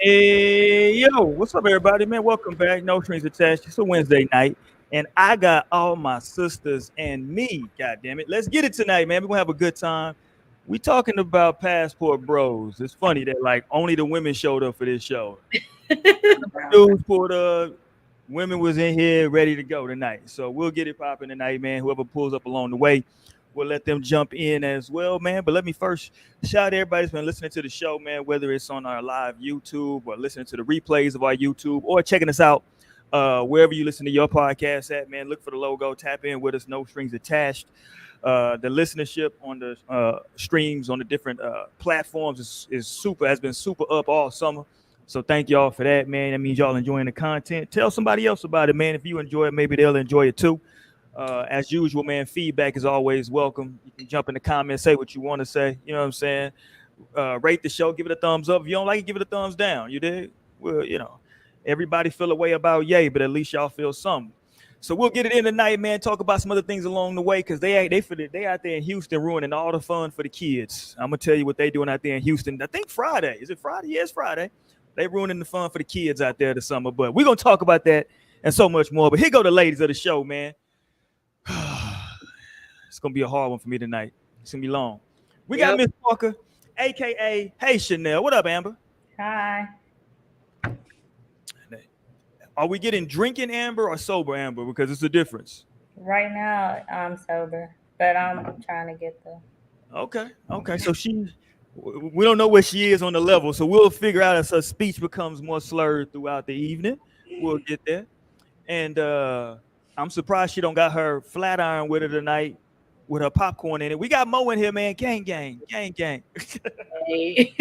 Hey, yo, what's up, everybody, man? Welcome back. No strings attached. It's a Wednesday night, and I got all my sisters and me. God damn it, let's get it tonight, man. We're gonna have a good time. We talking about passport bros. It's funny that like only the women showed up for this show. Dudes pulled up. Women was in here ready to go tonight. So we'll get it popping tonight, man. Whoever pulls up along the way, we'll let them jump in as well, man. But let me first shout out everybody that's been listening to the show, man, whether it's on our live YouTube or listening to the replays of our YouTube or checking us out wherever you listen to your podcast at, man. Look for the logo, tap in with us, no strings attached. The listenership on the streams on the different platforms is super, has been super up all summer. So thank y'all for that, man. That means y'all enjoying the content. Tell somebody else about it, man. If you enjoy it, maybe they'll enjoy it too. As usual, man, feedback is always welcome. You can jump in the comments, say what you want to say. You know what I'm saying? Rate the show, give it a thumbs up. If you don't like it, give it a thumbs down. You did? Well, everybody feel a way about yay, but at least y'all feel something. So we'll get it in tonight, man. Talk about some other things along the way because they out there in Houston ruining all the fun for the kids. I'm gonna tell you what they doing out there in Houston. I think Friday. Is it Friday? Yeah, it's Friday. They ruining the fun for the kids out there this summer. But we're gonna talk about that and so much more. But here go the ladies of the show, man. It's gonna be a hard one for me tonight. It's gonna be long. We got Miss Walker, aka Hey Chanel. What up, Amber? Hi. Are we getting drinking Amber or sober Amber? Because it's a difference. Right now, I'm sober, but I'm trying to get the. Okay. So we don't know where she is on the level, so we'll figure out as her speech becomes more slurred throughout the evening. We'll get there. And I'm surprised she don't got her flat iron with her tonight with her popcorn in it. We got Mo in here, man. Gang. Hey.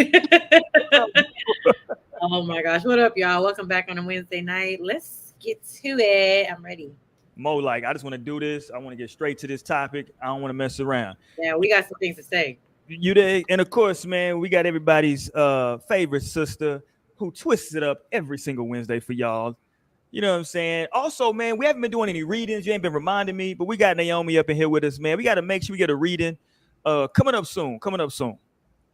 Oh my gosh. What up, y'all? Welcome back on a Wednesday night. Let's get to it. I'm ready. Mo, like, I just want to do this. I want to get straight to this topic. I don't want to mess around. Yeah, we got some things to say. You did, and of course, man, we got everybody's favorite sister who twists it up every single Wednesday for y'all. You know what I'm saying? Also, man, we haven't been doing any readings. You ain't been reminding me, but we got Naomi up in here with us, man. We got to make sure we get a reading coming up soon.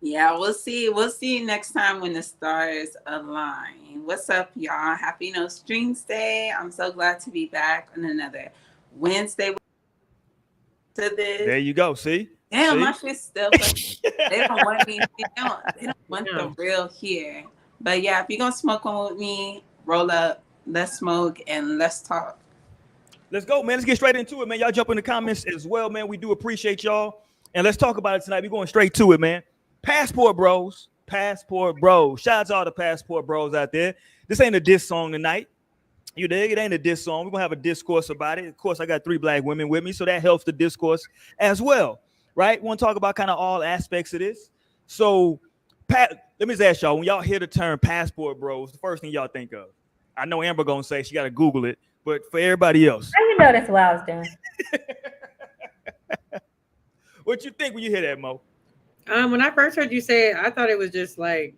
Yeah, we'll see. We'll see next time when the stars align. What's up, y'all? Happy No Strings Day. I'm so glad to be back on another Wednesday to this. There you go. See? Damn, my shit's still they don't want me. They don't want the real here. But yeah, if you're gonna smoke one with me, roll up, let's smoke and let's talk. Let's go, man. Let's get straight into it, man. Y'all jump in the comments as well, man. We do appreciate y'all. And let's talk about it tonight. We're going straight to it, man. Passport bros. Shout out to all the passport bros out there. This ain't a diss song tonight. You dig? It ain't a diss song. We're going to have a discourse about it. Of course, I got 3 black women with me, so that helps the discourse as well, right? We want to talk about kind of all aspects of this. So, let me just ask y'all, when y'all hear the term passport bros, the first thing y'all think of? I know Amber going to say she got to Google it, but for everybody else. How you know that's what I was doing? What you think when you hear that, Mo? When I first heard you say it, I thought it was just like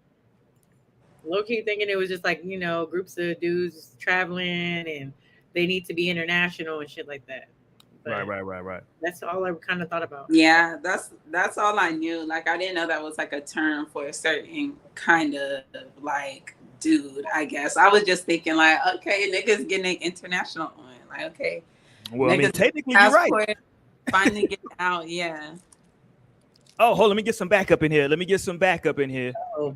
low-key thinking it was just like, groups of dudes traveling and they need to be international and shit like that. But right. That's all I kind of thought about. Yeah, that's all I knew. Like, I didn't know that was like a term for a certain kind of like dude, I guess. I was just thinking like, okay, niggas getting international on. Like, okay. Well, I mean, technically you're right. Finally getting out, yeah. Oh, hold on, let me get some backup in here. Oh.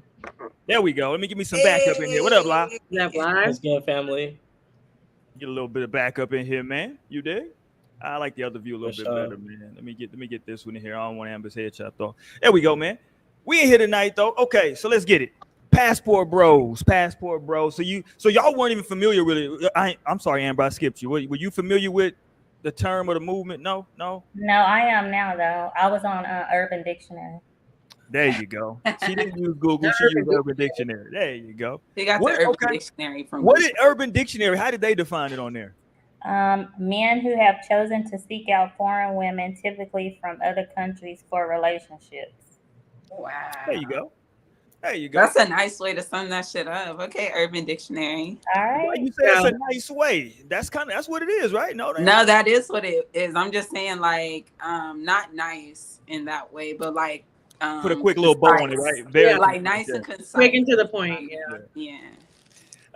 There we go. Let me give me some backup in here. What up, La? What's good, family? Get a little bit of backup in here, man. You dig? I like the other view a little bit better, man. Let me get this one in here. I don't want Amber's head chopped off. There we go, man. We in here tonight, though. Okay, so let's get it. Passport bros. So y'all weren't even familiar with it. I'm sorry, Amber, I skipped you. Were you familiar with the term or the movement? No. No, I am now though. I was on Urban Dictionary. There you go. She didn't use Google. She used Urban Dictionary. There you go. They got the Urban Dictionary from. What is Urban Dictionary? How did they define it on there? Men who have chosen to seek out foreign women, typically from other countries, for relationships. Wow. There you go. That's a nice way to sum that shit up. Okay, Urban Dictionary. All right. Well, you say it's a nice way. That's what it is, right? No, that is what it is. I'm just saying, like, not nice in that way, but like Put a quick little bow on it, right? Very like nice and concise. Quick and to the point. Yeah.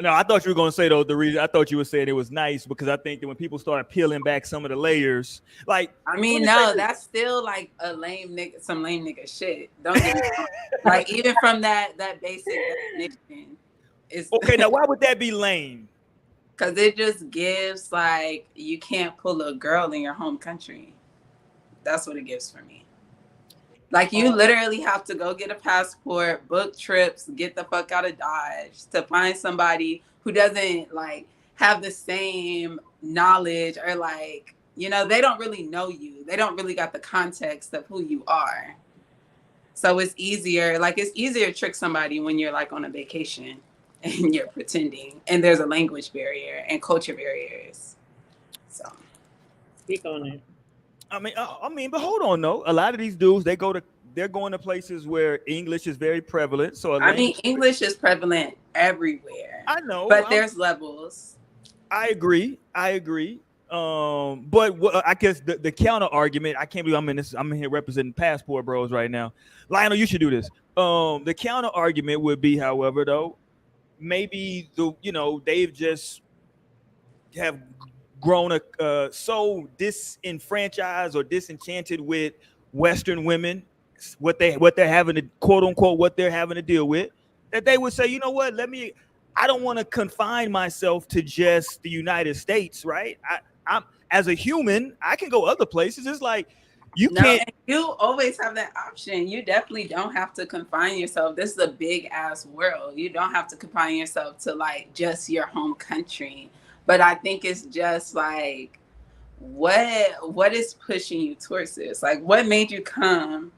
No, I thought you were gonna say though. The reason I thought you were saying it was nice because I think that when people started peeling back some of the layers, like I mean, no, that's still like a lame nigga, some lame nigga shit. Don't get me wrong. Like even from that basic definition, it's okay. Now, why would that be lame? Because it just gives like you can't pull a girl in your home country. That's what it gives for me. Like you literally have to go get a passport, book trips, get the fuck out of Dodge to find somebody who doesn't like have the same knowledge or like, you know, they don't really know you. They don't really got the context of who you are. So it's easier to trick somebody when you're like on a vacation and you're pretending and there's a language barrier and culture barriers. So speak on it. I mean, but hold on though. A lot of these dudes, they're going to places where English is very prevalent. So English is prevalent everywhere. I know, but there's levels. I agree. But I guess the counter argument, I can't believe I'm in here representing Passport Bros right now. Lionel, you should do this. The counter argument would be, however, though, maybe they've just have grown so disenfranchised or disenchanted with Western women, what they're having to quote unquote what they're having to deal with, that they would say, you know what, I don't want to confine myself to just the United States, right? I'm as a human, I can go other places. It's like you always have that option. You definitely don't have to confine yourself. This is a big ass world. You don't have to confine yourself to like just your home country. But I think it's just like, what is pushing you towards this? Like, what made you come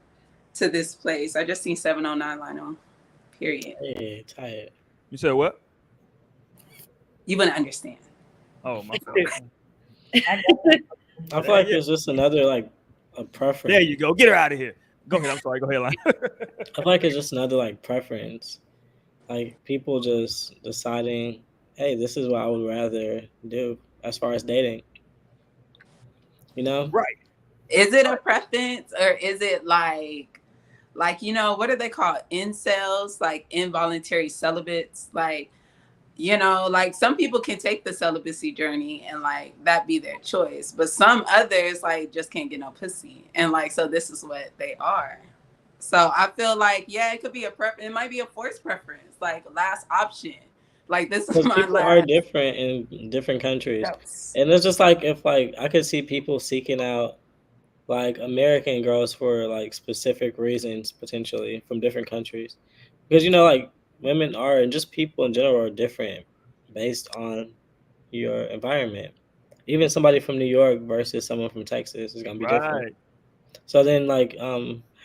to this place? I just seen 709 Lionel. Period. Hey, tired. You said what? You wouldn't understand. Oh my God. I feel like it's just another like a preference. There you go. Get her out of here. Go ahead. I'm sorry. Go ahead, Lionel. I feel like it's just another like preference. Like people just deciding, hey, this is what I would rather do as far as dating. You know? Right. Is it a preference or is it like, you know, what are they called? Incels, like involuntary celibates. Like, you know, like some people can take the celibacy journey and like that be their choice. But some others like just can't get no pussy. And like, so this is what they are. So I feel like, yeah, it could be a preference. It might be a forced preference, like last option. Like this is my people last. are different in different countries. Yes. And it's just like if like I could see people seeking out like American girls for like specific reasons potentially from different countries. Because you know, like women are and just people in general are different based on your environment. Even somebody from New York versus someone from Texas is gonna be different. So then like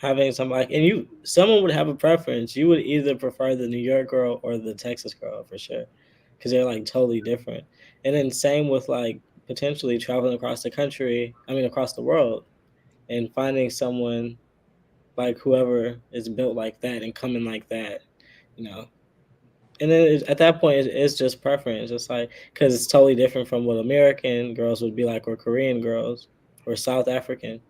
having somebody and someone would have a preference. You would either prefer the New York girl or the Texas girl for sure, because they're like totally different. And then same with like potentially traveling across across the world, and finding someone like whoever is built like that and coming like that, you know. And then at that point, it's just preference. It's like because it's totally different from what American girls would be like, or Korean girls, or South African.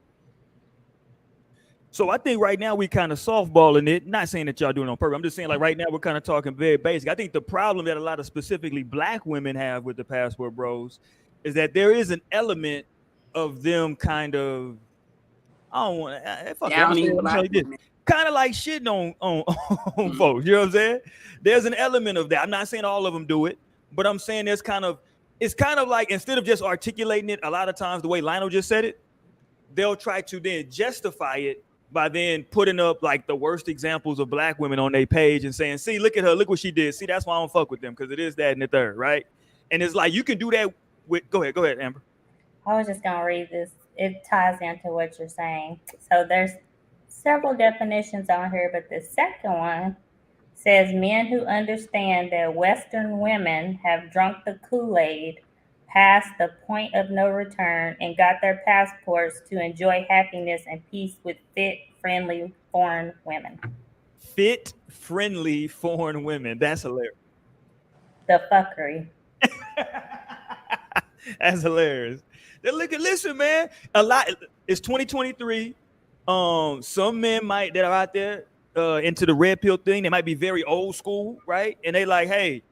So I think right now we kind of softballing it. Not saying that y'all doing it on purpose. I'm just saying like right now we're kind of talking very basic. I think the problem that a lot of specifically Black women have with the Passport Bros is that there is an element of them kind of, I don't want to, kind of like shitting on folks. You know what I'm saying? There's an element of that. I'm not saying all of them do it, but I'm saying it's kind of like instead of just articulating it, a lot of times the way Lionel just said it, they'll try to then justify it by then putting up like the worst examples of Black women on their page and saying, see, look at her, look what she did. See, that's why I don't fuck with them, because it is that and the third, right? And it's like you can do that with go ahead, Amber. I was just gonna read this. It ties into what you're saying. So there's several definitions on here, but the second one says men who understand that Western women have drunk the Kool-Aid past the point of no return and got their passports to enjoy happiness and peace with fit, friendly foreign women. Fit, friendly foreign women. That's hilarious. The fuckery. That's hilarious. Listen, man. A lot. It's 2023. Some men might that are out there into the red pill thing, they might be very old school, right? And they like, hey,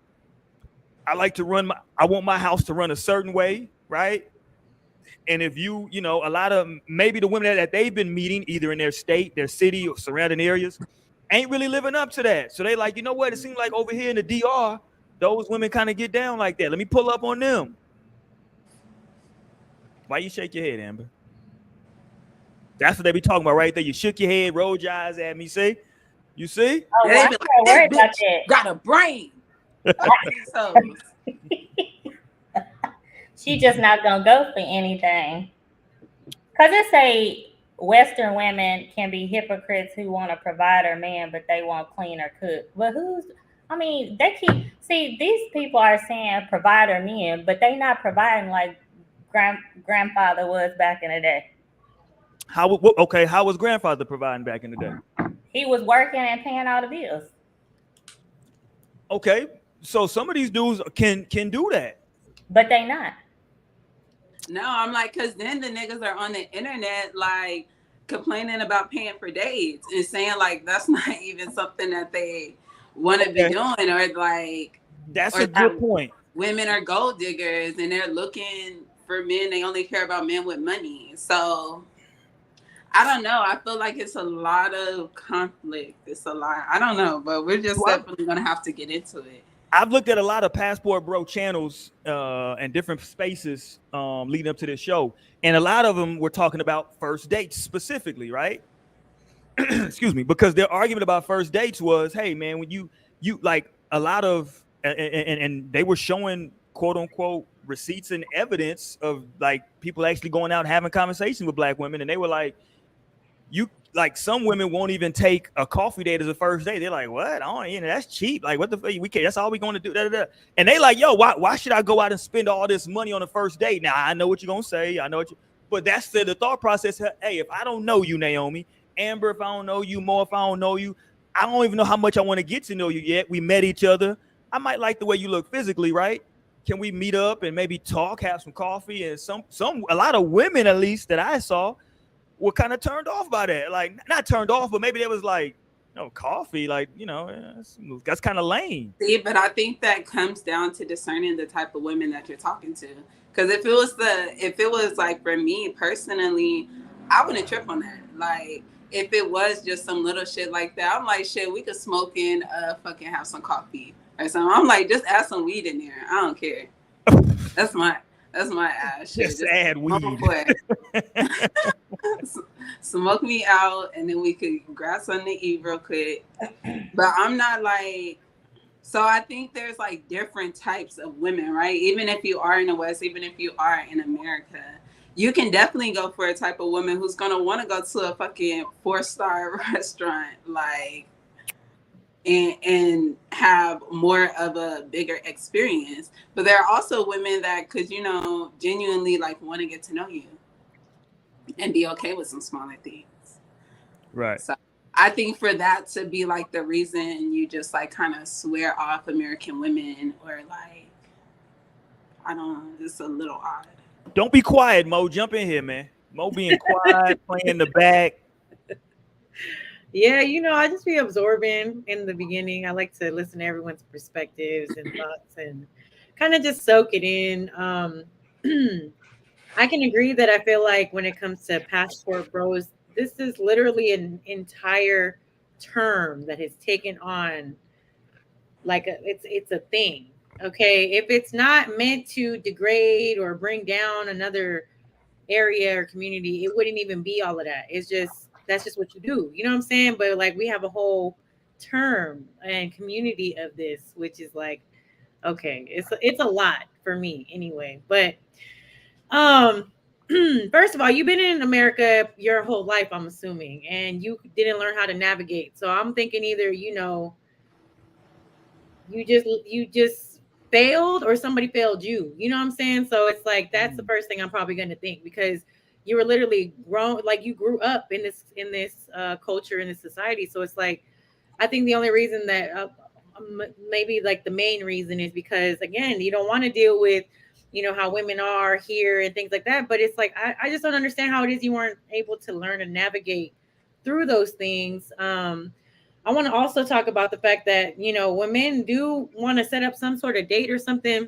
I want my house to run a certain way, right? And if you know, a lot of maybe the women that they've been meeting either in their state, their city, or surrounding areas ain't really living up to that. So they like, you know what? It seems like over here in the DR, those women kind of get down like that. Let me pull up on them. Why you shake your head, Amber? That's what they be talking about right there. You shook your head, rolled your eyes at me. See? You see? Oh, They well, be I'm like, not worried about "This that. bitch got a brain." So She just not gonna go for anything. Cause it say Western women can be hypocrites who want to provide a man, but they won't clean or cook. But I mean, these people are saying provider men, but they not providing like grandfather was back in the day. How was grandfather providing back in the day? He was working and paying all the bills. Okay, so some of these dudes can do that, but they not. No, I'm like, because then the niggas are on the internet like complaining about paying for dates and saying like that's not even something that they want to be doing, or like that's a good point. Women are gold diggers and they're looking for men. They only care about men with money. So I don't know. I feel like it's a lot of conflict. It's a lot. I don't know, but we're just definitely gonna have to get into it. I've looked at a lot of Passport Bro channels and different spaces leading up to this show, and a lot of them were talking about first dates specifically, right? Excuse me, because their argument about first dates was, hey man, when you like a lot of and they were showing quote unquote receipts and evidence of like people actually going out and having conversations with black women, and they were like, some women won't even take a coffee date as a first date. They're like, what? I don't, that's cheap. Like, what the fuck? We can't. That's all we going to do. Da, da, da. And they like, yo, why should I go out and spend all this money on a first date? Now I know what you're gonna say. I know what you, but that's the thought process. Hey, if I don't know you, Naomi, Amber, if I don't know you, Mo, if I don't know you, I don't even know how much I want to get to know you yet. We met each other. I might like the way you look physically, right? Can we meet up and maybe talk, have some coffee? And a lot of women, at least that I saw, were kind of turned off by that. Like, not turned off, but maybe they was like, coffee, like, that's kind of lame. See, but I think that comes down to discerning the type of women that you're talking to. Because if it was like for me personally, I wouldn't trip on that. Like, if it was just some little shit like that, I'm like, shit, we could smoke and fucking have some coffee or something. I'm like, just add some weed in there. I don't care. That's my ass shit. Just add weed. Smoke me out, and then we could grab something to eat real quick. But I'm not like, so I think there's like different types of women, right? Even if you are in the West, even if you are in America, you can definitely go for a type of woman who's gonna want to go to a fucking 4-star restaurant, like, and have more of a bigger experience. But there are also women that could, genuinely like want to get to know you and be okay with some smaller things. Right. So I think for that to be like the reason you just like kind of swear off American women, or like, I don't know, it's a little odd. Don't be quiet, Mo. Jump in here, man. Mo being quiet, playing in the back. Yeah, I just be absorbing in the beginning. I like to listen to everyone's perspectives and thoughts and kind of just soak it in. I can agree that I feel like when it comes to Passport Bros, this is literally an entire term that has taken on like it's a thing. Okay, if it's not meant to degrade or bring down another area or community, it wouldn't even be all of that. That's just what you do. You know what I'm saying? But like we have a whole term and community of this, which is like, okay, it's a lot for me anyway. But first of all, you've been in America your whole life, I'm assuming, and you didn't learn how to navigate. So I'm thinking either, you just failed or somebody failed you. You know what I'm saying? So it's like that's the first thing I'm probably going to think, because you were literally grown, like you grew up in this culture, in this society. So it's like, I think the only reason that maybe like the main reason is because, again, you don't want to deal with how women are here and things like that. But it's like, I just don't understand how it is you weren't able to learn and navigate through those things. I want to also talk about the fact that, you know, when men do want to set up some sort of date or something,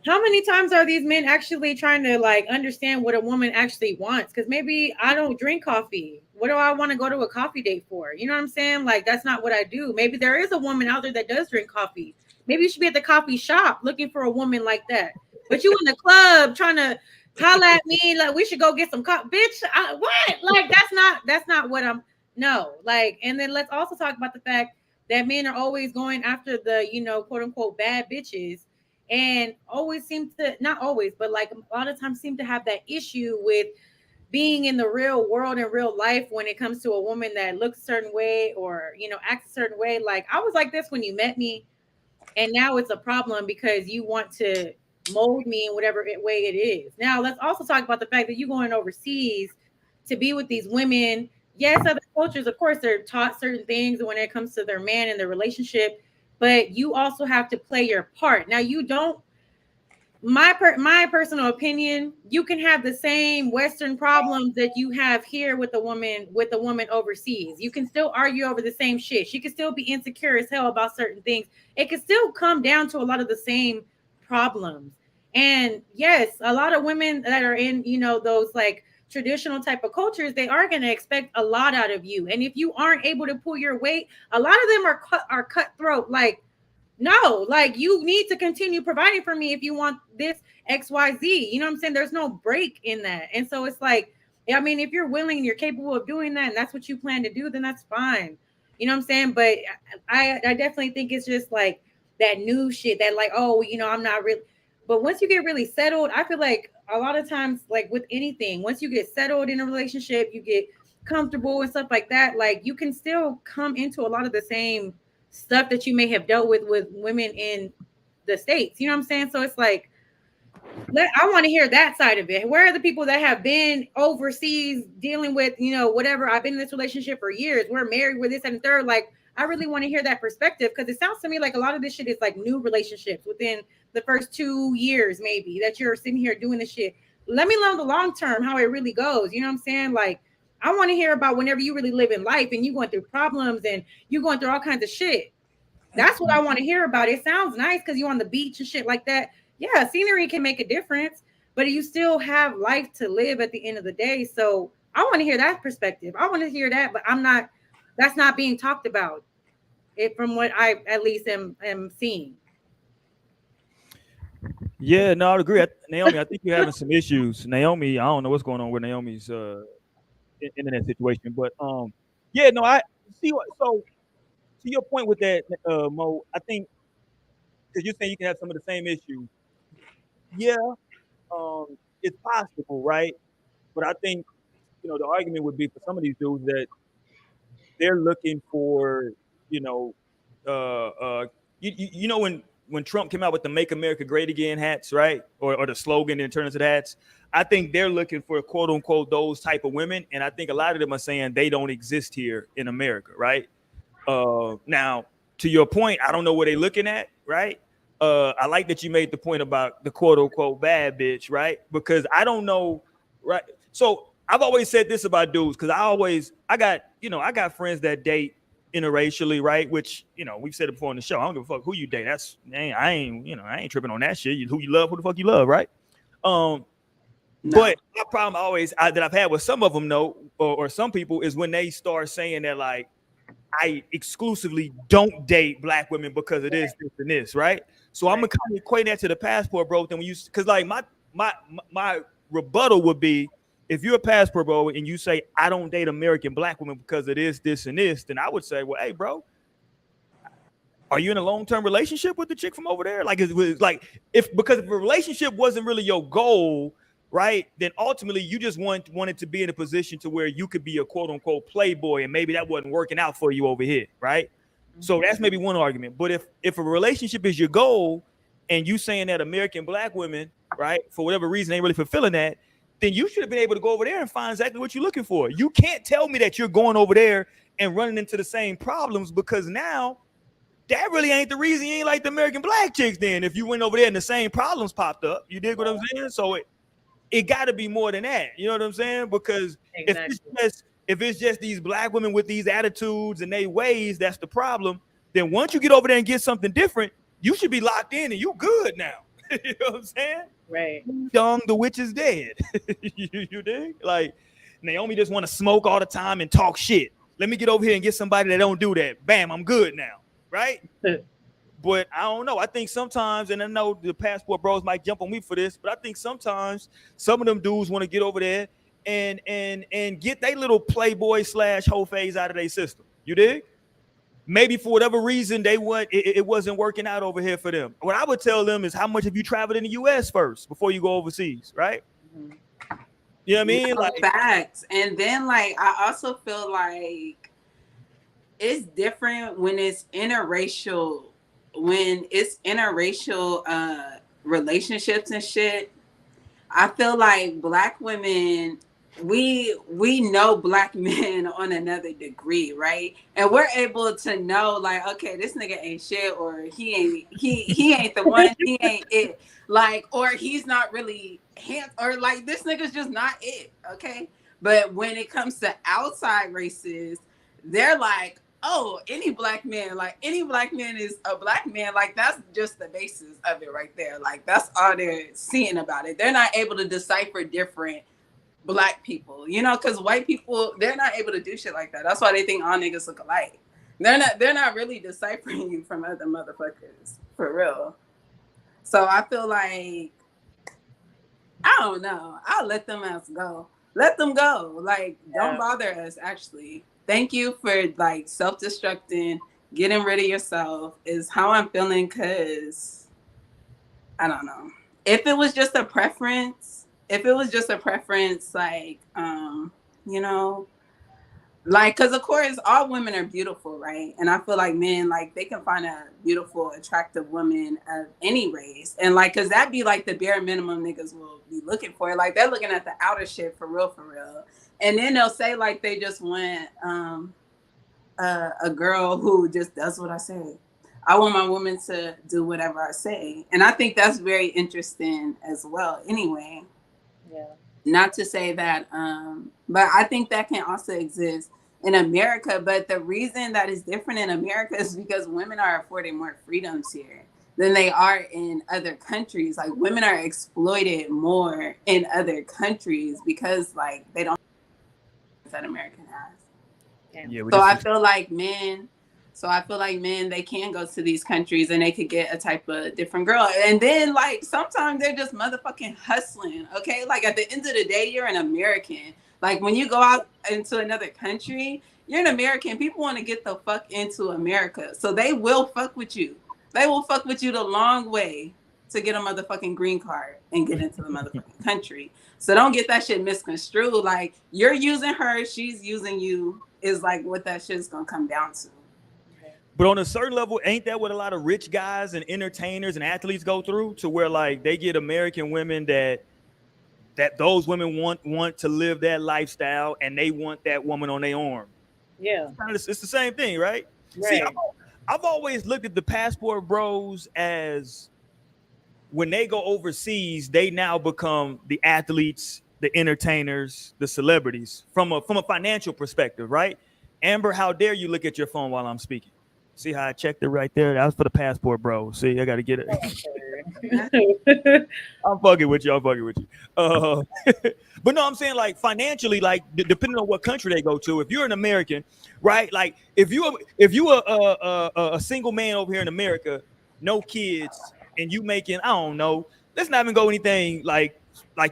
how many times are these men actually trying to like understand what a woman actually wants? Because maybe I don't drink coffee. What do I want to go to a coffee date for? You know what I'm saying? Like, that's not what I do. Maybe there is a woman out there that does drink coffee. Maybe you should be at the coffee shop looking for a woman like that. But you in the club trying to holla at me like we should go get some coffee. Bitch, what? Like, that's not what I'm. No, like, and then let's also talk about the fact that men are always going after the, you know, quote unquote bad bitches, and always seem to, not always, but like a lot of times seem to have that issue with being in the real world and real life when it comes to a woman that looks a certain way or, you know, acts a certain way. Like, I was like this when you met me, and now it's a problem because you want to mold me in whatever way it is. Now let's also talk about the fact that you're going overseas to be with these women. Yes, other cultures, of course, they're taught certain things when it comes to their man and their relationship, but you also have to play your part. Now, you don't, my personal opinion, you can have the same Western problems that you have here with a woman overseas. You can still argue over the same shit. She can still be insecure as hell about certain things. It can still come down to a lot of the same problems. And yes, a lot of women that are in, you know, those like traditional type of cultures, they are going to expect a lot out of you. And if you aren't able to pull your weight, a lot of them are cutthroat. Like, no, like, you need to continue providing for me if you want this XYZ. You know what I'm saying? There's no break in that. And so it's like, I mean, if you're willing and you're capable of doing that and that's what you plan to do, then that's fine. You know what I'm saying? But I definitely think it's just like that new shit that like, oh, you know, I'm not really. But once you get really settled, I feel like a lot of times, like with anything, once you get settled in a relationship, you get comfortable and stuff like that, like you can still come into a lot of the same stuff that you may have dealt with women in the States. You know what I'm saying? So it's like, I want to hear that side of it. Where are the people that have been overseas dealing with, you know, whatever? I've been in this relationship for years. We're married with this and the third. Like, I really want to hear that perspective, because it sounds to me like a lot of this shit is like new relationships within the first 2 years, maybe, that you're sitting here doing this shit. Let me learn the long term how it really goes. You know what I'm saying? Like, I want to hear about whenever you really live in life and you going through problems and you going through all kinds of shit. That's what I want to hear about. It sounds nice because you're on the beach and shit like that. Yeah, scenery can make a difference, but you still have life to live at the end of the day. So I want to hear that perspective. I want to hear that, but that's not being talked about it from what I at least am seeing. Yeah, no, I'd agree. Naomi, I think you're having some issues. Naomi, I don't know what's going on with Naomi's internet situation, but yeah, no, I see what. So to your point with that, Mo, I think because you're saying you can have some of the same issues. Yeah, it's possible, right? But I think, you know, the argument would be for some of these dudes that they're looking for, you know, you know, when Trump came out with the "Make America Great Again" hats, right, or the slogan and turn into the hats, I think they're looking for quote unquote those type of women, and I think a lot of them are saying they don't exist here in America, right? Now, to your point, I don't know what they're looking at, right? I like that you made the point about the quote unquote bad bitch, right? Because I don't know, right? So I've always said this about dudes, because I got friends that date interracially, right? Which, you know, we've said it before on the show. I don't give a fuck who you date. I ain't tripping on that shit. Who you love, who the fuck you love, right? No. But my problem that I've had with some of them, though, or some people, is when they start saying that, like, I exclusively don't date black women because of this and this, right? So I'm gonna kind of equate that to the passport, bro. Then when you, because like my rebuttal would be, if you're a passport bro and you say I don't date American black women because of this and this, then I would say, well, hey, bro, are you in a long-term relationship with the chick from over there? Like, because if a relationship wasn't really your goal, right, then ultimately you just wanted to be in a position to where you could be a quote unquote playboy, and maybe that wasn't working out for you over here, right? Mm-hmm. So that's maybe one argument. But if a relationship is your goal and you saying that American black women, right, for whatever reason ain't really fulfilling that, then you should have been able to go over there and find exactly what you're looking for. You can't tell me that you're going over there and running into the same problems, because now that really ain't the reason you ain't like the American black chicks. Then if you went over there and the same problems popped up, you dig what I'm saying? So it got to be more than that. You know what I'm saying? Because exactly. if it's just these black women with these attitudes and they ways, that's the problem. Then once you get over there and get something different, you should be locked in and you good now. You know what I'm saying? Right. Young, the witch is dead. You dig? Like Naomi just want to smoke all the time and talk shit. Let me get over here and get somebody that don't do that. Bam, I'm good now. Right? But I don't know. I think sometimes, and I know the passport bros might jump on me for this, but I think sometimes some of them dudes want to get over there and get their little playboy / whole phase out of their system. You dig? Maybe for whatever reason it wasn't working out over here for them. What I would tell them is, how much have you traveled in the US first before you go overseas, right? Mhm. You know what I mean? No, Like facts. And then like I also feel like it's different when it's interracial relationships and shit. I feel like black women, we know black men on another degree, right? And we're able to know like, okay, this nigga ain't shit, or he ain't the one, he ain't it. Like, or he's not really or like this nigga's just not it, okay? But when it comes to outside races, they're like, oh, any black man is a black man. Like, that's just the basis of it right there. Like, that's all they're seeing about it. They're not able to decipher different black people, you know, because white people, they're not able to do shit like that. That's why they think all niggas look alike. They're not really deciphering you from other motherfuckers, for real. So I feel like, I don't know. I'll let them ass go. Let them go. Like, don't bother us, actually. Thank you for like self-destructing, getting rid of yourself is how I'm feeling, because I don't know. If it was just a preference, like, you know, like, because of course all women are beautiful, right? And I feel like men, like, they can find a beautiful, attractive woman of any race. And like, because that'd be like the bare minimum niggas will be looking for. Like, they're looking at the outer shit for real, for real. And then they'll say like they just want a girl who just does what I say. I want my woman to do whatever I say. And I think that's very interesting as well. Anyway, Yeah. not to say that, but I think that can also exist in America. But the reason that is different in America is because women are afforded more freedoms here than they are in other countries. Like, women are exploited more in other countries because like they don't that American has. yeah, So I feel like men, they can go to these countries and they could get a type of different girl. And then like sometimes they're just motherfucking hustling. Okay. Like, at the end of the day, you're an American. Like, when you go out into another country, you're an American. People want to get the fuck into America. So they will fuck with you. They will fuck with you the long way to get a motherfucking green card and get into the motherfucking country. So don't get that shit misconstrued. Like, you're using her, she's using you, is like what that shit's gonna come down to. But on a certain level, ain't that what a lot of rich guys and entertainers and athletes go through? To where like they get American women that those women want to live that lifestyle, and they want that woman on their arm. Yeah. It's the same thing, right? See, I've always looked at the passport bros as, when they go overseas, they now become the athletes, the entertainers, the celebrities from a financial perspective, right? Amber, how dare you look at your phone while I'm speaking? See how I checked it right there? That was for the passport bro. See, I got to get it. I'm fucking with you. But no, I'm saying like financially, like depending on what country they go to, if you're an American, right? Like if you a single man over here in America, no kids, and you making, I don't know, let's not even go anything like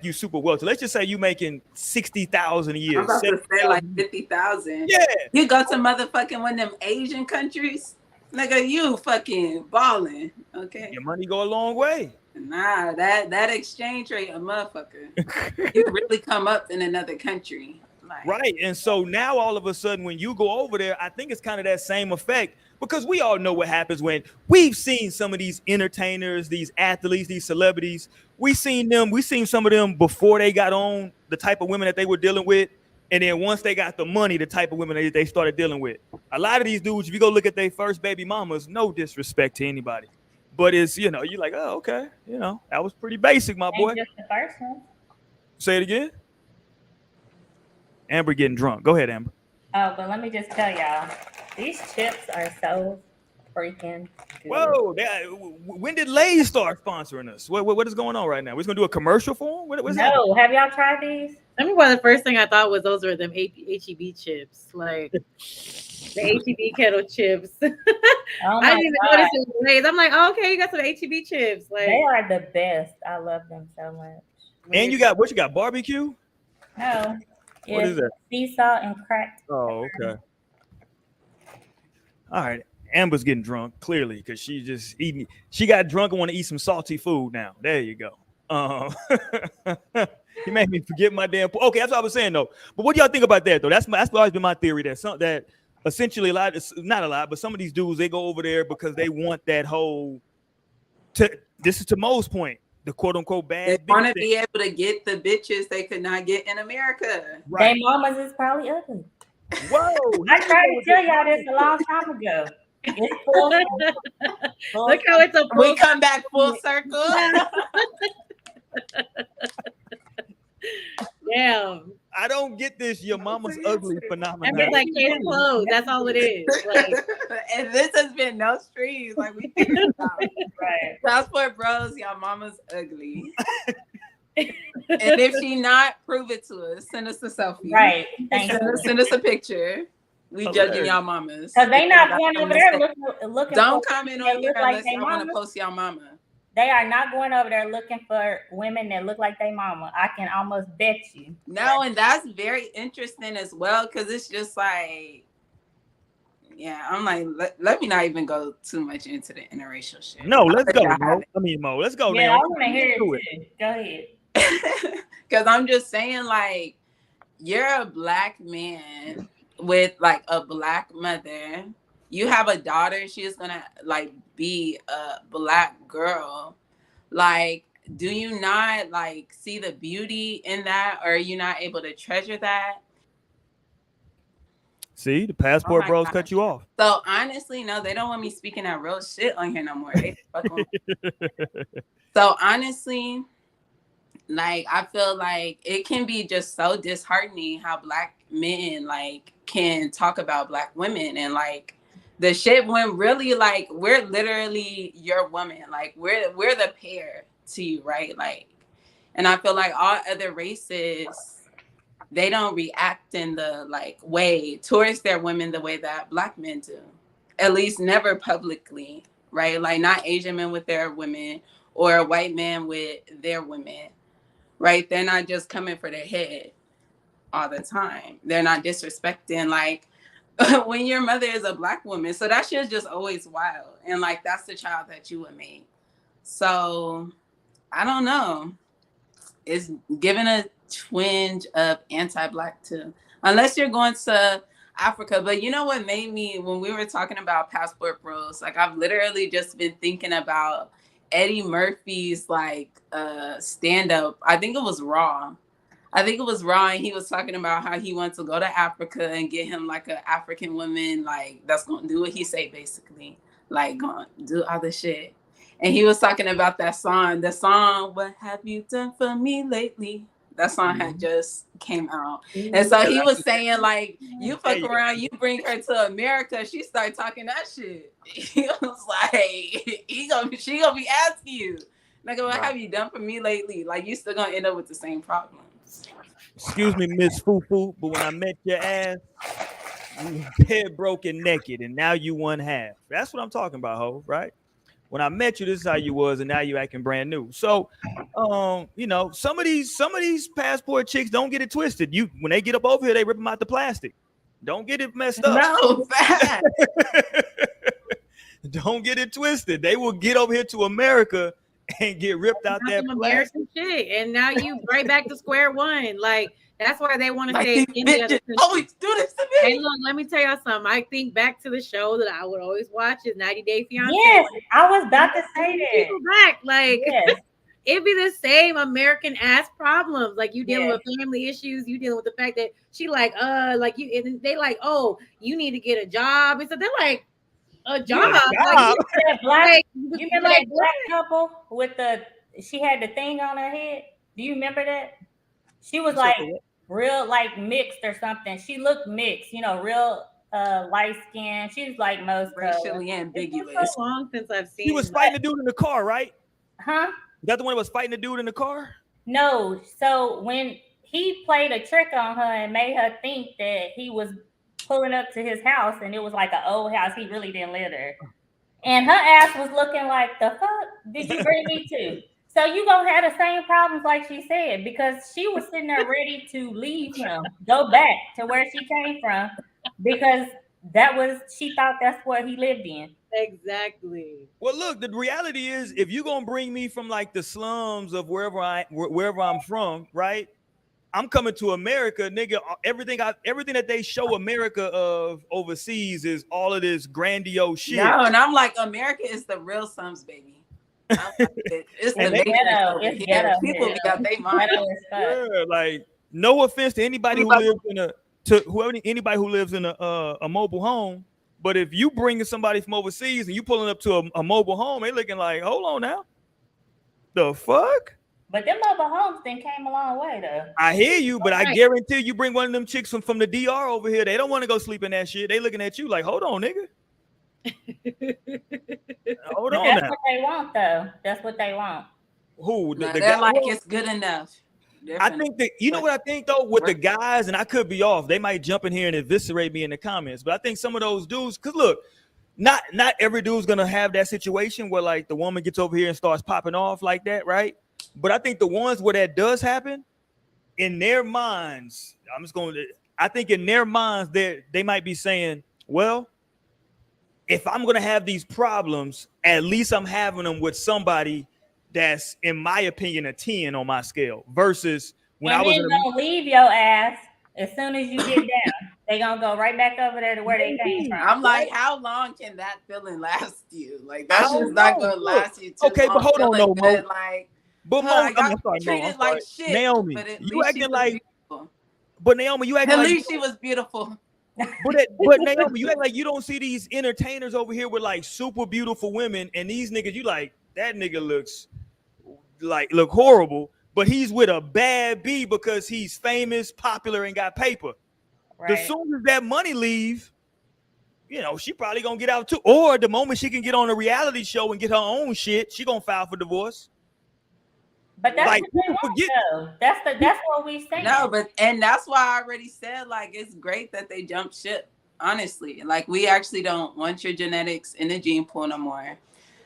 you super wealthy. Let's just say you making 60,000 a year. I'm about to say like 50,000. Yeah. You go to motherfucking one of them Asian countries, nigga, you fucking balling. Okay. Your money go a long way. Nah, that exchange rate, a motherfucker. You really come up in another country. Like, right. And so now all of a sudden, when you go over there, I think it's kind of that same effect, because we all know what happens when we've seen some of these entertainers, these athletes, these celebrities. We've seen some of them before they got on, the type of women that they were dealing with. And then once they got the money, the type of women they started dealing with. A lot of these dudes, if you go look at their first baby mamas, no disrespect to anybody, but it's, you're like, oh, okay, that was pretty basic, my boy. Just the first one. Say it again. Amber getting drunk. Go ahead, Amber. Oh, but let me just tell y'all, these chips are so freaking good. Whoa! When did Lay's start sponsoring us? What is going on right now? We're gonna do a commercial for them? What's happening? No, have y'all tried these? I remember the first thing I thought was those were them HEB chips, like the HEB kettle chips. Oh I my didn't even God. notice it was Lay's. I'm like, oh, okay, you got some HEB chips. Like They are the best. I love them so much. And you got what? You got barbecue? No. What is that? Sea salt and cracked. Oh, okay. All right. Amber's getting drunk clearly because she just eating. She got drunk and want to eat some salty food now. There you go. He made me forget my damn. Okay, that's what I was saying though. But what do y'all think about that though? That's always been my theory that essentially not a lot, but some of these dudes they go over there because they want that whole. This is to Mo's point. The quote unquote bad. They want to be able to get the bitches they could not get in America. Right. Their mamas is probably ugly. Whoa! I tried to tell y'all this a long time ago. It's full Look how it's a we come back full circle. Damn. I don't get this. Your mama's ugly phenomenon. It's like case closed. That's all it is. Like, and this has been no streams. Like we right. Passport bros, y'all mama's ugly. And if she not, prove it to us. Send us a selfie. Right. Send us a picture. We judging y'all mamas. Because they not going over there looking Don't comment on here like unless y'all want to post y'all mama. They are not going over there looking for women that look like their mama. I can almost bet you. No, and that's very interesting as well because it's just like, yeah, I'm like, let me not even go too much into the interracial shit. No, let's go, Mo. Mo, let's go. Yeah, now. I want to hear it too. Go ahead. Because I'm just saying, like, you're a black man with like a black mother. You have a daughter, she's gonna like be a black girl. Like, do you not like see the beauty in that, or are you not able to treasure that? See, the passport bros cut you off. So honestly, no, they don't want me speaking that real shit on here no more. So honestly, like I feel like it can be just so disheartening how black men like can talk about black women and like the shit when really like we're literally your woman, like we're the pair to you, right? Like, and I feel like all other races, they don't react in the like way towards their women the way that black men do, at least never publicly, right? Like not Asian men with their women or a white man with their women, right? They're not just coming for their head all the time. They're not disrespecting like when your mother is a black woman. So that shit's just always wild. And like, that's the child that you would make. So I don't know. It's giving a twinge of anti-black too. Unless you're going to Africa. But you know what made me, when we were talking about passport bros, like I've literally just been thinking about Eddie Murphy's like stand-up. I think it was Raw. And he was talking about how he wants to go to Africa and get him like an African woman, like that's gonna do what he say basically, like gonna do other shit. And he was talking about that song, "What Have You Done For Me Lately?" That song had just came out, and so he was saying like, you fuck around, you bring her to America, she started talking that shit. He was like, she gonna be asking you, like, what have you done for me lately? Like, you still gonna end up with the same problem. Excuse me, Miss Fufu, but when I met your ass, you head broken naked, and now you one half. That's what I'm talking about, ho, right? When I met you, this is how you was, and now you acting brand new. So, you know, some of these passport chicks don't get it twisted. When they get up over here, they rip them out the plastic. Don't get it messed up. No, fact. Don't get it twisted. They will get over here to America and get ripped out that American shit, and now you right back to square one. Like that's why they want to say India. Always do this to me. Hey, look, let me tell y'all something. I think back to the show that I would always watch is 90 Day Fiance. Yes, I was about to say that. Back, like yes. It'd be the same American ass problems. Like you dealing with family issues, you dealing with the fact that she like you, and they like, oh, you need to get a job, and so they're like. A job. Like, you remember that black couple with she had the thing on her head? Do you remember that? She was like, real like mixed or something. She looked mixed, real light skin. She's like most color. Racially It's ambiguous. been so long since I've seen. She was fighting the dude in the car, right? Huh? That the one that was fighting the dude in the car? No. So when he played a trick on her and made her think that he was pulling up to his house and it was like an old house, he really didn't live there. And her ass was looking like, the fuck did you bring me to? So you gonna have the same problems like she said, because she was sitting there ready to leave him, go back to where she came from, because she thought that's what he lived in. Exactly. Well, look, the reality is, if you're gonna bring me from like the slums of wherever I'm from, right? I'm coming to America, nigga. Everything that they show America of overseas is all of this grandiose shit. No, and I'm like, America is the real slums, baby. It's the Matrix over here. People got their mind. Yeah, like no offense to anybody who lives anybody who lives in a mobile home, but if you bringing somebody from overseas and you pulling up to a mobile home, they looking like, hold on now, the fuck. But them mobile homes then came a long way though. I hear you, but I guarantee you bring one of them chicks from the DR over here, they don't want to go sleep in that shit. They looking at you like, hold on, nigga. Hold on. That's what they want, though. That's what they want. Who? They're like, it's good enough. I think that, you know what I think though, with the guys, and I could be off, they might jump in here and eviscerate me in the comments, but I think some of those dudes, because look, not every dude's gonna have that situation where like the woman gets over here and starts popping off like that, right? But I think the ones where that does happen, in their minds, I think in their minds, they might be saying, well, if I'm going to have these problems, at least I'm having them with somebody that's, in my opinion, a 10 on my scale, versus when I was going to leave your ass as soon as you get down. They're going to go right back over there to where they came from. I'm like, how long can that feeling last you? Like, that's just not going to last you too long. Okay, but hold on, no, Mo. Like, but Mo, I'm sorry, treated like shit. Naomi, you acting like, beautiful. But Naomi, you acting at like, least she was beautiful. But Naomi, you act like you don't see these entertainers over here with like super beautiful women, and these niggas, you like, that nigga look horrible, but he's with a bad B because he's famous, popular, and got paper. Right. As soon as that money leave, she probably gonna get out too. Or the moment she can get on a reality show and get her own shit, she gonna file for divorce. But that's like, what they want, though. That's what we say. No, and that's why I already said, like, it's great that they jump ship. Honestly, like, we actually don't want your genetics in the gene pool no more.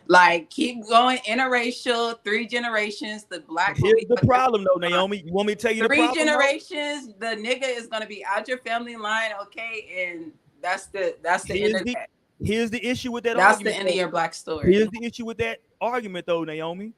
Like, keep going interracial, 3 generations. The black. Here's the problem, though, Naomi. You want me to tell you 3 the problem? 3 generations. The nigga is gonna be out your family line, okay, and that's the end of that. Here's the issue with that. That's argument, the end of your black story. Here's the issue with that argument, though, Naomi.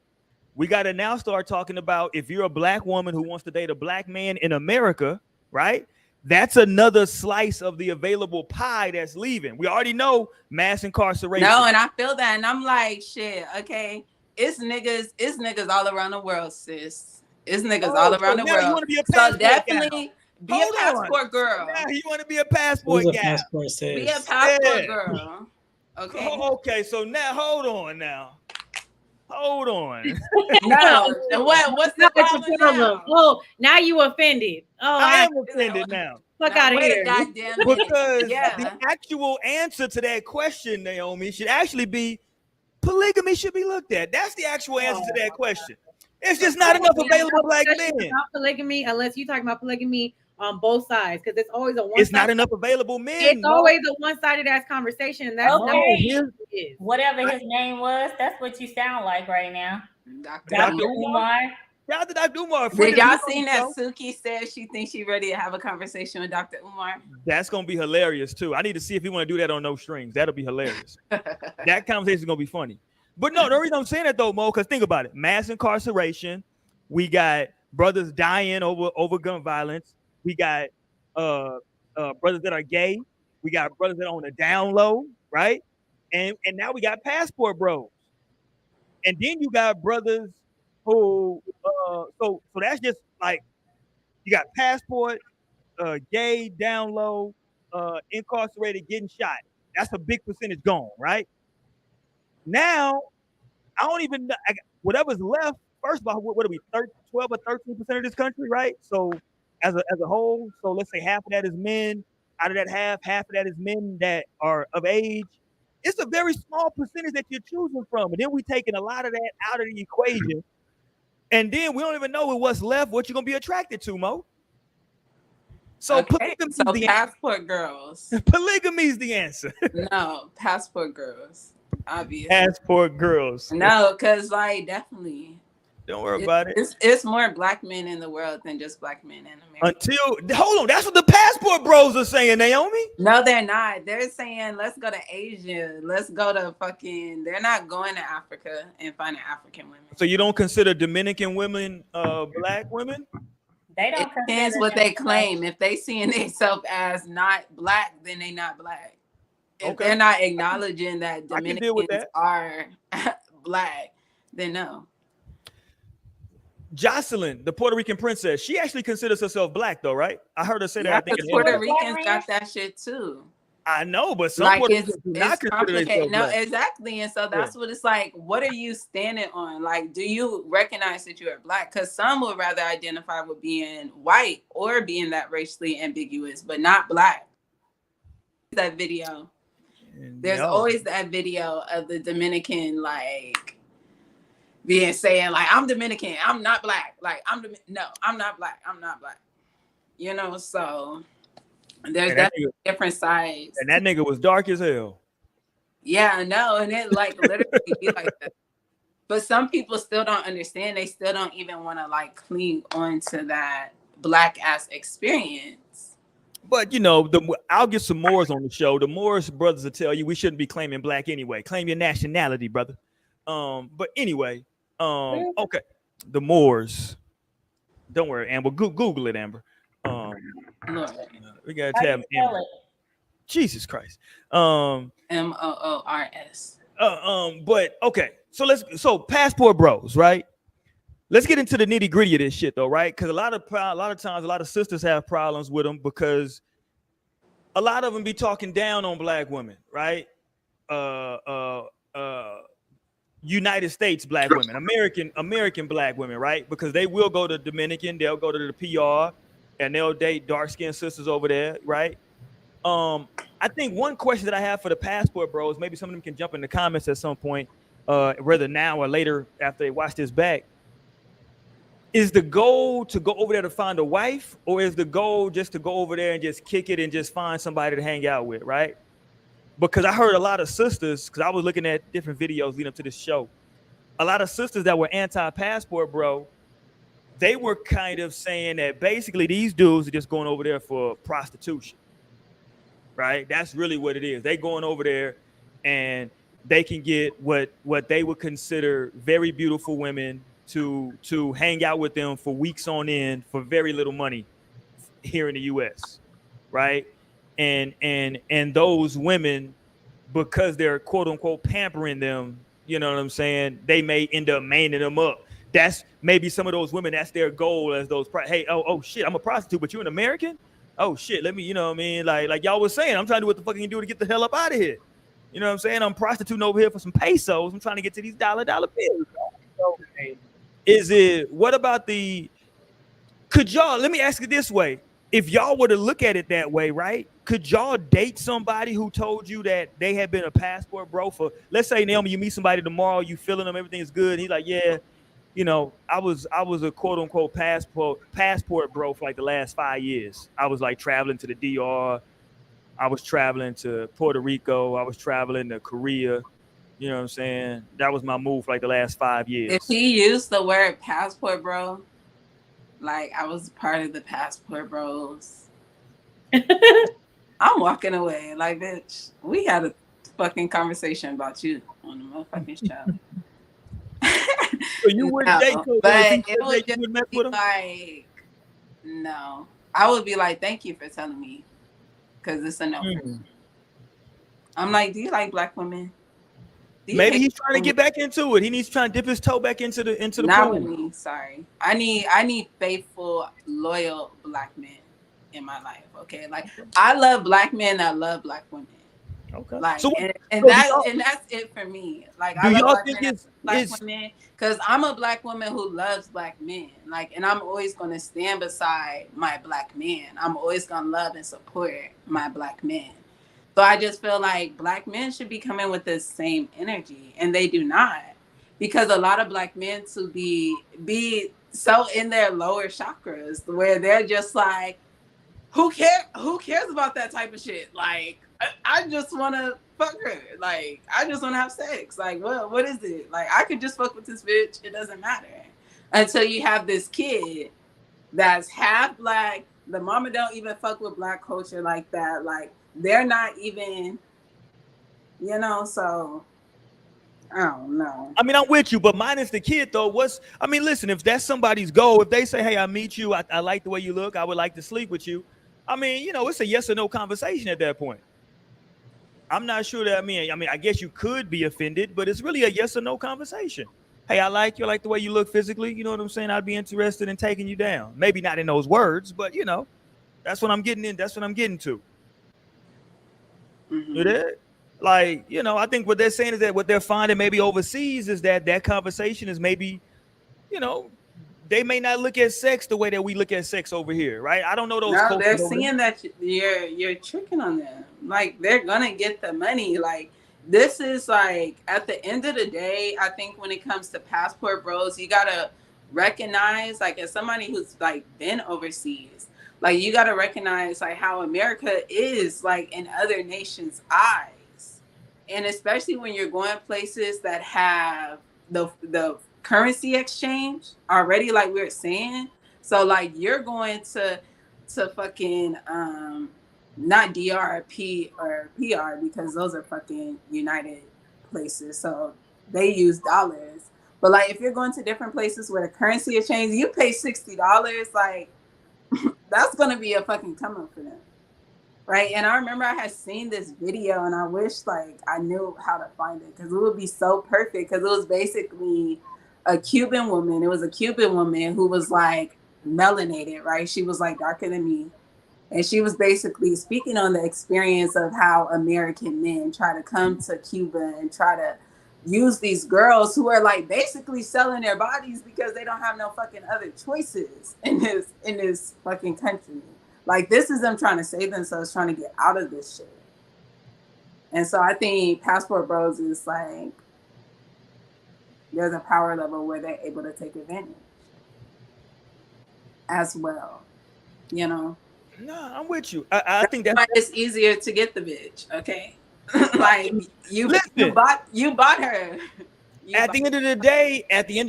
We got to now start talking about, if you're a black woman who wants to date a black man in America, right? That's another slice of the available pie that's leaving. We already know mass incarceration. No, and I feel that, and I'm like, shit, okay, it's niggas all around the world, sis. It's niggas all around the world. You want to be a passport definitely be a passport girl. Now you want to be a passport gal. Be a passport girl. Okay. Okay, so now hold on now. Hold on. No. What's the problem now? Oh, now you offended. Oh, I am offended now. Fuck out of here. Because the actual answer to that question, Naomi, should actually be polygamy should be looked at. That's the actual answer to that question. It's just not enough available black men. Not polygamy, unless you're talking about polygamy on both sides, because it's always a one. It's not enough available men. It's always a one-sided ass conversation, and that's whatever his name was. That's what you sound like right now, Dr. Umar. Shout out to Dr. Umar. Did y'all seen that Suki said she thinks she's ready to have a conversation with Dr. Umar? That's gonna be hilarious too. I need to see if he want to do that on No Strings. That'll be hilarious. That conversation is gonna be funny. But no, the reason I'm saying that though, Mo, because think about it: mass incarceration. We got brothers dying over gun violence. We got brothers that are gay. We got brothers that are on the down low, right? And now we got passport bros. And then you got brothers who so that's just like you got passport, gay, down low, incarcerated, getting shot. That's a big percentage gone, right? Now, I don't even know whatever's left. First of all, what are we, 12 or 13% of this country, right? So as a whole. So let's say half of that is men. Out of that half of that is men that are of age. It's a very small percentage that you're choosing from, and then we taking a lot of that out of the equation, and then we don't even know what's left, what you're gonna be attracted to, Mo. So Okay, so passport girls. Polygamy is the answer. No, passport girls. Obviously. Passport girls. No, because like definitely. Don't worry about it. It's more black men in the world than just black men in America. Hold on, that's what the passport bros are saying, Naomi. No, they're not. They're saying let's go to Asia. Let's go to fucking. They're not going to Africa and finding African women. So you don't consider Dominican women black women? They don't. It depends what they claim. If they seeing themselves as not black, then they not black. If they're not acknowledging that Dominicans are black, then no. Jocelyn, the Puerto Rican princess, she actually considers herself black, though, right? I heard her say that. I think Puerto Ricans got that shit too. I know, but some Puerto Ricans do not consider themselves black. Exactly, and so that's what it's like. What are you standing on? Like, do you recognize that you are black? Because some would rather identify with being white or being that racially ambiguous, but not black. That video. There's always that video of the Dominican, like, saying like, I'm Dominican, I'm not black. Like, I'm not black. I'm not black. You know, so there's definitely different sides. And that nigga was dark as hell. Yeah, I know. And it like literally be like that. But some people still don't understand. They still don't even want to like cling on to that black ass experience. But you know, I'll get some Moors on the show. The Moors brothers will tell you we shouldn't be claiming black anyway. Claim your nationality, brother. But anyway, okay. The Moors. Don't worry, Amber. Google it, Amber. We gotta tab Amber. Jesus Christ. MOORS. But okay, so passport bros, right? Let's get into the nitty gritty of this shit though, right? Because a lot of times, a lot of sisters have problems with them because a lot of them be talking down on black women, right? United States black women, American black women, right? Because they will go to Dominican, they'll go to the PR, and they'll date dark-skinned sisters over there, right? I think one question that I have for the passport bros, maybe some of them can jump in the comments at some point, whether now or later after they watch this back. Is the goal to go over there to find a wife, or is the goal just to go over there and just kick it and just find somebody to hang out with, right? Because I heard a lot of sisters, because I was looking at different videos leading up to this show, a lot of sisters that were anti-passport, bro, they were kind of saying that basically these dudes are just going over there for prostitution, right? That's really what it is. They going over there and they can get what they would consider very beautiful women to hang out with them for weeks on end for very little money here in the US, right? And those women, because they're quote unquote pampering them, you know what I'm saying, they may end up maining them up. That's maybe some of those women, that's their goal as those, hey, oh shit, I'm a prostitute, but you an American? Oh shit, let me, you know what I mean? Like y'all was saying, I'm trying to do what the fuck I can do to get the hell up out of here. You know what I'm saying? I'm prostituting over here for some pesos. I'm trying to get to these dollar bills. So, what about could y'all, let me ask it this way. If y'all were to look at it that way, right? Could y'all date somebody who told you that they had been a passport bro for, let's say, Naomi, you meet somebody tomorrow, you feeling them, everything is good. And he's like, yeah, you know, I was a quote unquote passport bro for like the last 5 years. I was like traveling to the DR. I was traveling to Puerto Rico. I was traveling to Korea. You know what I'm saying? That was my move for like the last 5 years. If he used the word passport bro, like I was part of the passport bros, I'm walking away. Like, bitch, we had a fucking conversation about you on the motherfucking show. So you wouldn't date him, but it would just be like, no. I would be like, thank you for telling me, because it's a no. I'm like, do you like black women? Maybe he's trying to get back into it. He needs to try and dip his toe back into the Not pool. with me, sorry. I need faithful, loyal black men in my life. Okay, like I love black men that love black women. Okay. Like, So, and so that's it for me. Like, do I love y'all black think men, it's black women, because I'm a black woman who loves black men. Like, and I'm always gonna stand beside my black man. I'm always gonna love and support my black men. So I just feel like black men should be coming with the same energy, and they do not, because a lot of black men to be so in their lower chakras where they're just like, who cares about that type of shit? Like, I just want to fuck her. Like, I just want to have sex. Like, what is it? Like, I could just fuck with this bitch. It doesn't matter until you have this kid that's half black. The mama don't even fuck with black culture like that. Like, they're not even, so I don't know. I mean, I'm with you, but minus the kid though. Listen, if that's somebody's goal, if they say, hey, I meet you, I like the way you look, I would like to sleep with you. I mean, it's a yes or no conversation at that point. I'm not sure that I guess you could be offended, but it's really a yes or no conversation. Hey, I like you, I like the way you look physically. You know what I'm saying? I'd be interested in taking you down. Maybe not in those words, but that's what I'm getting in. That's what I'm getting to. Mm-hmm. You know? Like, I think what they're saying is that what they're finding maybe overseas is that conversation is maybe, they may not look at sex the way that we look at sex over here, right? I don't know those No, cultures they're over there. seeing that you're tricking on them. Like, they're gonna get the money. Like, this is like, at the end of the day, I think when it comes to passport bros, you gotta recognize, like, as somebody who's like been overseas, like, you gotta recognize like how America is like in other nations' eyes, and especially when you're going places that have the currency exchange already, like we were saying. So like, you're going to fucking not DRP or PR, because those are fucking United places, so they use dollars. But like, if you're going to different places where the currency is changed, you pay $60, like, that's gonna be a fucking come up for them, right? And I remember I had seen this video, and I wish like I knew how to find it, because it would be so perfect, because it was basically a Cuban woman. It was a Cuban woman who was like melanated, right? She was like darker than me. And she was basically speaking on the experience of how American men try to come to Cuba and try to use these girls who are like basically selling their bodies because they don't have no fucking other choices in this fucking country. Like, this is them trying to save themselves, trying to get out of this shit. And so I think passport bros is like, there's a power level where they're able to take advantage as well, No, I'm with you. I think that's it's easier to get the bitch, okay? Like, you bought her. At the end of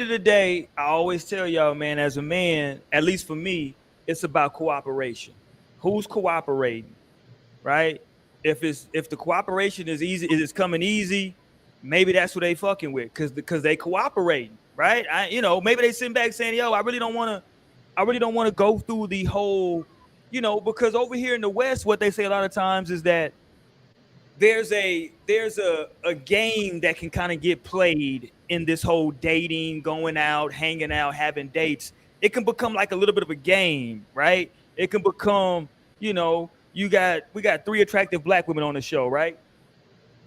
the day, I always tell y'all, man, as a man, at least for me, it's about cooperation. Who's cooperating, right? If the cooperation is easy, is coming easy, maybe that's what they fucking with, because they cooperating, right? Maybe they sitting back saying, yo, I really don't want to go through the whole, because over here in the West, what they say a lot of times is that there's a game that can kind of get played in this whole dating, going out, hanging out, having dates. It can become like a little bit of a game, right? It can become, we got 3 attractive black women on the show, right?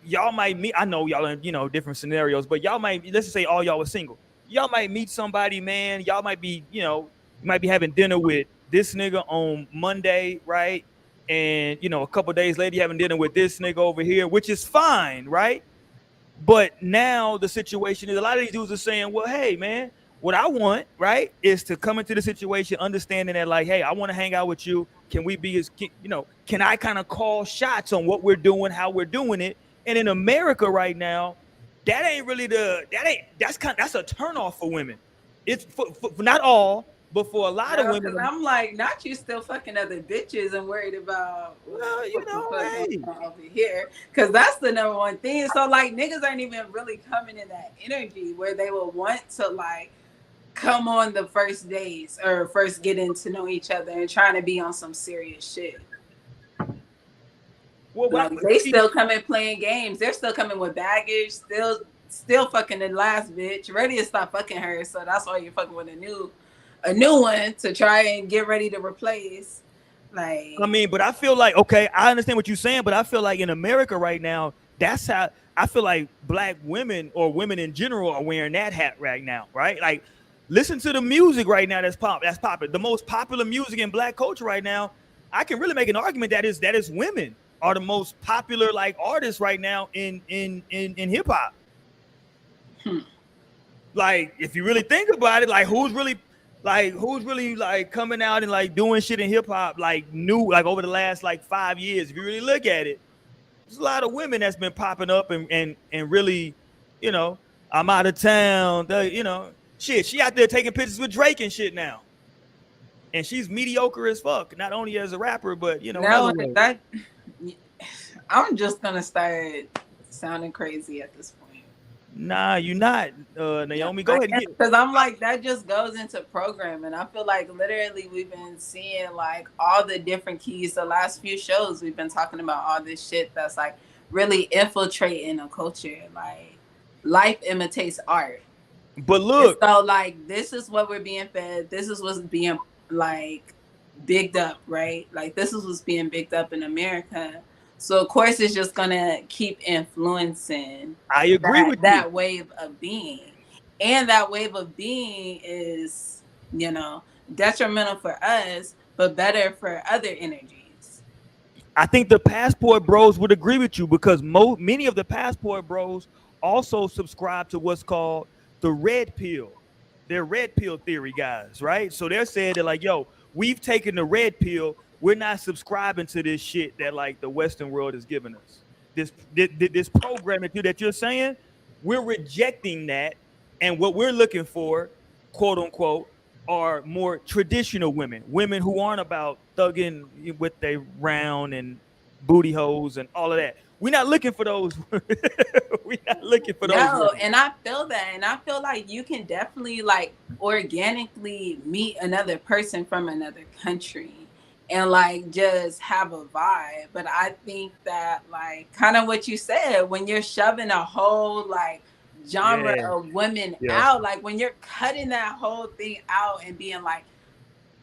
Y'all might meet, I know y'all in, different scenarios, but y'all might, let's just say all y'all were single. Y'all might meet somebody, man. Y'all might be, you might be having dinner with this nigga on Monday, right? And a couple days later, you having dinner with this nigga over here, which is fine, right? But now the situation is, a lot of these dudes are saying, well, hey, man, what I want, right, is to come into the situation understanding that, like, hey, I want to hang out with you. Can we be can I kind of call shots on what we're doing, how we're doing it? And in America right now, that's a turnoff for women. It's for not all, but for a lot of women. I'm like, not you still fucking other bitches and worried about hey, over here, because that's the number one thing. So like, niggas aren't even really coming in that energy where they will want to like come on the first dates or first getting to know each other and trying to be on some serious shit. Well, like, they still coming playing games. They're still coming with baggage. Still fucking the last bitch. Ready to stop fucking her. So that's why you're fucking with a new one to try and get ready to replace. Like, I mean, but I feel like, okay, I understand what you're saying, but I feel like in America right now, that's how I feel like black women or women in general are wearing that hat right now, right? Like, listen to the music right now that's popular. The most popular music in black culture right now, I can really make an argument that is women are the most popular like artists right now in hip hop. Hmm. Like, if you really think about it, like who's really like coming out and like doing shit in hip hop like new like over the last like 5 years. If you really look at it, there's a lot of women that's been popping up and really, you know, I'm out of town. Shit, she out there taking pictures with Drake and shit now, and she's mediocre as fuck. Not only as a rapper, but in other no, ways. that I'm just gonna start sounding crazy at this point. Nah, you not, Naomi. Go ahead and get. Because I'm like, that just goes into programming. I feel like literally we've been seeing like all the different keys. The last few shows we've been talking about all this shit that's like really infiltrating a culture. Like, life imitates art. But look, and so like this is what we're being fed. This is what's being like bigged up, right? Like, this is what's being bigged up in America. So of course it's just gonna keep influencing. I agree with that wave of being, and that wave of being is, detrimental for us, but better for other energies. I think the passport bros would agree with you because many of the passport bros also subscribe to what's called the red pill. They're red pill theory guys, right? So they're saying that like, yo, we've taken the red pill. We're not subscribing to this shit that like the Western world is giving us. This program that you're saying, we're rejecting that, and what we're looking for, quote unquote, are more traditional women who aren't about thugging with they round and booty holes and all of that. We're not looking for those. We're not looking for those. No, and I feel that, and I feel like you can definitely like organically meet another person from another country and like just have a vibe. But I think that like kind of what you said, when you're shoving a whole like genre of women out, like when you're cutting that whole thing out and being like,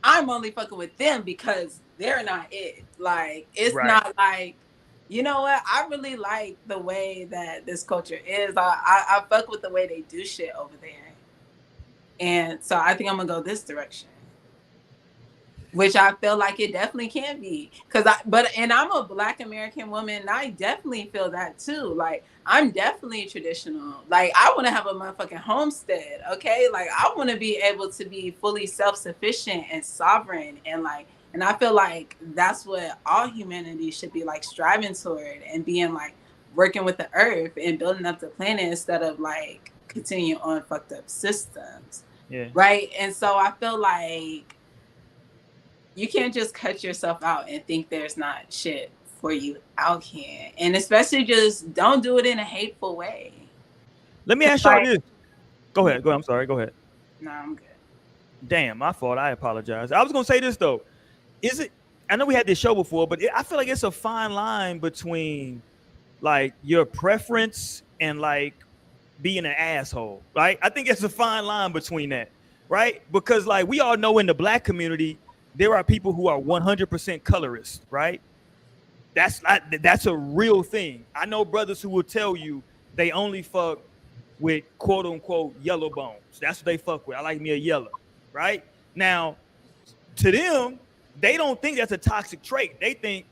I'm only fucking with them because they're not it. Like, it's not like, you know what? I really like the way that this culture is. I fuck with the way they do shit over there. And so I think I'm gonna go this direction, which I feel like it definitely can be. And I'm a Black American woman, and I definitely feel that too. Like, I'm definitely traditional. Like, I want to have a motherfucking homestead, okay? Like, I want to be able to be fully self-sufficient and sovereign, and I feel like that's what all humanity should be like striving toward, and being like working with the earth and building up the planet instead of like continuing on fucked up systems. Yeah. Right. And so I feel like you can't just cut yourself out and think there's not shit for you out here. And especially just don't do it in a hateful way. Let me ask y'all this. Go ahead. I'm sorry. Go ahead. No, I'm good. Damn, my fault. I apologize. I was going to say this though. I know we had this show before, but I feel like it's a fine line between like your preference and like being an asshole, right? I think it's a fine line between that, right? Because like we all know in the Black community, there are people who are 100% colorist, right? That's a real thing. I know brothers who will tell you they only fuck with quote unquote yellow bones. That's what they fuck with. I like me a yellow, right? Now, to them, they don't think that's a toxic trait. They think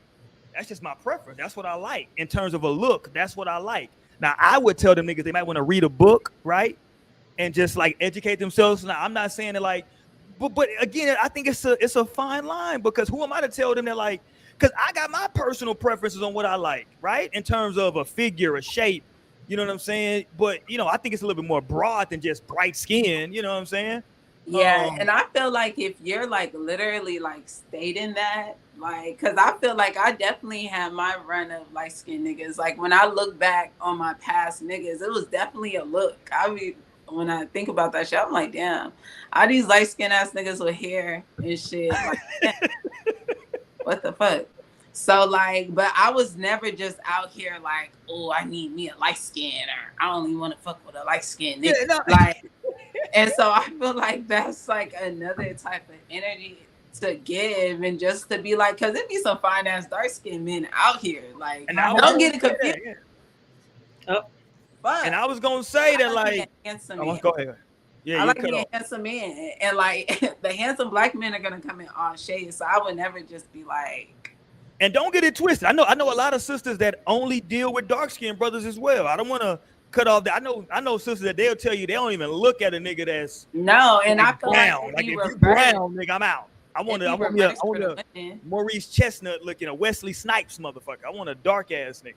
that's just my preference. That's what I like in terms of a look. That's what I like. Now, I would tell them niggas they might want to read a book, right? And just like educate themselves. Now, I'm not saying that like, but again, I think it's a fine line, because who am I to tell them that like, because I got my personal preferences on what I like, right? In terms of a figure, a shape, you know what I'm saying? But, I think it's a little bit more broad than just bright skin, you know what I'm saying? Yeah, and I feel like if you're like literally like stating that, like, because I feel like I definitely had my run of light skinned niggas. Like, when I look back on my past niggas, it was definitely a look. When I think about that shit, I'm like, damn, all these light skinned ass niggas with hair and shit. Like, what the fuck? So like, but I was never just out here like, oh, I need me a light skin, or I only want to fuck with a light skinned nigga. Like. And so I feel like that's like another type of energy. to give and just to be like, because it be some fine ass dark skinned men out here. Like, And don't get it confused. But and I was gonna say that, like, handsome go man. ahead. Yeah, I you like cut being off. a handsome man, and like the handsome black men are gonna come in all shades. So I would never just be like. And don't get it twisted. I know a lot of sisters that only deal with dark skinned brothers as well. I don't want to cut off that. I know sisters that they'll tell you they don't even look at a nigga that's no, and like I feel brown. like if you reverse, brown, nigga, I'm out. I want me a Maurice Chestnut looking, a Wesley Snipes motherfucker. I want a dark ass nigga.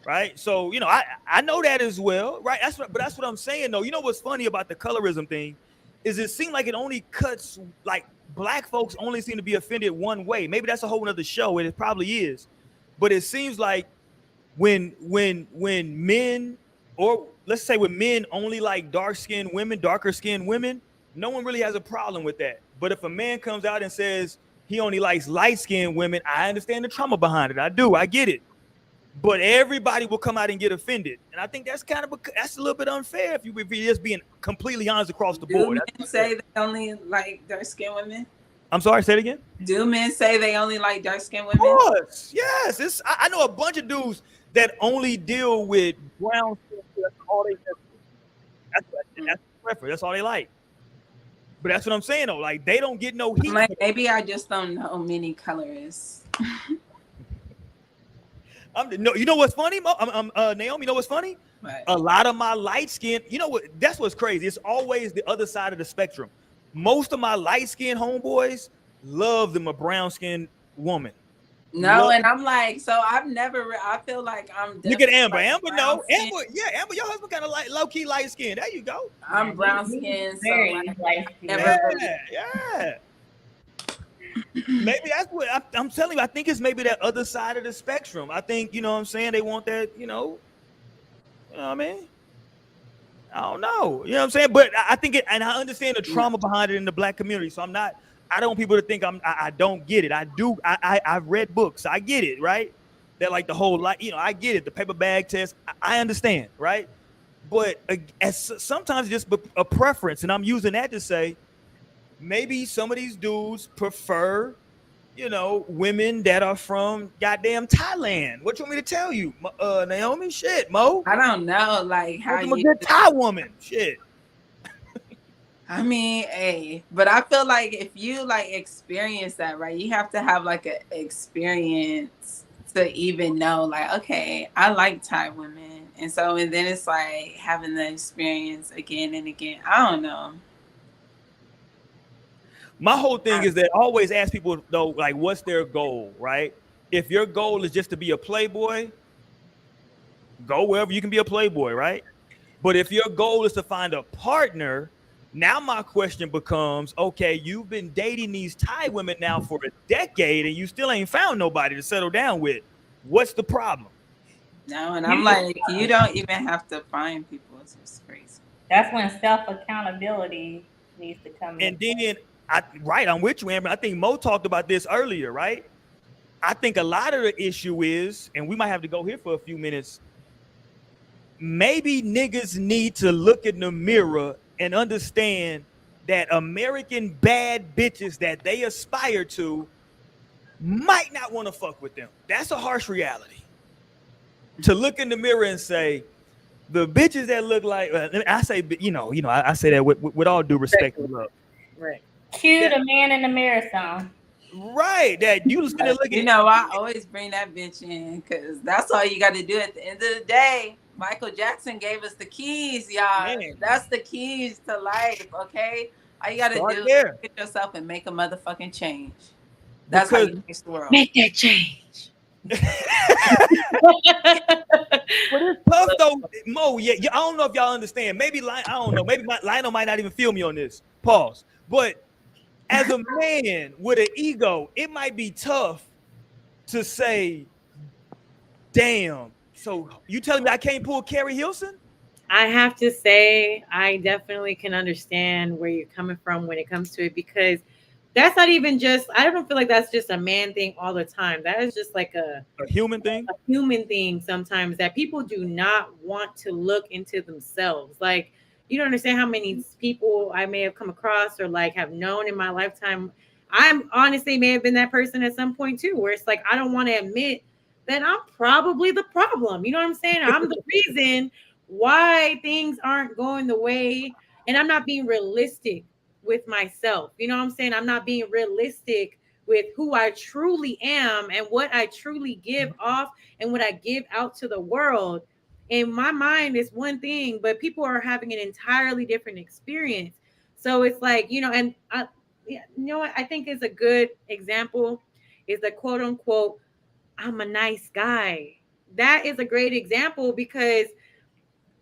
Right. So, you know, I know that as well. Right. But that's what I'm saying, though. You know what's funny about the colorism thing is it seems like it only cuts, like, black folks only seem to be offended one way. Maybe that's a whole nother show, and it probably is. But it seems like when men, or let's say when men only like darker-skinned women, no one really has a problem with that. But if a man comes out and says he only likes light-skinned women, I understand the trauma behind it. I get it. But everybody will come out and get offended, and I think that's a little bit unfair if you're just being completely honest across the board. Do men say they only like dark-skinned women? I'm sorry, say it again. Do men say they only like dark-skinned women? Of course, yes. I know a bunch of dudes that only deal with brown skin. That's all they that's preference. That's all they like. But that's what I'm saying though. Like, they don't get no heat. Like, maybe I just don't know many colors. No, you know what's funny, Naomi? You know what's funny? Right. A lot of my light skin. You know what? That's what's crazy. It's always the other side of the spectrum. Most of my light skinned homeboys love them a brown skinned woman. No, and I'm like, so I feel like I'm. Look at Amber. Like Amber, no. Amber, your husband kind of like low key light skin. There you go. I'm brown skinned, so light skin. Yeah. Maybe that's what I'm telling you. I think it's maybe that other side of the spectrum. I think, you know what I'm saying, they want that, you know what I mean? I don't know. You know what I'm saying? But I think and I understand the trauma behind it in the black community. So I don't want people to think I don't get it. I do. I've read books. I get it, right? That, like, the whole, like, you know, I get it. The paper bag test. I understand, right? But as sometimes just a preference, and I'm using that to say, maybe some of these dudes prefer, you know, women that are from goddamn Thailand. What you want me to tell you, Naomi? Shit, Mo. I don't know, like, how I'm a good Thai woman. Shit. I mean, hey, but I feel like if you like experience that, right, you have to have like an experience to even know, like, okay, I like Thai women, and then it's like having the experience again and again. I don't know. My whole thing is that I always ask people, though, like, what's their goal, right? If your goal is just to be a playboy, go wherever you can be a playboy, right? But if your goal is to find a partner, now my question becomes, okay, you've been dating these Thai women now for a decade and you still ain't found nobody to settle down with. What's the problem? No, and I'm like, you don't even have to find people. It's just crazy. That's when self-accountability needs to come in. And then, I'm with you, Amber. I think Mo talked about this earlier, right? I think a lot of the issue is, and we might have to go here for a few minutes, maybe niggas need to look in the mirror and understand that American bad bitches that they aspire to might not want to fuck with them. That's a harsh reality. To look in the mirror and say, the bitches that look like, I say, I say that with all due respect and love. Right. Cue the man in the mirror song. Right. That you just gonna look at. You know, I always bring that bitch in because that's all you got to do at the end of the day. Michael Jackson gave us the keys, y'all. Man. That's the keys to life, okay? All you got to do is look at yourself and make a motherfucking change. That's how you fix the world. Make that change. But it's tough though, Mo. Yeah, I don't know if y'all understand. Maybe I don't know. Maybe Lionel might not even feel me on this. Pause. But as a man with an ego, it might be tough to say, "Damn." So you telling me I can't pull Carrie Hilson? I have to say, I definitely can understand where you're coming from when it comes to it, because that's not even just, I don't feel like that's just a man thing all the time. That is just like a human thing. A human thing sometimes, that people do not want to look into themselves. Like, you don't understand how many people I may have come across or like have known in my lifetime I'm honestly may have been that person at some point too, where it's like I don't want to admit that I'm probably the problem. You know what I'm saying? I'm the reason why things aren't going the way, and I'm not being realistic with myself. You know what I'm saying? I'm not being realistic with who I truly am and what I truly give off and what I give out to the world. In my mind, is one thing, but people are having an entirely different experience. So it's like, and yeah, you know what I think is a good example is the quote unquote, I'm a nice guy. That is a great example because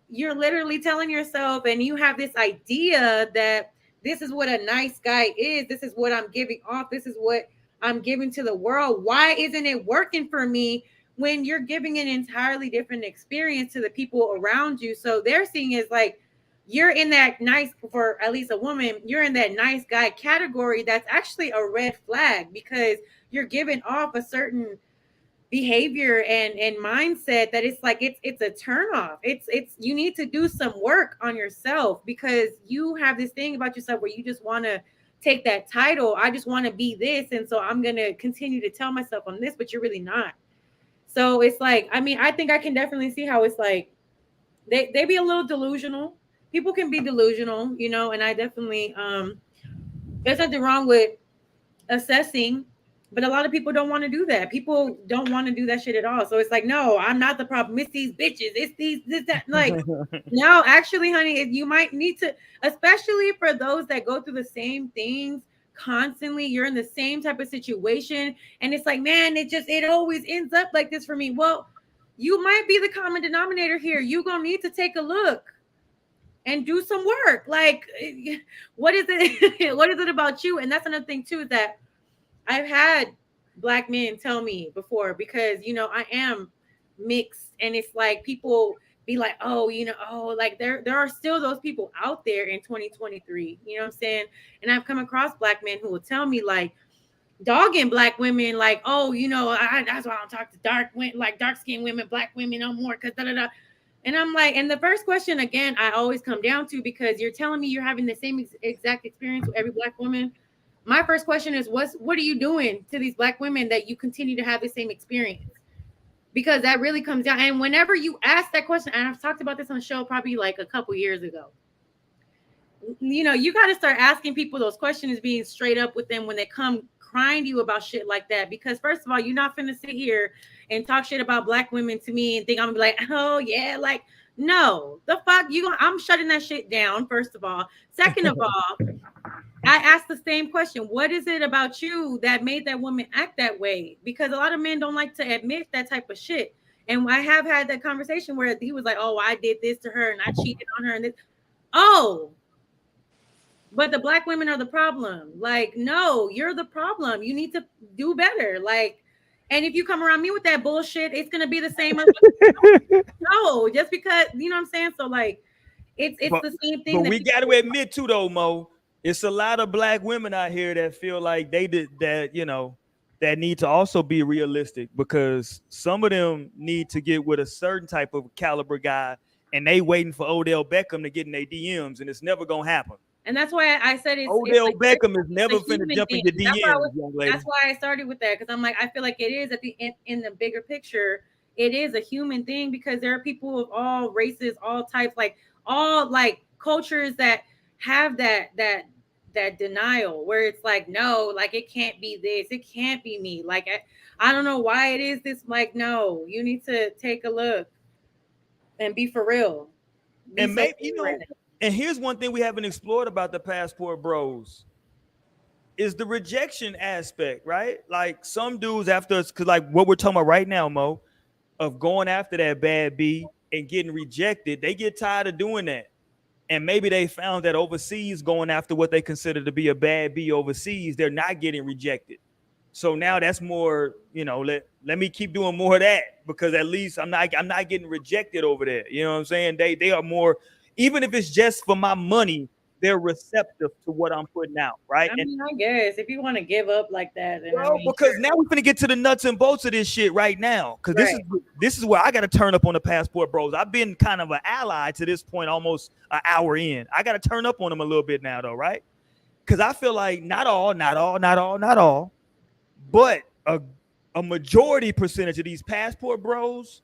you're literally telling yourself and you have this idea that this is what a nice guy is. This is what I'm giving off. This is what I'm giving to the world. Why isn't it working for me when you're giving an entirely different experience to the people around you? So they're seeing is like, you're in that nice, for at least a woman, you're in that nice guy category. That's actually a red flag because you're giving off a certain behavior and mindset that it's like it's a turn off. It's you need to do some work on yourself because you have this thing about yourself where you just want to take that title. I just want to be this, and so I'm gonna continue to tell myself I'm this, but you're really not. So it's like, I mean, I think I can definitely see how it's like they be a little delusional. People can be delusional, and I definitely there's nothing wrong with assessing, but a lot of people don't want to do that. People don't want to do that shit at all. So it's like, no, I'm not the problem. It's these bitches. It's these, this, that. Like, no, actually, honey, you might need to, especially for those that go through the same things constantly. You're in the same type of situation. And it's like, man, it always ends up like this for me. Well, you might be the common denominator here. You're going to need to take a look and do some work. Like, what is it? What is it about you? And that's another thing too, is that I've had Black men tell me before, because, I am mixed, and it's like people be like, oh, like there are still those people out there in 2023, you know what I'm saying? And I've come across Black men who will tell me like, dogging Black women, like, oh, that's why I don't talk to dark skinned women, Black women no more, because da da da. And I'm like, and the first question again, I always come down to, because you're telling me you're having the same exact experience with every Black woman. My first question is, what are you doing to these Black women that you continue to have the same experience? Because that really comes down. And whenever you ask that question, and I've talked about this on the show probably like a couple years ago, you got to start asking people those questions, being straight up with them when they come crying to you about shit like that. Because first of all, you're not finna sit here and talk shit about Black women to me and think I'm gonna be like, oh yeah, like, no, the fuck I'm shutting that shit down, first of all. Second of all, I asked the same question. What is it about you that made that woman act that way? Because a lot of men don't like to admit that type of shit. And I have had that conversation where he was like, oh, I did this to her and I cheated on her and this. Oh, but the Black women are the problem. Like, no, you're the problem. You need to do better. Like, and if you come around me with that bullshit, it's going to be the same. No, just because, you know what I'm saying? So like, it's the same thing. But we got to admit too, though, Mo, it's a lot of Black women out here that feel like they did that, that need to also be realistic, because some of them need to get with a certain type of caliber guy and they waiting for Odell Beckham to get in their DMs, and it's never going to happen. And that's why I said Odell Beckham is never finna jump in your DMs, young lady. That's why I started with that, because I'm like, I feel like it is in the bigger picture, it is a human thing, because there are people of all races, all types, like all like cultures that have that denial where it's like, no, like it can't be this, it can't be me. Like I don't know why it is this. Like, no, you need to take a look and be for real. And maybe and here's one thing we haven't explored about the passport bros is the rejection aspect, right? Like some dudes after us, because like what we're talking about right now, Mo, of going after that bad B and getting rejected, they get tired of doing that. And maybe they found that overseas, going after what they consider to be a bad B overseas, they're not getting rejected. So now that's more, let me keep doing more of that, because at least I'm not getting rejected over there. You know what I'm saying? They are more, even if it's just for my money, they're receptive to what I'm putting out, right? I mean, I guess if you want to give up like that, then because now we're gonna get to the nuts and bolts of this shit right now. Because this is where I got to turn up on the passport bros. I've been kind of an ally to this point, almost an hour in. I got to turn up on them a little bit now, though, right? because I feel like not all, but a majority percentage of these passport bros,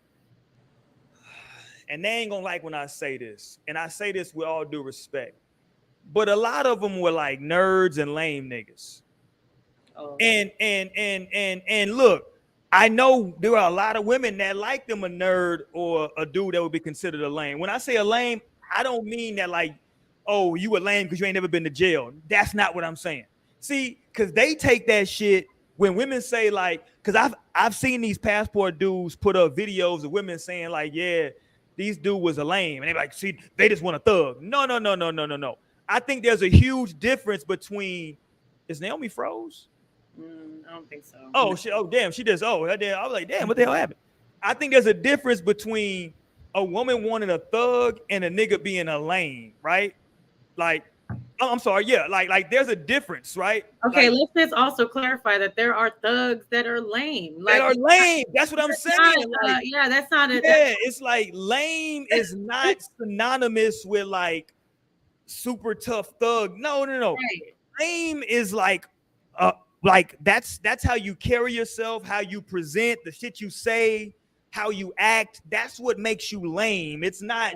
and they ain't gonna like when I say this, and I say this with all due respect, but a lot of them were like nerds and lame niggas. Oh. And look, I know there are a lot of women that like them a nerd or a dude that would be considered a lame. When I say a lame, I don't mean that like, oh, you a lame because you ain't never been to jail. That's not what I'm saying. See, because they take that shit when women say like, because I've seen these passport dudes put up videos of women saying like, yeah, these dude was a lame, and they like, see, they just want a thug. No. I think there's a huge difference between. Is Naomi froze? I don't think so. Oh shit! Oh damn! She just damn. I was like, damn, what the hell happened? I think there's a difference between a woman wanting a thug and a nigga being a lame, right? Like, I'm sorry, yeah, like there's a difference, right? Okay, like, let's just also clarify that there are thugs that are lame. Like, that are lame. That's what I'm saying. Like, yeah, that's not it. Yeah, it's like lame is not synonymous with like super tough thug. No. Right. Lame is like that's how you carry yourself, how you present, the shit you say, how you act. That's what makes you lame. It's not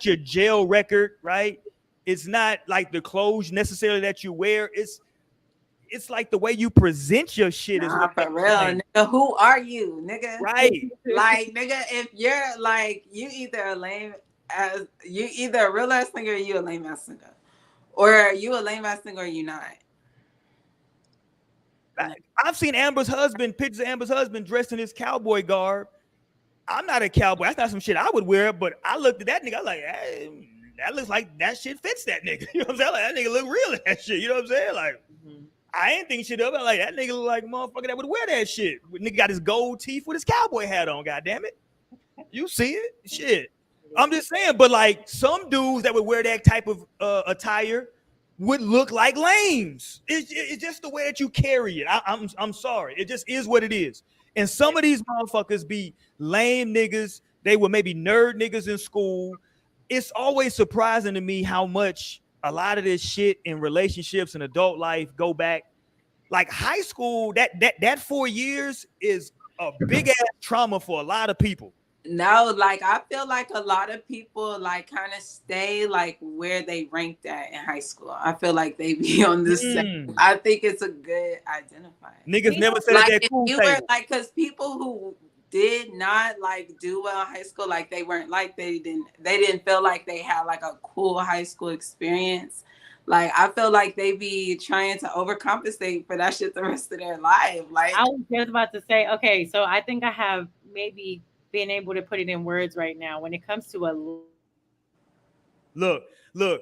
your jail record, right? It's not like the clothes necessarily that you wear. It's like the way you present your shit is what for real, nigga. Who are you, nigga? Right. Like, nigga, if you're like you either a lame as you either a real ass nigga or you a lame ass nigga. Or are you a lame ass nigga or you not? I've seen pictures of Amber's husband dressed in his cowboy garb. I'm not a cowboy. That's not some shit I would wear, but I looked at that nigga, I was like, hey, that looks like that shit fits that nigga. You know what I'm saying? Like, that nigga look real in that shit. You know what I'm saying? Like, I ain't think shit up. I'm like, that nigga look like a motherfucker that would wear that shit. Nigga got his gold teeth with his cowboy hat on, goddamn it. You see it? Shit. I'm just saying, but like some dudes that would wear that type of attire would look like lames. It's just the way that you carry it. I'm sorry. It just is what it is. And some of these motherfuckers be lame niggas. They were maybe nerd niggas in school. It's always surprising to me how much a lot of this shit in relationships and adult life go back. Like high school, that 4 years is a big ass trauma for a lot of people. No, like I feel like a lot of people like kind of stay like where they ranked at in high school. I feel like they be on the same. I think it's a good identifier. Niggas never said like that if cool you were like, because people who did not like do well in high school, like they weren't like they didn't feel like they had like a cool high school experience. Like I feel like they be trying to overcompensate for that shit the rest of their life. Like I was just about to say, okay, so I think I have maybe being able to put it in words right now when it comes to a look the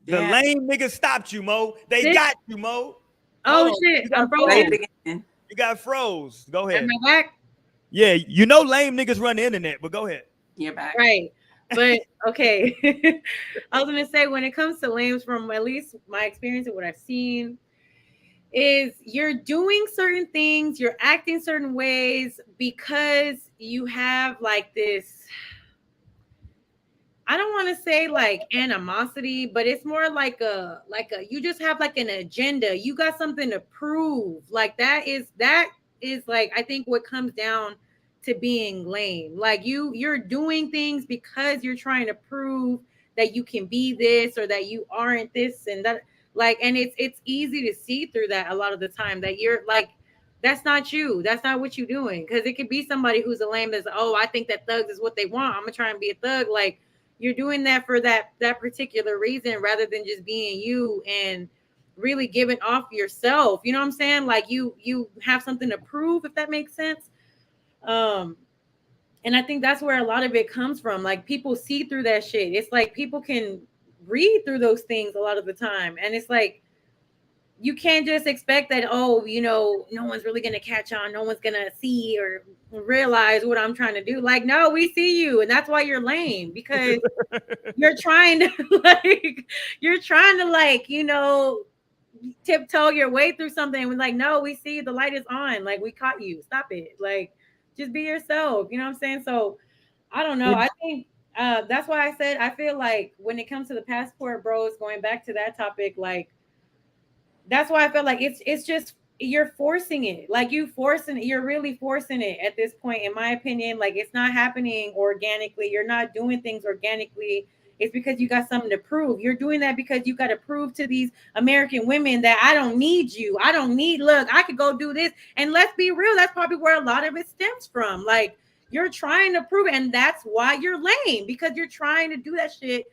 lame niggas stopped you, Mo. They got you, Mo. Oh shit, I'm frozen. You got froze. Go ahead. Am I back? Yeah, you know lame niggas run the internet, but go ahead. You're back. Right. But okay. I was gonna say when it comes to lames, from at least my experience and what I've seen, is you're doing certain things, you're acting certain ways because you have like this, I don't want to say like animosity, but it's more like a you just have like an agenda. You got something to prove. Like that is like I think what comes down to being lame. Like you're doing things because you're trying to prove that you can be this or that you aren't this and that. Like, and it's easy to see through that a lot of the time that you're like, that's not you. That's not what you're doing. Because it could be somebody who's a lame that's, oh, I think that thugs is what they want. I'm gonna try and be a thug. Like you're doing that for that particular reason rather than just being you and really giving off yourself. You know what I'm saying? Like you have something to prove, if that makes sense. And I think that's where a lot of it comes from. Like people see through that shit. It's like people can read through those things a lot of the time. And it's like, you can't just expect that, oh, you know, no one's really going to catch on. No one's going to see or realize what I'm trying to do. Like, no, we see you. And that's why you're lame, because you're trying to like, you know, tiptoe your way through something. And we're like, no, we see you. The light is on. Like, we caught you. Stop it. Like, just be yourself. You know what I'm saying? So I don't know. I think that's why I said I feel like when it comes to the passport bros, going back to that topic, like that's why I feel like it's just you're forcing it. Like you're really forcing it at this point, in my opinion. Like it's not happening organically. You're not doing things organically. It's because you got something to prove. You're doing that because you got to prove to these American women that I don't need you. I don't need, look, I could go do this. And let's be real, that's probably where a lot of it stems from. Like you're trying to prove it, and that's why you're lame, because you're trying to do that shit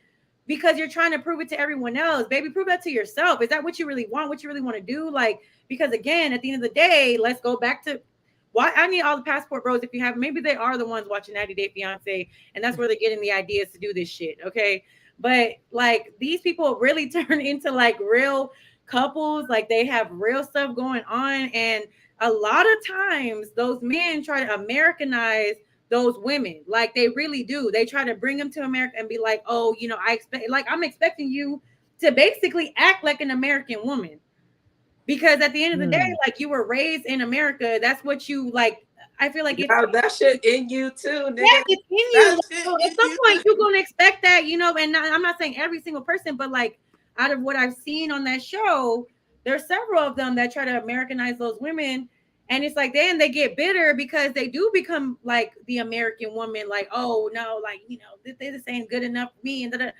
because you're trying to prove it to everyone else. Baby, prove that to yourself. Is that what you really want? What you really want to do? Like, because again, at the end of the day, let's go back to why I need all the passport bros. If you have, maybe they are the ones watching 90 Day Fiance, and that's where they're getting the ideas to do this shit. Okay. But like these people really turn into like real couples, like they have real stuff going on. And a lot of times those men try to Americanize those women. Like they really do. They try to bring them to America and be like, oh, you know, I'm expecting you to basically act like an American woman. Because at the end of the day, like you were raised in America, that's what you like. I feel like that shit in you too, nigga. Yeah, it's in you. So at some point, you're gonna expect that, you know. And I'm not saying every single person, but like out of what I've seen on that show, there's several of them that try to Americanize those women, and it's like then they get bitter because they do become like the American woman. Like, oh no, like you know, this ain't good enough for me, and da-da.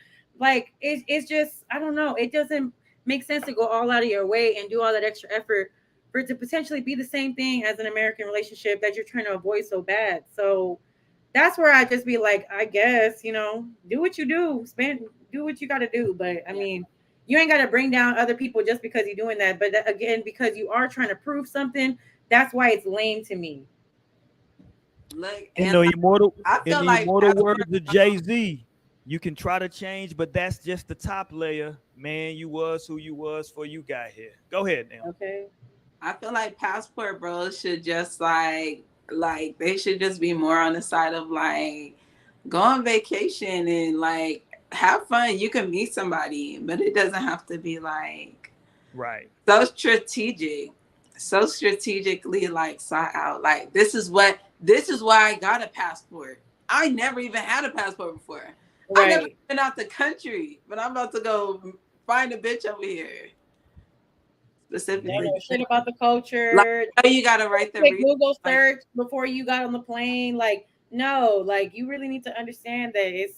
Like it's just I don't know. It doesn't make sense to go all out of your way and do all that extra effort for it to potentially be the same thing as an American relationship that you're trying to avoid so bad. So that's where I just be like, I guess, you know, do what you do, do what you got to do. But I mean, you ain't got to bring down other people just because you're doing that. But again, because you are trying to prove something, that's why it's lame to me. Look, in the immortal like words of Jay-Z, you can try to change, but that's just the top layer. Man, you was who you was before you got here. Go ahead now. Okay. I feel like passport bros should just like they should just be more on the side of like go on vacation and like have fun. You can meet somebody, but it doesn't have to be like right so strategically like sought out. Like this is why I got a passport. I never even had a passport before. Right. I never been out the country, but I'm about to go find a bitch over here. Specifically, know shit about the culture. Like, you gotta write the Google search before you got on the plane. Like, no, like you really need to understand that it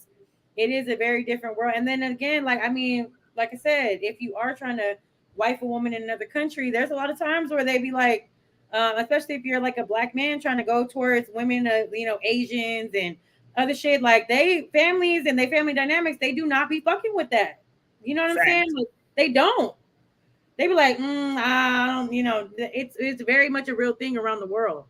is a very different world. And then again, like I mean, like I said, if you are trying to wife a woman in another country, there's a lot of times where they be like, especially if you're like a black man trying to go towards women, you know, Asians and other shit, like they families and they family dynamics, they do not be fucking with that. You know what I'm saying? Like, they don't. They be like, I don't, you know, it's very much a real thing around the world.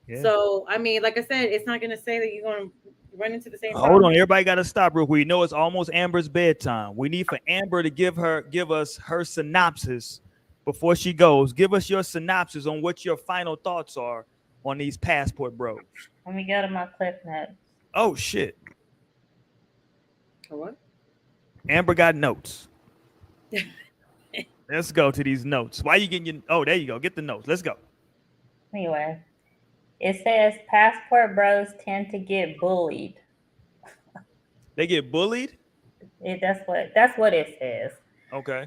Yeah. So I mean, like I said, it's not gonna say that you're gonna run into the same problem. Hold on, everybody gotta stop real quick. We know it's almost Amber's bedtime. We need for Amber to give us her synopsis before she goes. Give us your synopsis on what your final thoughts are on these passport bros. Let me go to my clip notes. Oh shit. What? Amber got notes. Let's go to these notes. Why are you getting your... Oh, there you go. Get the notes. Let's go. Anyway, it says passport bros tend to get bullied. They get bullied? That's what it says. Okay.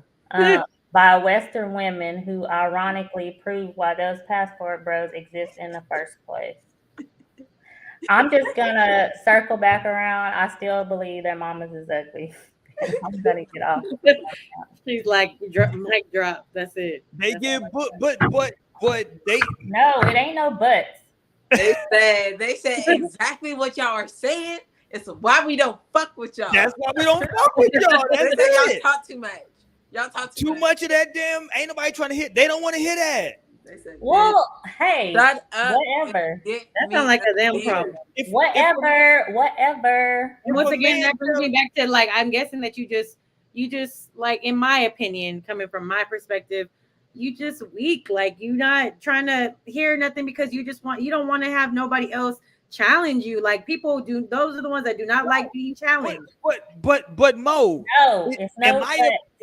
By Western women who ironically prove why those passport bros exist in the first place. I'm just gonna circle back around. I still believe that mamas is ugly. I'm gonna get off. She's like mic drop. That's it. They get but they no, it ain't no buts. They said exactly what y'all are saying. It's why we don't fuck with y'all. That's why we don't fuck with y'all. That's y'all talk too much. Y'all talk too much of that damn. Ain't nobody trying to hit. They don't want to hear that. Well, hey, shut up. Whatever. That sounds like a them problem. Whatever. Once again, that brings me back to like I'm guessing that you just like, in my opinion, coming from my perspective, you just weak. Like you're not trying to hear nothing because you don't want to have nobody else challenge you. Like people do. Those are the ones that do not like being challenged. But Mo, no,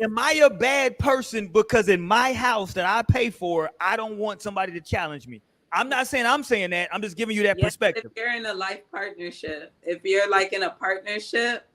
am I a bad person because in my house that I pay for, I don't want somebody to challenge me? I'm not saying I'm saying that. I'm just giving you that perspective. If you're in a life partnership, if you're like in a partnership,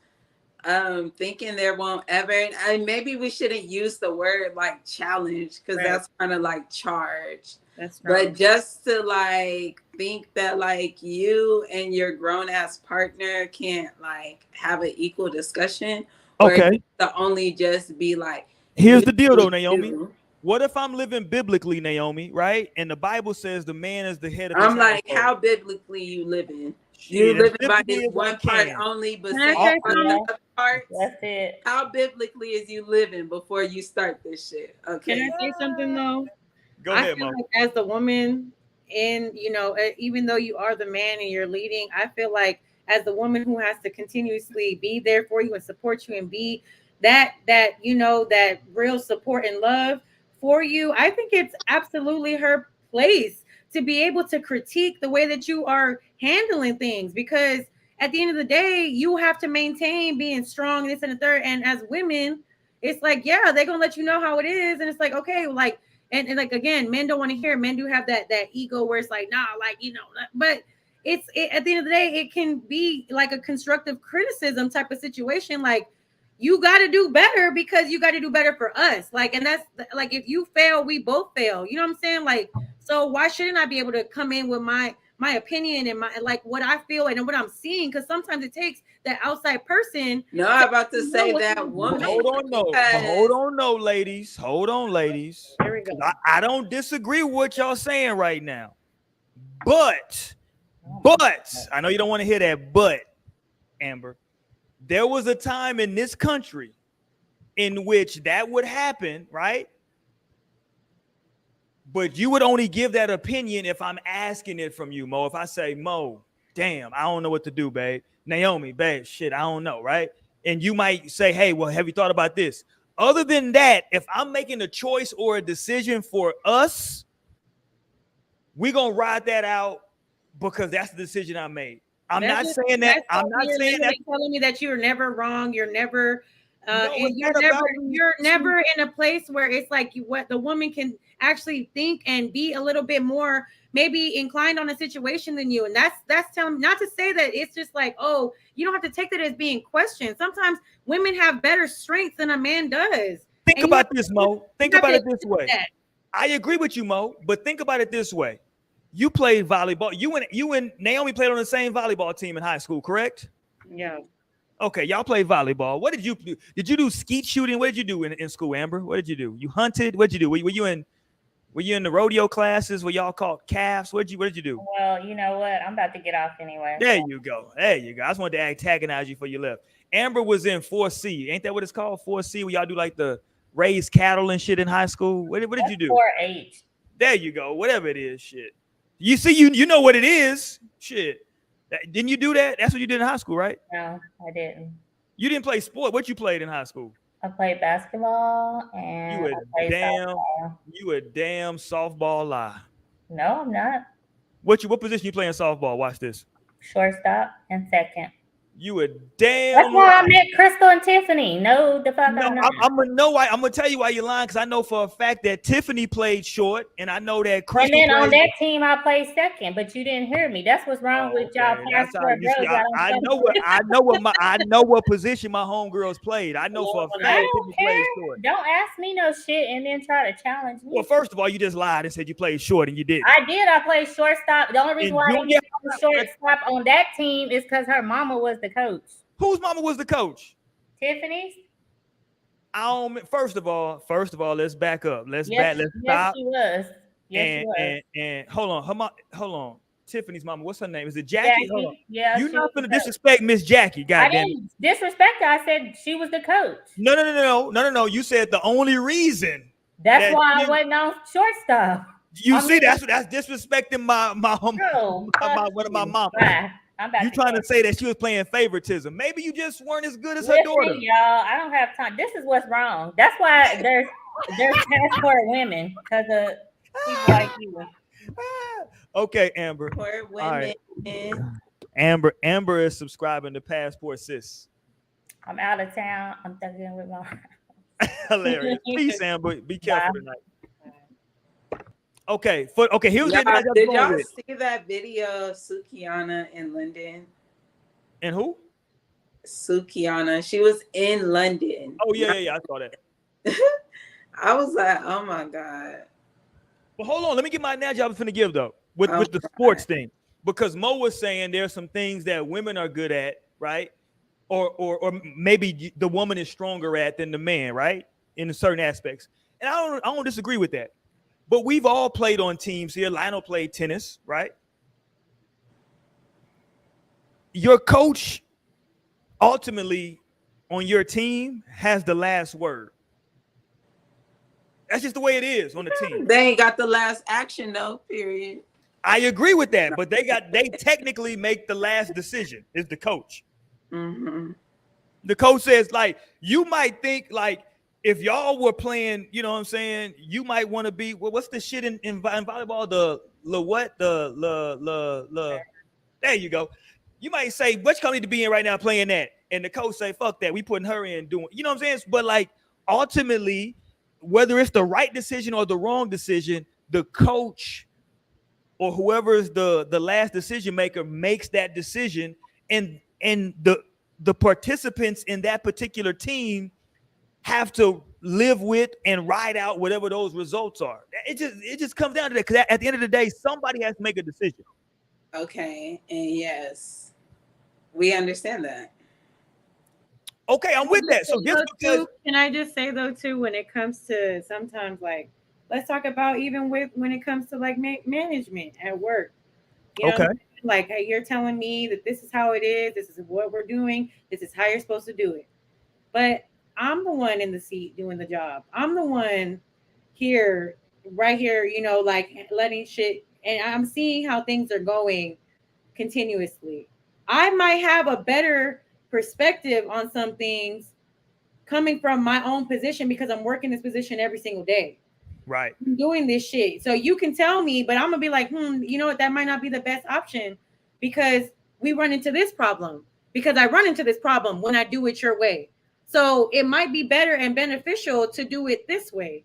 thinking there won't ever, and maybe we shouldn't use the word like challenge because that's kind of like charge. That's but just to like think that like you and your grown ass partner can't like have an equal discussion, or Okay. to only just be like, Here's you the deal, do though, Naomi. you. What if I'm living biblically, Naomi, right? And the Bible says the man is the head of his I'm like, household. how biblically you living? You Shit, as living by biblically this as I one part can. only, but Can I saying say about something? the other parts. That's it. How biblically is you living before you start this shit? Okay. Can I say something though? Go I ahead, feel Mo. like as the woman, and even though you are the man and you're leading, I feel like as the woman who has to continuously be there for you and support you and be that that real support and love for you, I think it's absolutely her place to be able to critique the way that you are handling things, because at the end of the day, you have to maintain being strong, this and the third. And as women, it's like, yeah, they're gonna let you know how it is, and it's like, okay, like. And like again, men don't want to hear. Men do have that ego where it's like, nah, like but at the end of the day, it can be like a constructive criticism type of situation. Like, you got to do better because you got to do better for us. Like, and that's like, if you fail, we both fail. You know what I'm saying? Like, so why shouldn't I be able to come in with my opinion and my like what I feel and what I'm seeing? Because sometimes it takes that outside person. No, I'm about to say that woman. Hold on, no. Hold on, no, ladies. Hold on, ladies. Here we go. I don't disagree with what y'all saying right now. But I know you don't want to hear that, but Amber, there was a time in this country in which that would happen, right? But you would only give that opinion if I'm asking it from you, Mo. If I say, Mo, damn, I don't know what to do, babe. Naomi, babe, shit, I don't know, right? And you might say, hey, well, have you thought about this? Other than that, if I'm making a choice or a decision for us, we're going to ride that out because that's the decision I made. I'm not saying that. I'm not saying that. Telling me that you're never wrong. You're never, No, and you're never in a place where it's like what the woman can actually think and be a little bit more maybe inclined on a situation than you. And that's telling, not to say that it's just like, oh, you don't have to take that as being questioned. Sometimes women have better strengths than a man does. Think about this, Mo. Think about it this way. I agree with you, Mo, but think about it this way. You played volleyball. You and Naomi played on the same volleyball team in high school, correct? Yeah. Okay, y'all played volleyball. What did you do? Did you do skeet shooting? What did you do in school, Amber? What did you do? You hunted? What did you do? Were you in the rodeo classes? Were y'all called calves? What did you do? Well, you know what? I'm about to get off anyway. There you go. I just wanted to antagonize you before you left. Amber was in 4C. Ain't that what it's called? 4C, where y'all do like the raised cattle and shit in high school. What did you do? 4H. There you go. Whatever it is, shit. You see, you know what it is. Shit. Didn't you do that? That's what you did in high school, right? No, I didn't. You didn't play sport. What you played in high school? I played basketball and you a damn softball lie. No, I'm not. What position you play in softball? Watch this. Shortstop and second. You a damn. That's why I met Crystal and Tiffany. No, the fuck. No, I'm gonna tell you why you're lying, because I know for a fact that Tiffany played short, and I know that Crystal. And then on that team, I played second, but you didn't hear me. That's what's wrong with y'all. I know what position my homegirls played. I know for a fact Tiffany played short. Don't ask me no shit and then try to challenge me. Well, first of all, you just lied and said you played short, and you didn't. I did. I played shortstop. The only reason why I didn't play shortstop on that team is because her mama was the coach. Whose mama was the coach? Tiffany's. First of all, let's back up. Let's stop. Yes, she was. And hold on. Tiffany's mama, what's her name? Is it Jackie? Hold on. Yeah. You're not gonna disrespect Miss Jackie, goddamn. I didn't disrespect her. I said she was the coach. No. You said the only reason. That's why I wasn't on shortstop. That's disrespecting my one of my mama. You trying to say that she was playing favoritism? Maybe you just weren't as good as her daughter. Y'all, I don't have time. This is what's wrong. That's why there's passport women, because of people like you. Okay, Amber. For women. Right. Amber is subscribing to Passport Sis. I'm out of town. I'm thinking with my hilarious. Peace, Amber. Be careful tonight. Okay, here's did y'all see that video of Sukiana in London? And who? Sukiana. She was in London. Oh yeah, I saw that. I was like, oh my God. Well, hold on. Let me get my analogy I was finna give though with Oh the my sports God. thing, because Mo was saying there's some things that women are good at, right? Or maybe the woman is stronger at than the man, right? In certain aspects, and I don't disagree with that. But we've all played on teams here. Lionel played tennis, right? Your coach ultimately on your team has the last word. That's just the way it is on the team. They ain't got the last action though, period. I agree with that, but they technically make the last decision is the coach. Mm-hmm. The coach says, like, you might think like if y'all were playing, you know what I'm saying, you might want to be what's the shit in volleyball? There you go. You might say, which company to be in right now playing that? And the coach say, fuck that. We putting her in doing, you know what I'm saying? But like ultimately, whether it's the right decision or the wrong decision, the coach or whoever is the last decision maker makes that decision, and the participants in that particular team have to live with and ride out whatever those results are. It just comes down to that, because at the end of the day, somebody has to make a decision. Okay, and yes, we understand that. Okay, I'm with that. So just because Can I just say though too, when it comes to sometimes like, let's talk about even with when it comes to like management at work. You know, okay, what I'm saying? Like, hey, you're telling me that this is how it is. This is what we're doing. This is how you're supposed to do it. But I'm the one in the seat doing the job. I'm the one here, right here. You know, like letting shit, and I'm seeing how things are going continuously. I might have a better perspective on some things coming from my own position because I'm working this position every single day. right. I'm doing this shit. So you can tell me, but I'm gonna be like, you know what, that might not be the best option because we run into this problem. Because I run into this problem when I do it your way. So it might be better and beneficial to do it this way.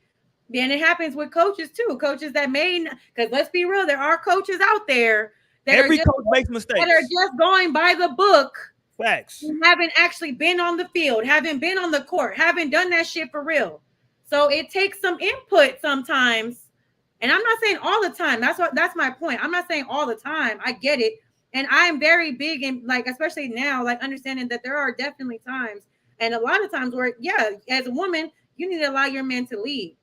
And it happens with coaches too. Coaches that may, because let's be real, there are coaches out there that Every coach makes mistakes. that are just going by the book, Facts. haven't actually been on the field, haven't been on the court, haven't done that shit for real. So it takes some input sometimes. And I'm not saying all the time. That's my point. I'm not saying all the time. I get it. And I am very big in, like, especially now, like understanding that there are definitely times and a lot of times where, yeah, as a woman, you need to allow your man to lead.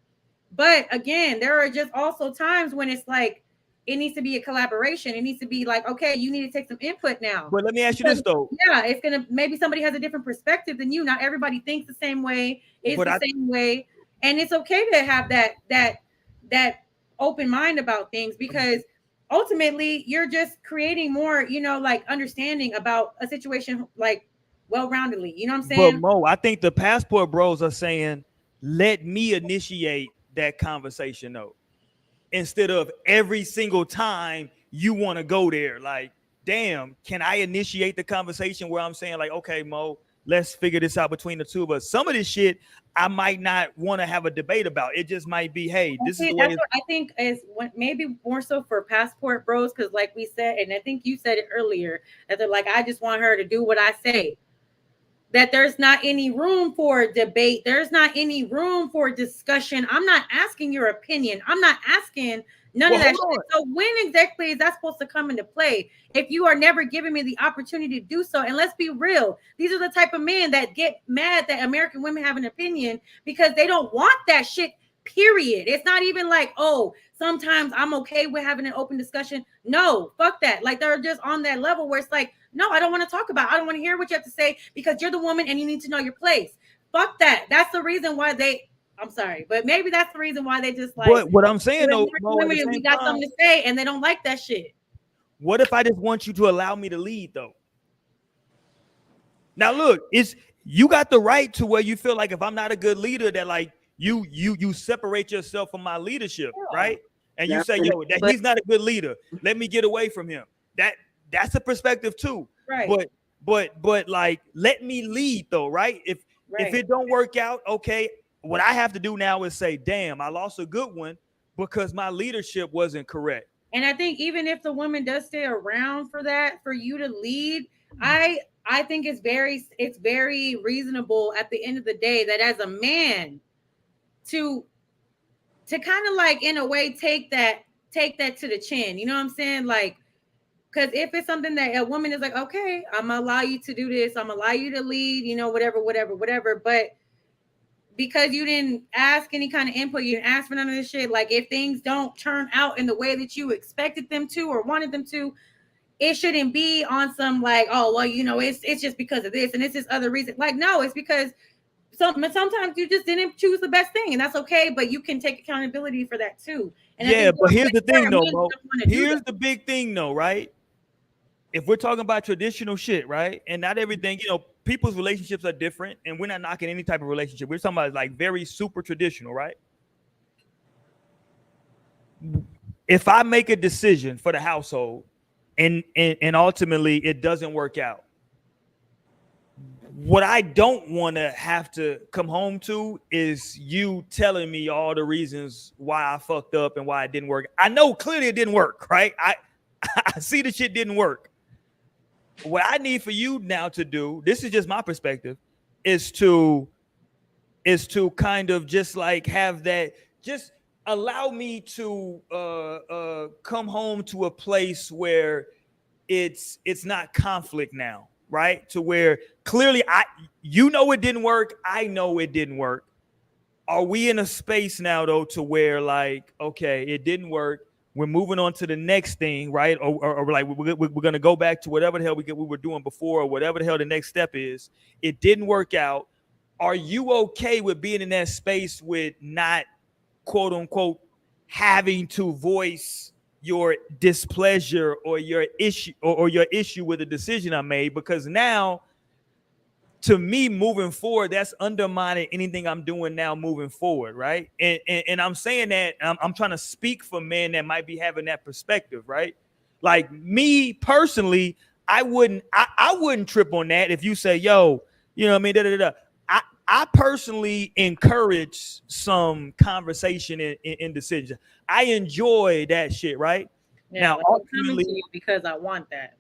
But again, there are just also times when it's like it needs to be a collaboration. It needs to be like, okay, you need to take some input now. But let me ask you this though. Yeah, it's gonna, maybe somebody has a different perspective than you. Not everybody thinks the same way, same way, and it's okay to have that open mind about things because ultimately you're just creating more, you know, like understanding about a situation, like well-roundedly. You know what I'm saying? But Mo, I think the passport bros are saying, let me initiate that conversation though, instead of every single time you want to go there. Like, damn, can I initiate the conversation where I'm saying like, okay, Mo, let's figure this out between the two of us. Some of this shit I might not want to have a debate about. It just might be, hey, this is the way. That's what I think is maybe more so for passport bros, because like we said, and I think you said it earlier, that they're like, I just want her to do what I say. That there's not any room for debate. There's not any room for discussion. I'm not asking your opinion. I'm not asking none of that shit. So when exactly is that supposed to come into play if you are never giving me the opportunity to do so? And let's be real. These are the type of men that get mad that American women have an opinion because they don't want that shit, period. It's not even like, oh, sometimes I'm okay with having an open discussion. No, fuck that. Like they're just on that level where it's like, no, I don't want to talk about it. I don't want to hear what you have to say because you're the woman and you need to know your place. Fuck that. That's the reason why I'm sorry, but maybe that's the reason why they just like. But what I'm saying though, women, we got something to say and they don't like that shit. What if I just want you to allow me to lead though? Now look, you got the right to where you feel like if I'm not a good leader, that like you separate yourself from my leadership, right? And you say, yo, that he's not a good leader. Let me get away from him. That's a perspective too. Right. But like, let me lead though, right? If it don't work out, okay, what I have to do now is say, damn, I lost a good one because my leadership wasn't correct. And I think even if the woman does stay around for that, for you to lead, I I think it's very reasonable at the end of the day that as a man to kind of like in a way take that to the chin. You know what I'm saying? Like, because if it's something that a woman is like, okay, I'm gonna allow you to do this, I'm gonna allow you to lead, you know, whatever, but because you didn't ask any kind of input, you didn't ask for none of this shit. Like, if things don't turn out in the way that you expected them to or wanted them to, it shouldn't be on some like, oh, well, you know, it's just because of this and it's this other reason. Like, no, it's because sometimes you just didn't choose the best thing, and that's okay. But you can take accountability for that too. And yeah, but here's the thing, though, Mo. Here's the big thing, though, right? If we're talking about traditional shit, right, and not everything, you know, people's relationships are different, and we're not knocking any type of relationship. We're talking about like very super traditional, right? If I make a decision for the household, and ultimately it doesn't work out, what I don't want to have to come home to is you telling me all the reasons why I fucked up and why it didn't work. I know clearly it didn't work, right? I see the shit didn't work. What I need for you now to do, this is just my perspective, is to kind of just like have that, just allow me to come home to a place where it's not conflict now, right? To where clearly you know it didn't work, I know it didn't work. Are we in a space now though to where like, okay, it didn't work, we're moving on to the next thing, right? Or like we're going to go back to whatever the hell we were doing before, or whatever the hell the next step is. It didn't work out. Are you okay with being in that space with not, quote unquote, having to voice your displeasure or your issue or your issue with the decision I made? Because now, to me, moving forward, that's undermining anything I'm doing now moving forward, right? And I'm saying that I'm trying to speak for men that might be having that perspective, right? Like me personally, I wouldn't trip on that if you say, yo, you know what I mean? I personally encourage some conversation in decisions. I enjoy that shit, right? Yeah, now, like ultimately, because I want that.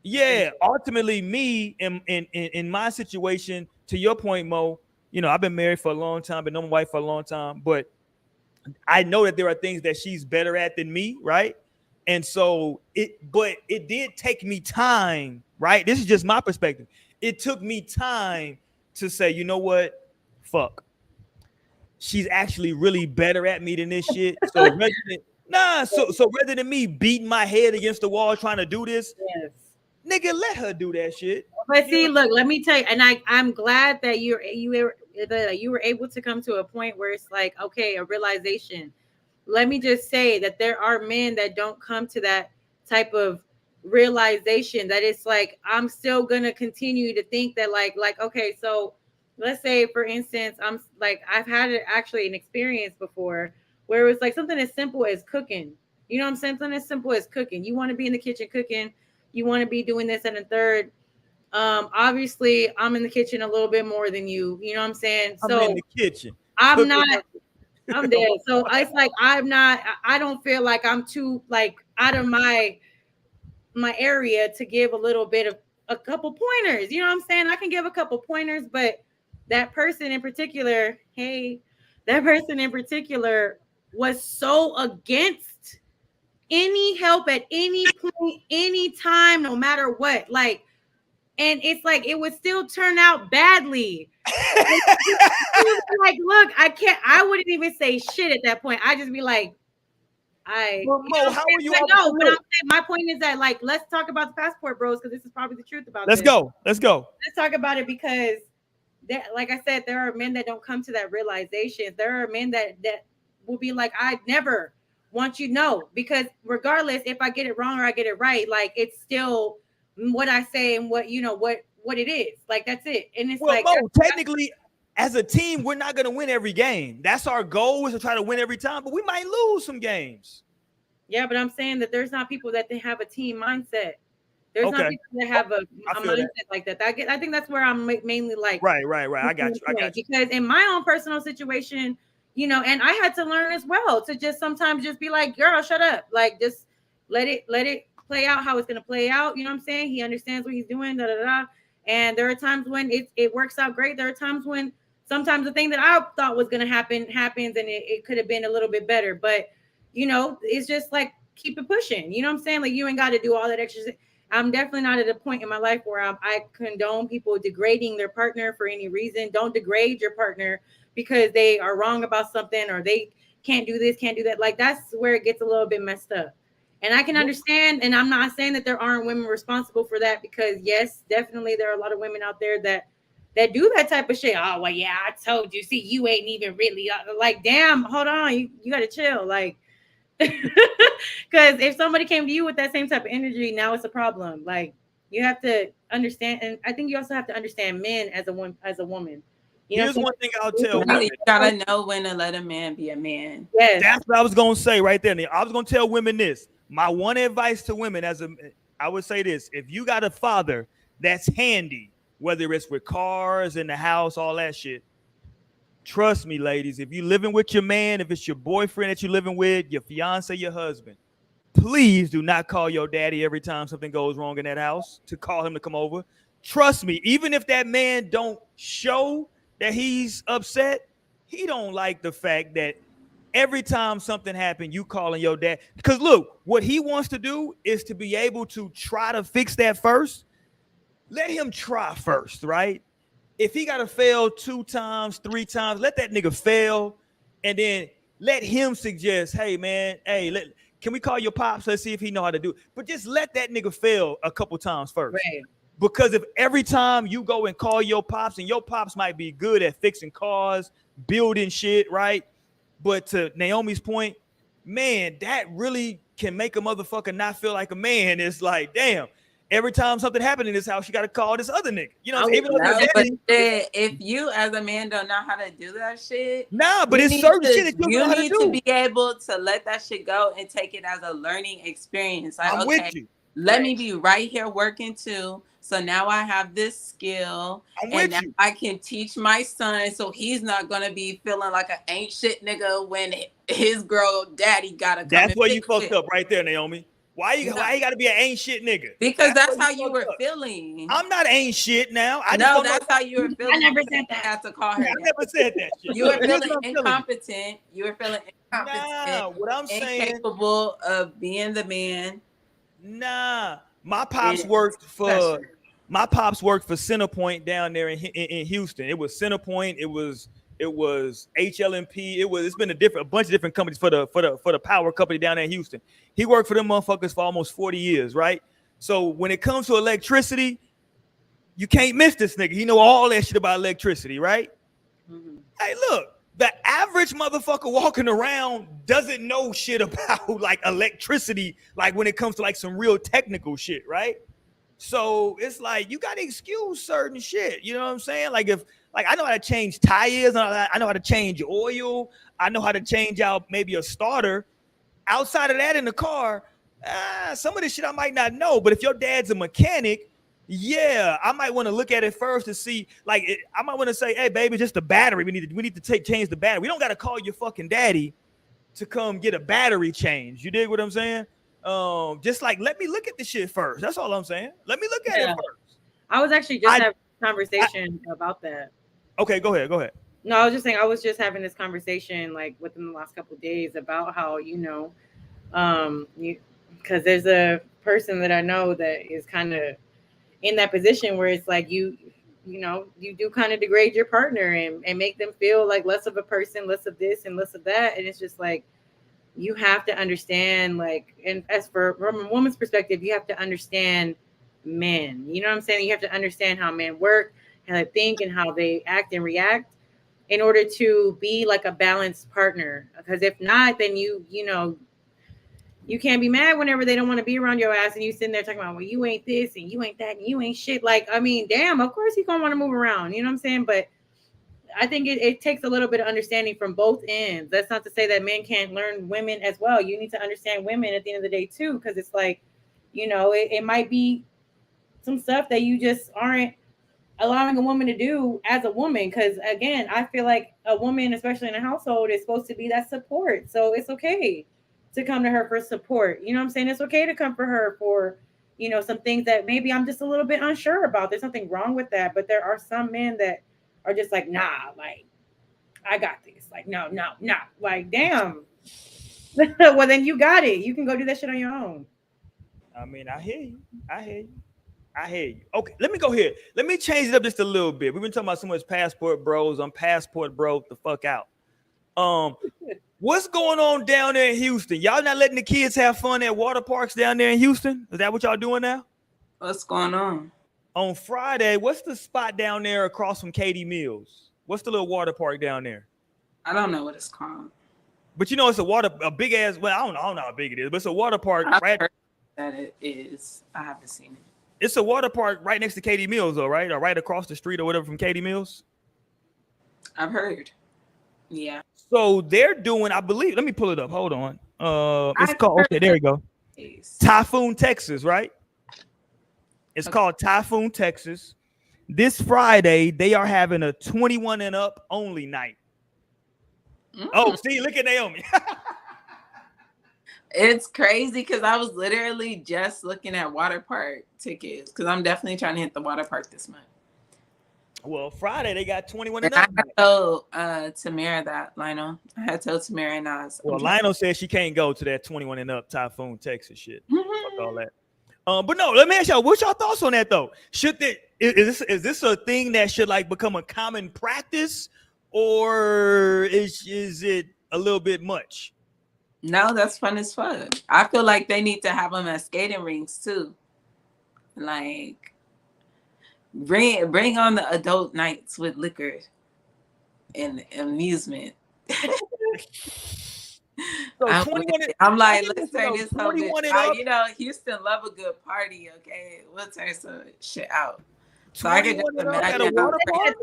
Yeah, ultimately, me in my situation, to your point, Mo, you know, I've been married for a long time, been known my wife for a long time, but I know that there are things that she's better at than me, right? And so but it did take me time, right? This is just my perspective. It took me time to say, you know what? Fuck. She's actually really better at me than this shit. So rather than me beating my head against the wall trying to do this, yes, nigga, let her do that shit. But see, look, let me tell you, and I'm glad that you were able to come to a point where it's like, okay, a realization. Let me just say that there are men that don't come to that type of realization, that it's like, I'm still gonna continue to think that like okay, so let's say for instance, I'm like, I've had actually an experience before where it was like something as simple as cooking. You know what I'm saying? Something as simple as cooking. You want to be in the kitchen cooking, you want to be doing this and a third. Obviously I'm in the kitchen a little bit more than you know what I'm saying? So I'm in the kitchen. I'm not, I'm dead. So it's like, I don't feel like I'm too like out of my area to give a little bit of a couple pointers. You know what I'm saying? I can give a couple pointers, but that person in particular, that person in particular was so against any help at any point, any time, no matter what. Like, and it's like it would still turn out badly. Like, look, I wouldn't even say shit at that point. I just be like, well, Mo, how are you? No, but I'm saying, my point is that, like, let's talk about the passport bros, because this is probably the truth about Let's this. go. Let's talk about it, because like I said, there are men that don't come to that realization. There are men that will be like, I never want you to know, because regardless if I get it wrong or I get it right, like, it's still what I say and what, you know, what it is. Like, that's it. And it's like, Mo, technically, as a team, we're not going to win every game. That's our goal, is to try to win every time, but we might lose some games. Yeah, but I'm saying that there's not people that they have a team mindset. There's not people that have a mindset like that. I think that's where I'm mainly like. Right. I got you. Because in my own personal situation, you know, and I had to learn as well to just sometimes just be like, girl, shut up. Like, just let it play out how it's going to play out. You know what I'm saying? He understands what he's doing, And there are times when it works out great. There are times when sometimes the thing that I thought was going to happen happens, and it could have been a little bit better. But, it's just like, keep it pushing. You know what I'm saying? Like, you ain't got to do all that extra. I'm definitely not at a point in my life where I condone people degrading their partner for any reason. Don't degrade your partner because they are wrong about something, or they can't do this, can't do that. Like, that's where it gets a little bit messed up. And I can understand, and I'm not saying that there aren't women responsible for that, because yes, definitely there are a lot of women out there that do that type of shit. Oh, well, yeah, I told you. See, you ain't even really like, damn, hold on. You got to chill. Like, because if somebody came to you with that same type of energy, now it's a problem. Like, you have to understand. And I think you also have to understand men as a woman. Here's one thing I'll tell women. You gotta know when to let a man be a man. Yes. That's what I was gonna say right there. I was gonna tell women this. My one advice to women I would say this: if you got a father that's handy, whether it's with cars in the house, all that shit, trust me, ladies, if you're living with your man, if it's your boyfriend that you're living with, your fiance, your husband, please do not call your daddy every time something goes wrong in that house to call him to come over. Trust me, even if that man don't show that he's upset, he don't like the fact that every time something happened, you calling your dad. Because look, what he wants to do is to be able to try to fix that first. Let him try first, right? If he got to fail 2 times, 3 times, let that nigga fail. And then let him suggest, hey, man, can we call your pops? Let's see if he know how to do it. But just let that nigga fail a couple times first. Right. Because if every time you go and call your pops, and your pops might be good at fixing cars, building shit, right? But to Naomi's point, man, that really can make a motherfucker not feel like a man. It's like, damn, every time something happened in this house, you got to call this other nigga. You know what I'm saying? If you as a man don't know how to do that shit, but it's certain shit that you know how to do. You need to be able to let that shit go and take it as a learning experience. Like, I'm with you. Let me be right here working too. So now I have this skill, and now I can teach my son, so he's not gonna be feeling like an ain't shit nigga when his girl daddy gotta come. That's where you fucked up right there, Naomi. Why you gotta be an ain't shit nigga? Because that's how you were feeling. I'm not ain't shit now. That's how you were feeling. I never said that. I have to call her. I never said that shit. You were feeling incompetent. You were feeling incompetent. Nah, what I'm saying, incapable of being the man. Nah, my pops worked for Centerpoint down there in Houston. It was Centerpoint. It was HLMP. It's been a bunch of different companies for the power company down there in Houston. He worked for them motherfuckers for almost 40 years, right? So when it comes to electricity, you can't miss this nigga. He know all that shit about electricity, right? Mm-hmm. Hey, look, the average motherfucker walking around doesn't know shit about like electricity, like when it comes to like some real technical shit, right? So it's like you gotta excuse certain shit. You know what I'm saying? Like I know how to change tires, I know how to change oil, I know how to change out maybe a starter. Outside of that in the car, some of this shit I might not know. But if your dad's a mechanic, yeah, I might want to look at it first to see. Like I might want to say, hey, baby, just the battery. We need to change the battery. We don't got to call your fucking daddy to come get a battery change. You dig what I'm saying? Just like let me look at the shit first. That's all I'm saying. Let me look at it first. I was actually just having a conversation about that. Okay, go ahead. No, I was just saying I was just having this conversation like within the last couple of days about how because there's a person that I know that is kind of in that position where it's like you do kind of degrade your partner and make them feel like less of a person, less of this and less of that, and it's just like. You have to understand, like, and as from a woman's perspective, you have to understand men. You know what I'm saying? You have to understand how men work, how they think, and how they act and react in order to be like a balanced partner. Because if not, then you can't be mad whenever they don't want to be around your ass and you sitting there talking about, well, you ain't this and you ain't that and you ain't shit. Like, I mean, damn, of course he's gonna want to move around. You know what I'm saying? But I think it takes a little bit of understanding from both ends. That's not to say that men can't learn women as well. You need to understand women at the end of the day too, because it's like, it might be some stuff that you just aren't allowing a woman to do as a woman. Because again, I feel like a woman, especially in a household, is supposed to be that support. So it's okay to come to her for support. You know what I'm saying? It's okay to come for her for, you know, some things that maybe I'm just a little bit unsure about. There's nothing wrong with that, but there are some men that are just like, nah, like I got this. Like, no, no, no. Like, damn. Well, then you got it. You can go do that shit on your own. I mean, I hear you. I hear you. I hear you. Okay, let me go here. Let me change it up just a little bit. We've been talking about so much passport bros. I'm passport bro the fuck out. What's going on down there in Houston? Y'all not letting the kids have fun at water parks down there in Houston? Is that what y'all doing now? What's going on? On Friday, what's the spot down there across from Katie Mills? What's the little water park down there? I don't know what it's called. But you know, it's a big ass. Well, I don't know how big it is, but it's a water park. I've Right, heard that it is. I haven't seen it. it's a water park right next to Katie Mills, though, right, or right across the street or whatever from Katie Mills. I've heard. Yeah. So they're doing, I believe. Let me pull it up. Hold on. It's I've called. heard Okay, there you go. Yes. Typhoon, Texas, right? It's called Typhoon, Texas. This Friday, they are having a 21 and up only night. Oh, see, look at Naomi. It's crazy because I was literally just looking at water park tickets because I'm definitely trying to hit the water park this month. Well, Friday they got 21 and And I up. had told Tamara that, Lionel. I had told Tamara and Nas. Well, Lionel says she can't go to that 21 and up Typhoon, Texas shit. Fuck all that. But no, let me ask y'all, what's y'all thoughts on that though? Should is this a thing that should like become a common practice, or is it a little bit much? No, that's fun as fuck. I feel like they need to have them at skating rinks too. Like bring on the adult nights with liquor and amusement. So I'm like, let's turn this whole 21 bitch and out. up. You know, Houston love a good party, okay? We'll turn some shit out. So I can just 21 and up at a imagine. water park?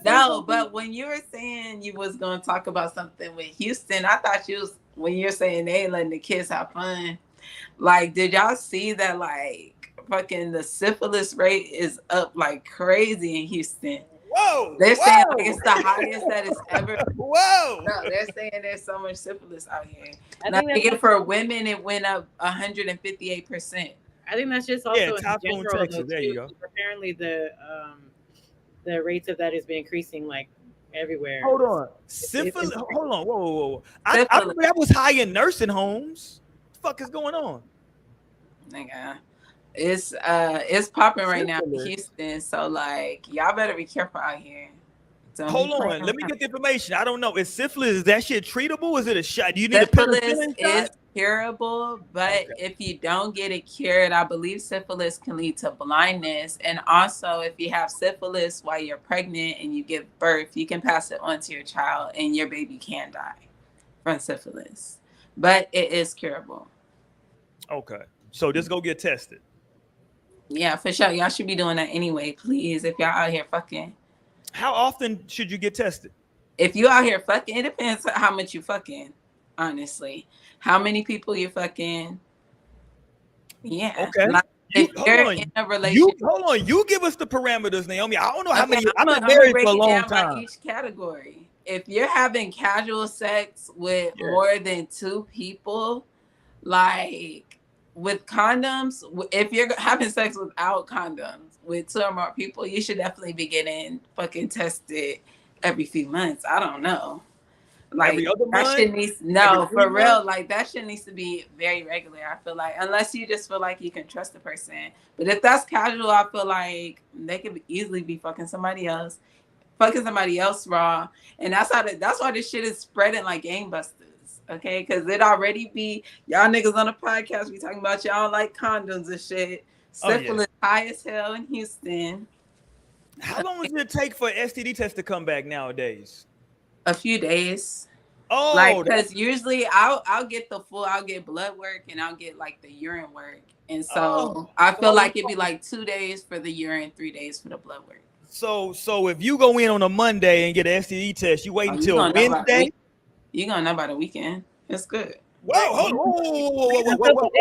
No, but when you were saying you was gonna talk about something with Houston, I thought you was when you're saying they letting the kids have fun. Like, did y'all see that? Like, fucking the syphilis rate is up like crazy in Houston. Whoa! They're saying like it's the highest that it's ever. Whoa! No, they're saying there's so much syphilis out here. I think for women, it went up 158%. I think that's just also in Typhoon, general. Texas. Though, There you go. Apparently, the rates of that has been increasing like everywhere. Hold on, syphilis. Hold on, whoa. I remember that was high in nursing homes. What the fuck is going on? Nigga, it's popping right now in Syphilis. Houston. So like, y'all better be careful out here. Don't Hold be on, playing let me around. get the information. I don't know. Is syphilis, is that shit treatable? Is it a shot? Do you need a Syphilis penicillin is shot? curable, but Okay. if you don't get it cured, I believe syphilis can lead to blindness. And also, if you have syphilis while you're pregnant and you give birth, you can pass it on to your child and your baby can die from syphilis. But it is curable. Okay, so just go get tested. Yeah, for sure. Y'all should be doing that anyway, please. If y'all out here fucking. How often should you get tested? If you out here fucking, it depends on how much you fucking, honestly. How many people you fucking. Yeah. Okay. Like, if you're in a relationship. You give us the parameters, Naomi. I don't know how many. I've I'm been married break for a it long down by time. each category. If you're having casual sex with Yeah. more than 2 people, like with condoms, if you're having sex without condoms with 2 or more people, you should definitely be getting fucking tested every few months. I don't know. Like Every other that month? shit needs Every 3 for real. months? Like that shit needs to be very regular. I feel like unless you just feel like you can trust the person. But if that's casual, I feel like they could easily be fucking somebody else raw, and that's why this shit is spreading like gangbusters. Okay, because it already be y'all niggas on the podcast. We talking about y'all like condoms and shit. Syphilis high as hell in Houston. How long does it take for STD test to come back nowadays? A few days. Oh, like because usually I'll get I'll get blood work and I'll get like the urine work, and so I feel like it'd be like 2 days for the urine, 3 days for the blood work. So if you go in on a Monday and get an STD test, you wait until Wednesday. You're gonna know by the weekend. It's good. Whoa, hold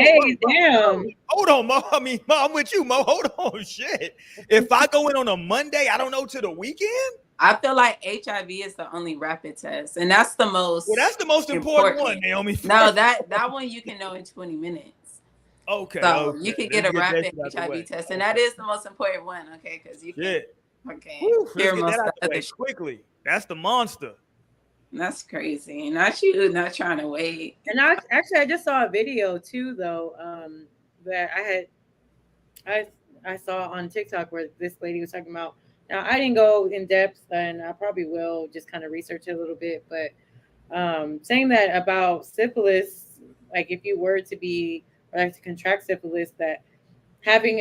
Damn. Hold on, Mo. I mean, Mo, I'm with you, Mo. Hold on, shit. If I go in on a Monday, I don't know till the weekend. I feel like HIV is the only rapid test, and that's the most. Well, that's the most important one, Naomi. No, that one you can know in 20 minutes. Okay. So you can get a Let's that rapid shit out the HIV way. test, and that is the most important one, okay? Because you can Shit. okay Woo, let's cure get most that of out the the way other shit. quickly. That's the monster. That's crazy. Not you, not trying to wait. And I just saw a video too, though, that I saw on TikTok where this lady was talking about. Now I didn't go in depth, and I probably will just kind of research it a little bit, but saying that about syphilis, like if you were to be or like to contract syphilis, that having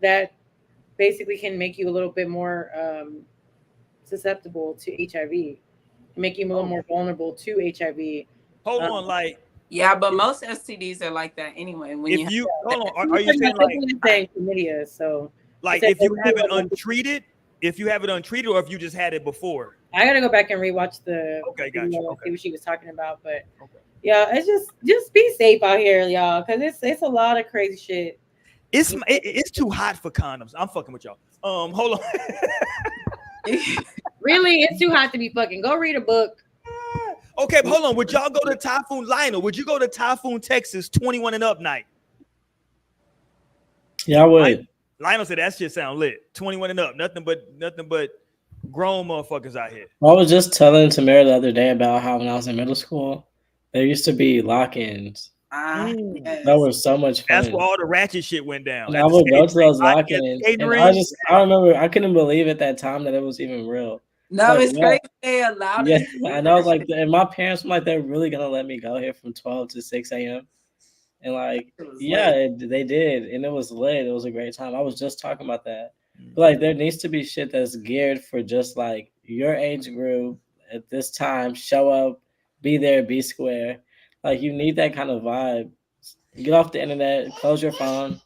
that basically can make you a little bit more susceptible to HIV, make you a little more vulnerable to HIV. Hold on, like Yeah, but most STDs are like that anyway. When if you hold on, are you Saying saying like chlamydia? So like if you have it untreated, or if you just had it before? I gotta go back and rewatch the Okay, video gotcha. and see what she was talking about. But Okay. yeah, it's just be safe out here, y'all, because it's a lot of crazy shit. It's too hot for condoms. I'm fucking with y'all. Hold on. Really, it's too hot to be fucking. Go read a book. Okay, but hold on. Would y'all go to Typhoon Lionel? Would you go to Typhoon, Texas, 21 and up night? Yeah, I would. Lionel said that shit sound lit. 21 and up. Nothing but grown motherfuckers out here. I was just telling Tamara the other day about how when I was in middle school, there used to be lock-ins. Yes. That was so much fun. That's where all the ratchet shit went down. And I would go to those lock-ins, and I remember I couldn't believe at that time that it was even real. No, it's crazy. They allowed it. Yeah, and I was like, and my parents were like, they're really gonna let me go here from 12 to 6 a.m. And like, they did, and it was lit. It was a great time. I was just talking about that. But like, there needs to be shit that's geared for just like your age group at this time. Show up, be there, be square. Like, you need that kind of vibe. Get off the internet, close your phone.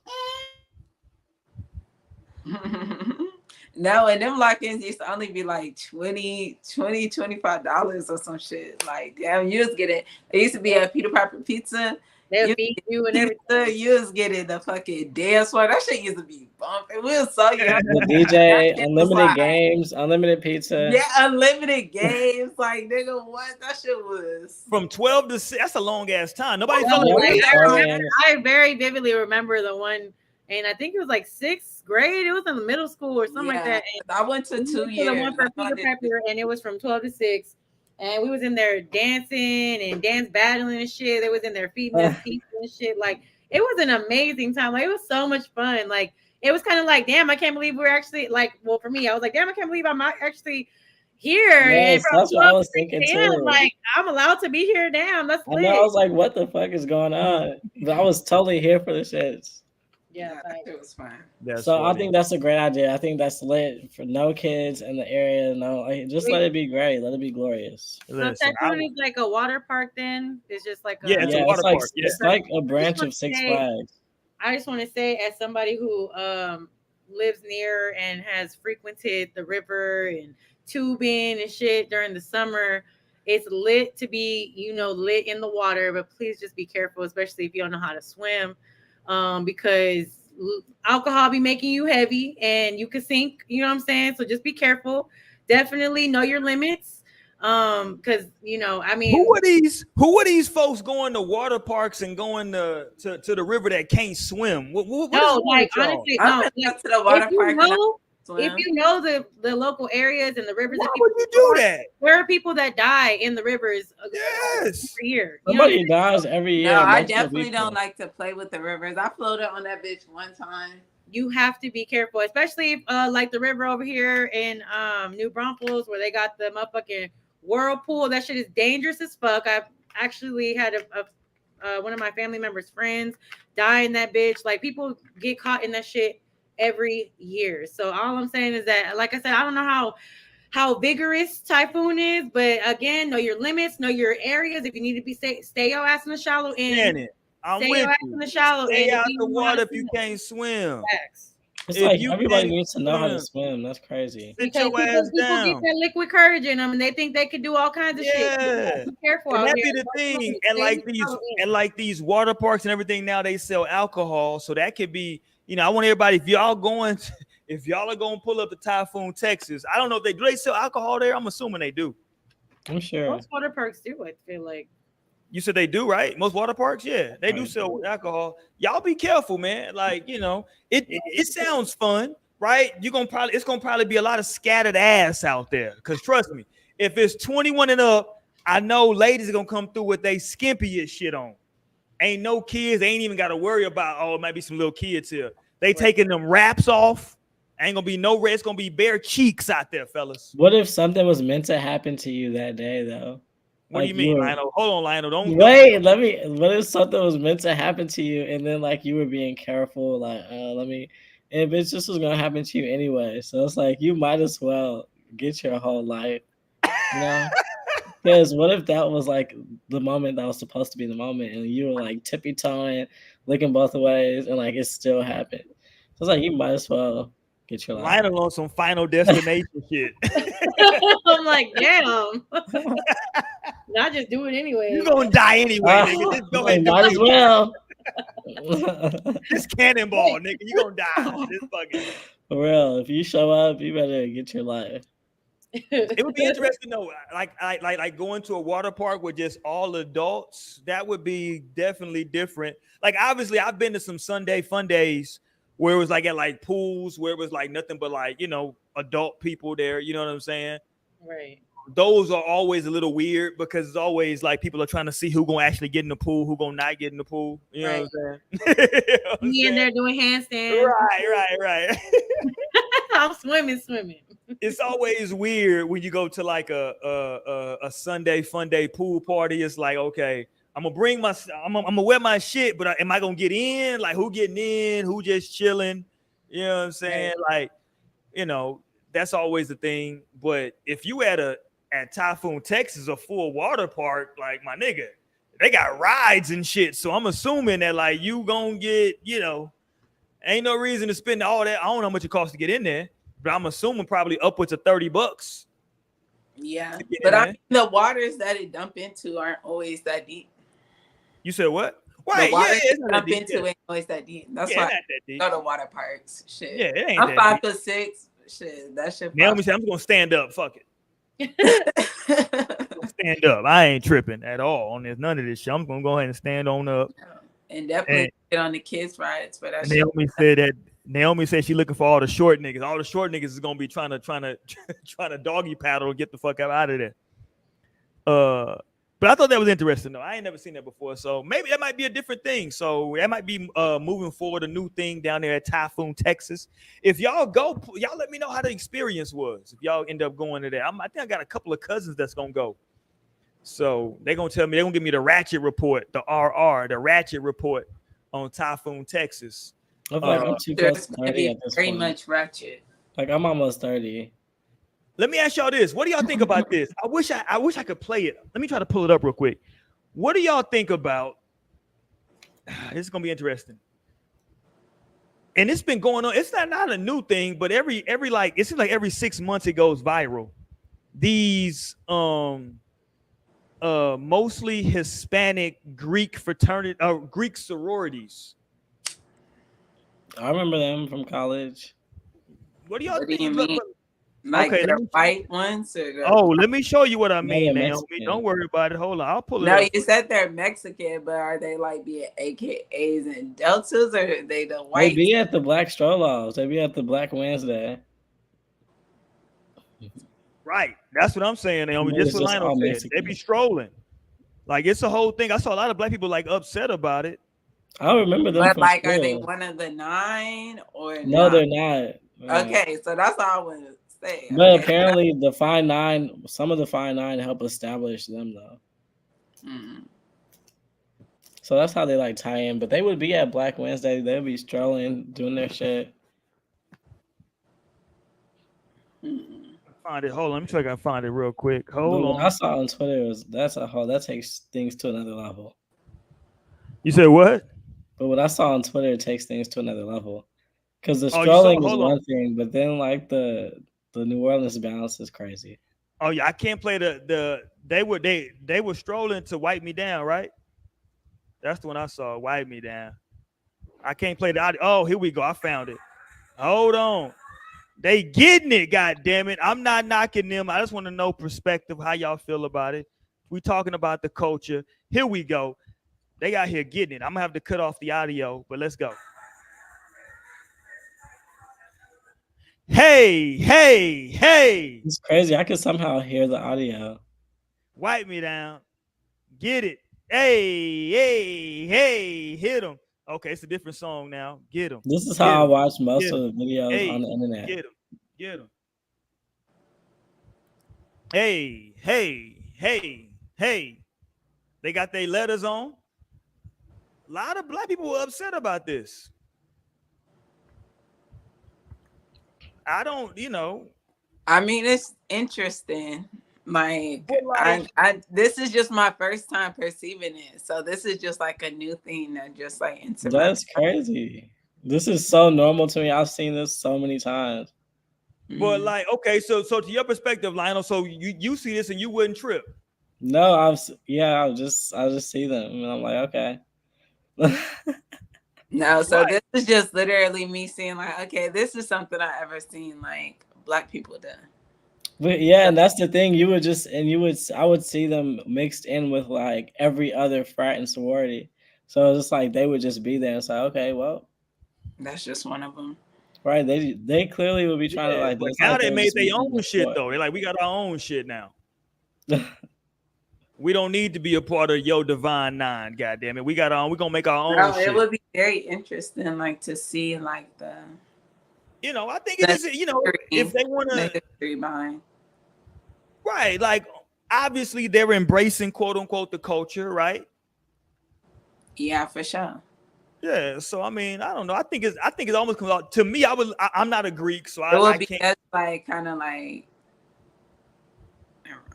No, and them lock-ins used to only be like $25 or some shit. Like, damn, you was getting. It used to be at Peter Piper Pizza. They'll feed you and everything. You was getting the fucking dance floor. That shit used to be bumping. We was so young. The DJ, unlimited games, unlimited pizza. Yeah, unlimited games. Like, nigga, what? That shit was from 12 to 6. That's a long ass time. Nobody I very vividly remember the one, and I think it was like 6th grade. It was in the middle school or something like that. And I went to 2 years. The one for Peter Pepper, and it was from 12 to 6. And we was in there dancing and dance battling and shit. They was in there feeding us pizza and shit. Like, it was an amazing time. Like, it was so much fun. Like, it was kind of like, damn, I can't believe we're actually, like, well, for me, I was like, damn, I can't believe I'm actually here. Yes, that's what I was thinking too. Like, I'm allowed to be here. Damn, that's lit. I was like, what the fuck is going on? But I was totally here for the shits. Yeah, it was fun. So I think that's a great idea. I think that's lit for no kids in the area. No, just let it be great. Let it be glorious. So Typhoon is like a water park. Then it's just like it's a water park. It's like a branch of Six Flags. I just want to say, as somebody who lives near and has frequented the river and tubing and shit during the summer, it's lit to be, lit in the water. But please just be careful, especially if you don't know how to swim. Because alcohol be making you heavy and you could sink, you know what I'm saying? So just be careful. Definitely know your limits. Because I mean, who are these folks going to water parks and going to the river that can't swim? What honestly, no. To the water park. If you know the local areas and the rivers, why would you do that? There are people that die in the rivers every year. Somebody dies every year. No, I definitely don't like to play with the rivers. I floated on that bitch one time. You have to be careful, especially like the river over here in New Braunfels, where they got the motherfucking whirlpool. That shit is dangerous as fuck. I've actually had one of my family members' friends die in that bitch. Like, people get caught in that shit every year. So all I'm saying is that, like I said, I don't know how vigorous Typhoon is, but again, know your limits, know your areas. If you need to be stay your ass in the shallow end. I'm with you. In the shallow stay out the water if you can't swim. It's like everybody needs to know how to swim. That's crazy. Sit your ass down. People get that liquid courage in them, and they think they can do all kinds of shit. Be careful. And that be the thing. And like these water parks and everything now, they sell alcohol, so that could be. I want everybody. If y'all are going to pull up to Typhoon, Texas, I don't know if they sell alcohol there. I'm assuming they do. I'm sure most water parks do. I feel like. You said they do, right? Most water parks, yeah, they do sell alcohol. Y'all be careful, man. Like, you know, it sounds fun, right? It's gonna probably be a lot of scattered ass out there. Cause trust me, if it's 21 and up, I know ladies are gonna come through with they skimpiest shit on. Ain't no kids, they ain't even gotta worry about, oh, it might be some little kids here. They taking them wraps off. Ain't gonna be no red, it's gonna be bare cheeks out there, fellas. What if something was meant to happen to you that day, though? What do you mean, Lionel? Hold on, Lionel. Don't wait. Let me. What if something was meant to happen to you, and then like you were being careful, like let me. And if this was gonna happen to you anyway, so it's like you might as well get your whole life, you know? Because what if that was like the moment that was supposed to be the moment, and you were like tippy toeing, looking both ways, and like it still happened? So it's like you might as well get your life. Lionel on some Final Destination shit. I'm like, damn. Not just do it anyway. You're gonna die anyway, nigga. Just go ahead. Might as well. This cannonball, nigga. You gonna die. This fucking. For real, if you show up, you better get your life. It would be interesting though, like going to a water park with just all adults. That would be definitely different. Like obviously, I've been to some Sunday fun days where it was like at like pools where it was like nothing but like, you know, adult people there. You know what I'm saying? Right. Those are always a little weird because it's always like people are trying to see who gonna actually get in the pool, who gonna not get in the pool. You know what I'm saying? You know what I'm Me and they're doing handstands. Right. I'm swimming. It's always weird when you go to like a Sunday fun day pool party. It's like, okay, I'm gonna wear my shit, but am I gonna get in? Like, who getting in? Who just chilling? You know what I'm saying? Right. Like, you know, that's always the thing. But if you at Typhoon, Texas, a full water park, like my nigga, they got rides and shit. So I'm assuming that like you gonna get, you know, ain't no reason to spend all that. I don't know how much it costs to get in there, but I'm assuming probably upwards of $30. Yeah, but the waters that it dump into aren't always that deep. You said what? Right, the water it's dump into ain't always that deep. That's why I go to water parks. Shit. Yeah, it ain't I'm that 5'6". Shit, that shit. Naomi said, I'm just gonna stand up. Fuck it. Stand up. I ain't tripping at all on this. None of this shit. I'm gonna go ahead and stand on up. And definitely get on the kids' rides for that. Naomi said she looking for all the short niggas. All the short niggas is gonna be trying to doggy paddle and get the fuck out of there. But I thought that was interesting though. I ain't never seen that before. So maybe that might be a different thing. So that might be moving forward a new thing down there at Typhoon, Texas. If y'all go, y'all let me know how the experience was. If y'all end up going to that, I think I got a couple of cousins that's gonna go. So they're gonna tell me, they're gonna give me the ratchet report, the ratchet report on Typhoon, Texas. I'm too close to 30 at this very point. much ratchet. Like I'm almost 30. Let me ask y'all this. What do y'all think about this? I wish I could play it. Let me try to pull it up real quick. What do y'all think about? This is gonna be interesting. And it's been going on. It's not a new thing, but every like it seems like every 6 months it goes viral. These mostly Hispanic Greek fraternity, Greek sororities. I remember them from college. What do y'all What think? do you mean? Like the white ones? Or let me show you what I mean, Naomi. Mexican. Don't worry about it. Hold on, I'll pull it no, up. you said they're Mexican, but are they like being AKAs and Deltas, or are they the white? They be at the Black Stroll-offs. They be at the Black Wednesday. Right, that's what I'm saying, Naomi. Just what Lionel said. Mexican. They be strolling. Like it's a whole thing. I saw a lot of black people like upset about it. I remember them. But like, school. are they one of the 9 or no? not? They're not. Okay, so that's all I want to say. But okay, apparently, the Fine Nine, some of the Fine Nine help establish them though. So that's how they like tie in. But they would be at Black Wednesday. They would be strolling, doing their shit. Find it. Hold on. Let me see if I can find it real quick. Hold on. What I saw on Twitter was that takes things to another level. You said what? But what I saw on Twitter takes things to another level. Because the strolling is one thing, but then like the New Orleans bounce is crazy. Oh yeah, I can't play they were strolling to wipe me down, right? That's the one I saw, wipe me down. I can't play the audio. Oh, here we go. I found it. Hold on. They getting it, god damn it. I'm not knocking them. I just want to know perspective, how y'all feel about it. We talking about the culture. Here we go. They out here getting it. I'm gonna have to cut off the audio, but let's go. Hey, hey, hey. It's crazy. I can somehow hear the audio. Wipe me down. Get it. Hey, hey, hey. Hit him. Okay, it's a different song now. Get him. This is how I watch most Get of the videos Hey, on the internet. Get him. Get him. Hey, hey, hey, hey. They got their letters on. A lot of black people were upset about this. I don't, I mean, it's interesting. Like, But, like- I this is just my first time perceiving it. So this is just like a new thing that just like into my That's crazy. This is so normal to me. I've seen this so many times. But like, okay, so to your perspective, Lionel, so you see this and you wouldn't trip. No, I'll just see them and I'm like, okay. No, so Right. this is just literally me seeing like, okay, this is something I ever seen like black people do. But yeah, and that's the thing. I would see them mixed in with like every other frat and sorority. So it's just like they would just be there and say, okay, well, That's just one of them. right. They clearly would be trying to like. But it's now like they would made just be their own eating shit sport. though. They're like, we got our own shit now. We don't need to be a part of your divine nine. Goddamn it, we got our own. We're gonna make our own No, shit. it would be very interesting, like to see like the. I think it is. If they want the to, history behind. right? Like, obviously, they're embracing quote unquote the culture, right? Yeah, for sure. Yeah. So I mean, I don't know. I think it almost comes out to me. I'm not a Greek, so It would I be can't. just like kind of like. Never mind.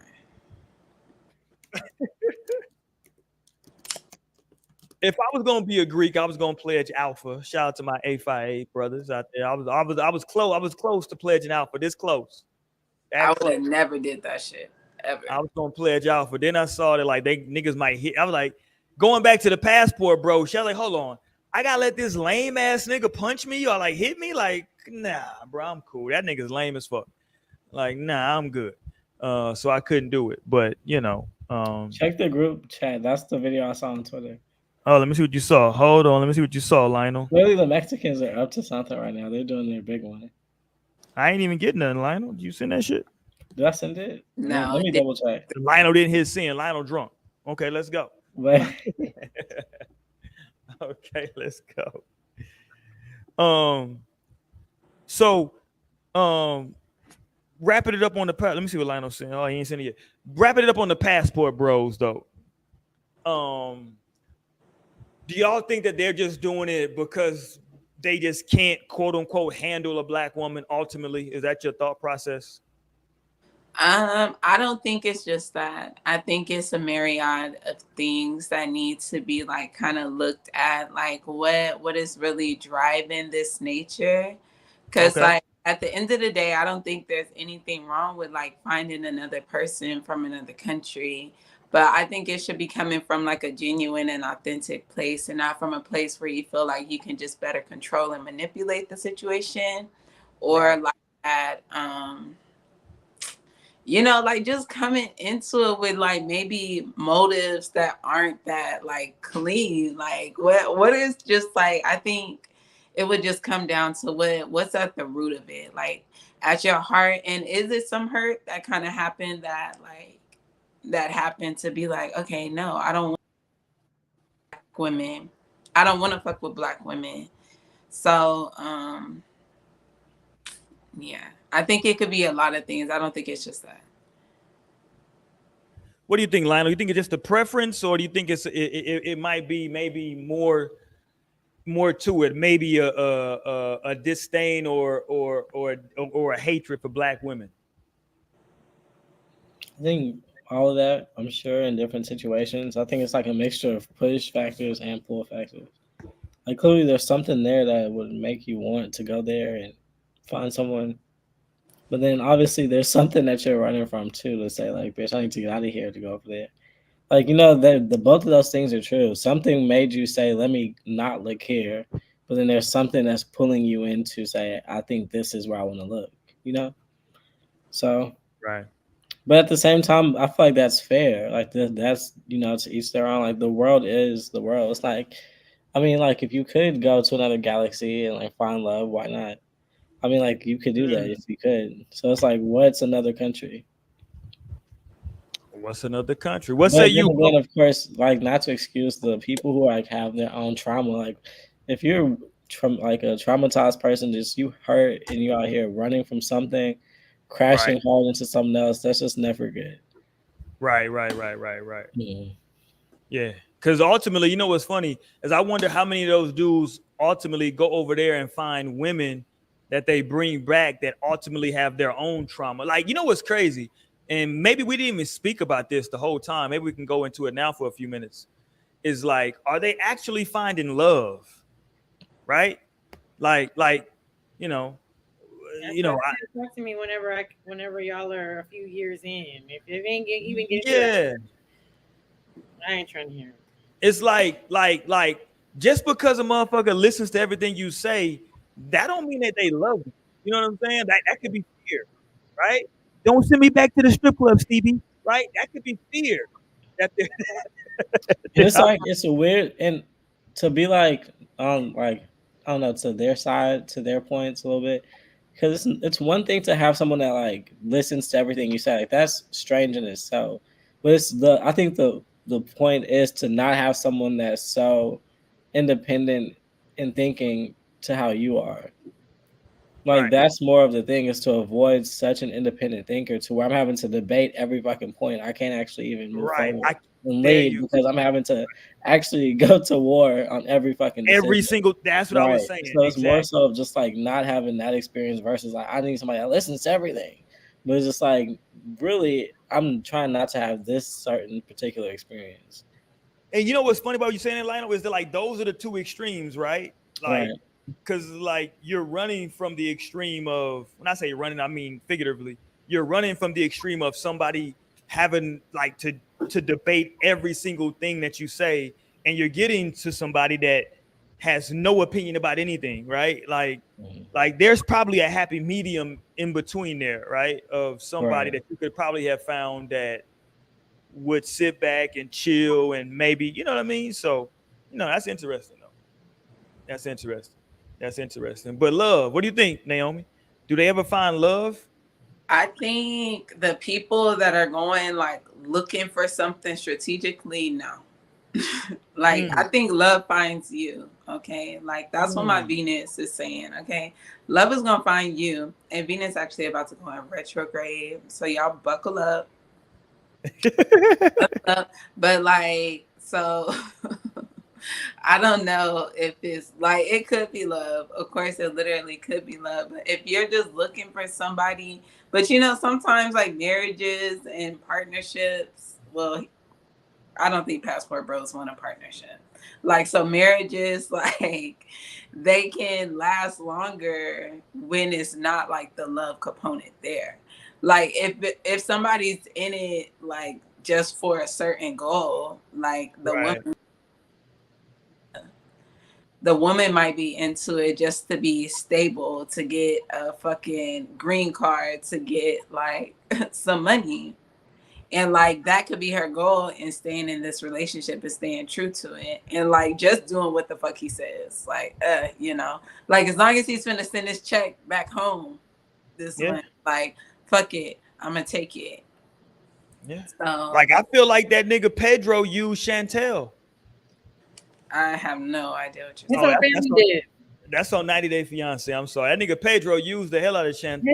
If I was gonna be a Greek, I was gonna pledge Alpha. Shout out to my A5A brothers out there. I was close. I was close to pledging Alpha. This close. I would have never did that shit ever. I was gonna pledge Alpha. Then I saw that like they niggas might hit. I was like, going back to the passport, bro. She was like, hold on. I gotta let this lame ass nigga punch me or like hit me? Like, nah, bro, I'm cool. That nigga's lame as fuck. Like, nah, I'm good. So I couldn't do it. But check the group chat. That's the video I saw on Twitter. Oh, let me see what you saw. Hold on, let me see what you saw, Lionel. Really, the Mexicans are up to something right now. They're doing their big one. I ain't even getting nothing, Lionel. Did you send that shit? Did I send it? No, let me double check. Lionel didn't hit send. Lionel drunk. Okay, let's go. Okay, let's go. Wrapping it up on the let me see what Lionel's saying. Oh, he ain't sending it yet. Wrapping it up on the passport bros though. Do y'all think that they're just doing it because they just can't quote unquote handle a black woman ultimately? Is that your thought process? I don't think it's just that. I think it's a myriad of things that need to be like kind of looked at, like what is really driving this nature. Because like at the end of the day, I don't think there's anything wrong with like finding another person from another country. But I think it should be coming from like a genuine and authentic place and not from a place where you feel like you can just better control and manipulate the situation or like that. Like just coming into it with like maybe motives that aren't that like clean. Like what is just like, I think it would just come down to what's at the root of it, like at your heart. And is it some hurt that kind of happened that happened to be like, okay, no, I don't want black women. I don't want to fuck with black women. So, yeah, I think it could be a lot of things. I don't think it's just that. What do you think, Lionel? You think it's just a preference, or do you think it might be maybe more to it? Maybe a disdain or a hatred for black women? I think all of that, I'm sure, in different situations. I think it's like a mixture of push factors and pull factors. Like clearly there's something there that would make you want to go there and find someone. But then obviously there's something that you're running from too, to say like, bitch, I need to get out of here to go over there. Like, the both of those things are true. Something made you say, let me not look here. But then there's something that's pulling you into say, I think this is where I want to look, So right. But at the same time, I feel like that's fair. Like that's to each their own. Like the world is the world. It's like, I mean, like if you could go to another galaxy and like find love, why not? I mean, like you could do that if you could. So it's like, what's another country? What's another country? What But say then you? again, of course, like not to excuse the people who like have their own trauma. Like if you're from like a traumatized person, just you hurt and you're out here running from something, crashing hard into something else. That's just never good. Right. Yeah, because ultimately, you know what's funny is I wonder how many of those dudes ultimately go over there and find women that they bring back that ultimately have their own trauma. Like, you know what's crazy? And maybe we didn't even speak about this the whole time. Maybe we can go into it now for a few minutes. Is like, are they actually finding love? Right? Like, you know, That's talk to me whenever y'all are a few years in. If it ain't even get to I ain't trying to hear it. It's like just because a motherfucker listens to everything you say, that don't mean that they love you. You know what I'm saying? That could be fear, right? Don't send me back to the strip club, Stevie. Right? That could be fear. That it's like it's a weird and to be like I don't know, to their side, to their points a little bit. Because it's one thing to have someone that like listens to everything you say. Like that's strange in itself. But I think the point is to not have someone that's so independent in thinking to how you are. Like that's more of the thing, is to avoid such an independent thinker to where I'm having to debate every fucking point. I can't actually even move forward and lead because I'm having to actually go to war on every fucking decision. Every single. That's what I was saying. So it's more so of just like not having that experience versus like I need somebody that listens to everything. But it's just like really, I'm trying not to have this certain particular experience. And you know what's funny about you saying it, Lionel, is that like those are the two extremes, right? Like, because like you're running from the extreme of, when I say running, I mean figuratively. You're running from the extreme of somebody having like to debate every single thing that you say, and you're getting to somebody that has no opinion about anything, right? Like there's probably a happy medium in between there, right? Of somebody that you could probably have found that would sit back and chill and maybe, you know what I mean? So, that's interesting though. That's interesting. But love, what do you think, Naomi? Do they ever find love? I think the people that are going like looking for something strategically, no. I think love finds you. Okay. Like that's what my Venus is saying. Okay. Love is gonna find you. And Venus actually about to go in retrograde. So y'all buckle up. But like, so I don't know if it's like, it could be love. Of course, it literally could be love. But if you're just looking for somebody, but sometimes like marriages and partnerships, well, I don't think passport bros want a partnership. Like, so marriages, like they can last longer when it's not like the love component there. Like if somebody's in it, like just for a certain goal, like the woman might be into it just to be stable, to get a fucking green card, to get like some money. And like that could be her goal in staying in this relationship and staying true to it. And like just doing what the fuck he says. Like, like as long as he's finna send his check back home this month, like fuck it, I'm gonna take it. Yeah. So, like I feel like that nigga Pedro used Chantel. I have no idea what you're saying. That's on 90 Day Fiance. I'm sorry. That nigga Pedro used the hell out of Chantal.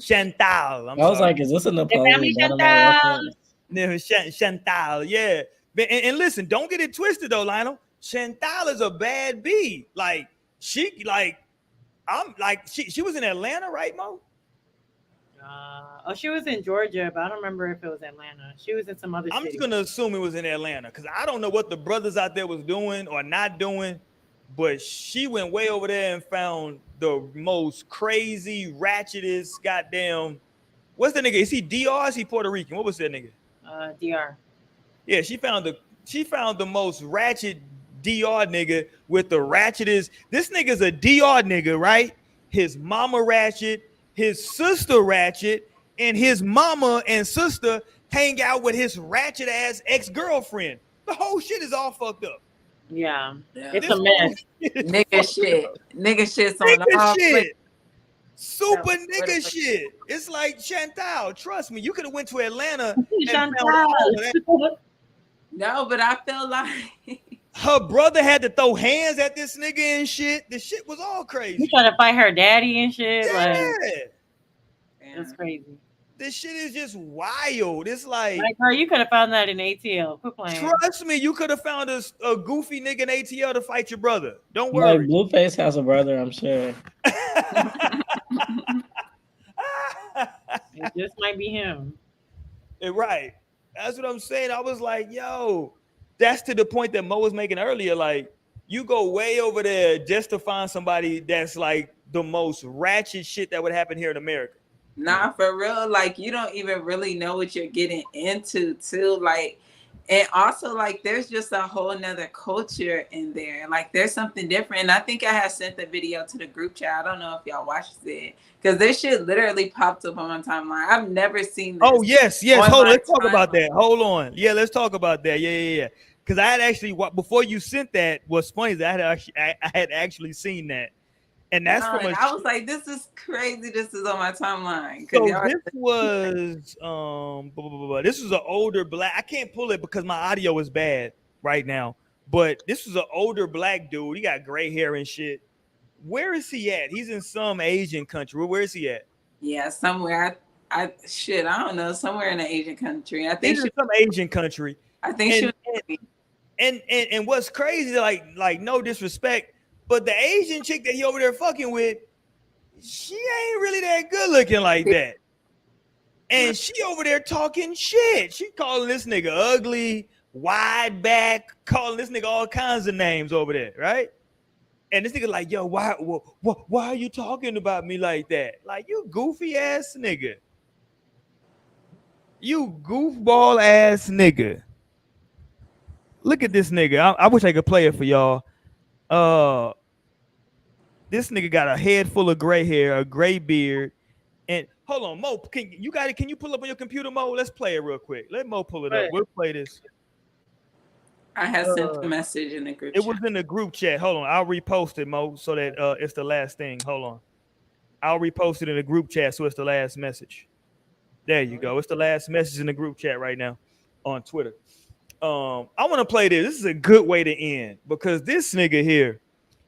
Chantal. I was like, is this a Napoleon Dynamite reference? Chantal, yeah. And listen, don't get it twisted though, Lionel. Chantal is a bad bee. Like she was in Atlanta, right, Mo? She was in Georgia, but I don't remember if it was Atlanta. She was in some other city. I'm just gonna assume it was in Atlanta because I don't know what the brothers out there was doing or not doing, but she went way over there and found the most crazy, ratchetest goddamn. What's the nigga? Is he DR? Is he Puerto Rican? What was that nigga? DR. Yeah, she found the most ratchet DR nigga with the ratchetest. This nigga's a DR nigga, right? His mama ratchet, his sister ratchet, and his mama and sister hang out with his ratchet ass ex-girlfriend. The whole shit is all fucked up. Yeah. Yeah. It's a mess. Nigga shit. Nigga shit's on Nigga all shit. Super No, nigga what- shit. It's like Chantal. Trust me, you could have went to Atlanta and found Chantal. all of that. No, but I feel like Her brother had to throw hands at this nigga and shit. The shit was all crazy. You trying to fight her daddy and shit? Yeah. Like, yeah. that's crazy. This shit is just wild. It's like girl, you could have found that in ATL. Quit playing. trust me, you could have found a goofy nigga in ATL to fight your brother. Don't Like worry. Blueface has a brother, I'm sure. It just might be him. Right. That's what I'm saying. I was like, yo, that's to the point that Mo was making earlier. Like, you go way over there just to find somebody that's like the most ratchet shit that would happen here in America. Nah, for real. Like, you don't even really know what you're getting into, too. Like, and also, like, there's just a whole nother culture in there. Like, there's something different. And I think I had sent the video to the group chat. I don't know if y'all watched it. Because this shit literally popped up on my timeline. I've never seen this. Oh, yes. on Hold, my let's talk about timeline. that. Hold on. Yeah, let's talk about that. Yeah. Because I had actually, before you sent that, what's funny is I had actually seen that. And that's from And I was like, this is crazy. This is on my timeline. So this was this was an older black. I can't pull it because my audio is bad right now. But this was an older black dude. He got gray hair and shit. Where is he at? He's in some Asian country. Where is he at? Yeah, somewhere. I don't know. Somewhere in an Asian country. I think He's in some Asian country. I think she was. And what's crazy, like no disrespect, but the Asian chick that he over there fucking with, she ain't really that good looking like that. And she over there talking shit. She calling this nigga ugly, wide back, calling this nigga all kinds of names over there, right? And this nigga like, yo, why are you talking about me like that? Like, you goofy ass nigga. You goofball ass nigga. Look at this nigga. I wish I could play it for y'all. This nigga got a head full of gray hair, a gray beard, and hold on, Mo. Can you pull up on your computer, Mo? Let's play it real quick. Let Mo pull it up. We'll play this. I had sent a message in the group chat. It was in the group chat. Hold on, I'll repost it, Mo, so that it's the last thing. Hold on, I'll repost it in the group chat so it's the last message. There you go. It's the last message in the group chat right now on Twitter. I want to play this. This is a good way to end because this nigga here,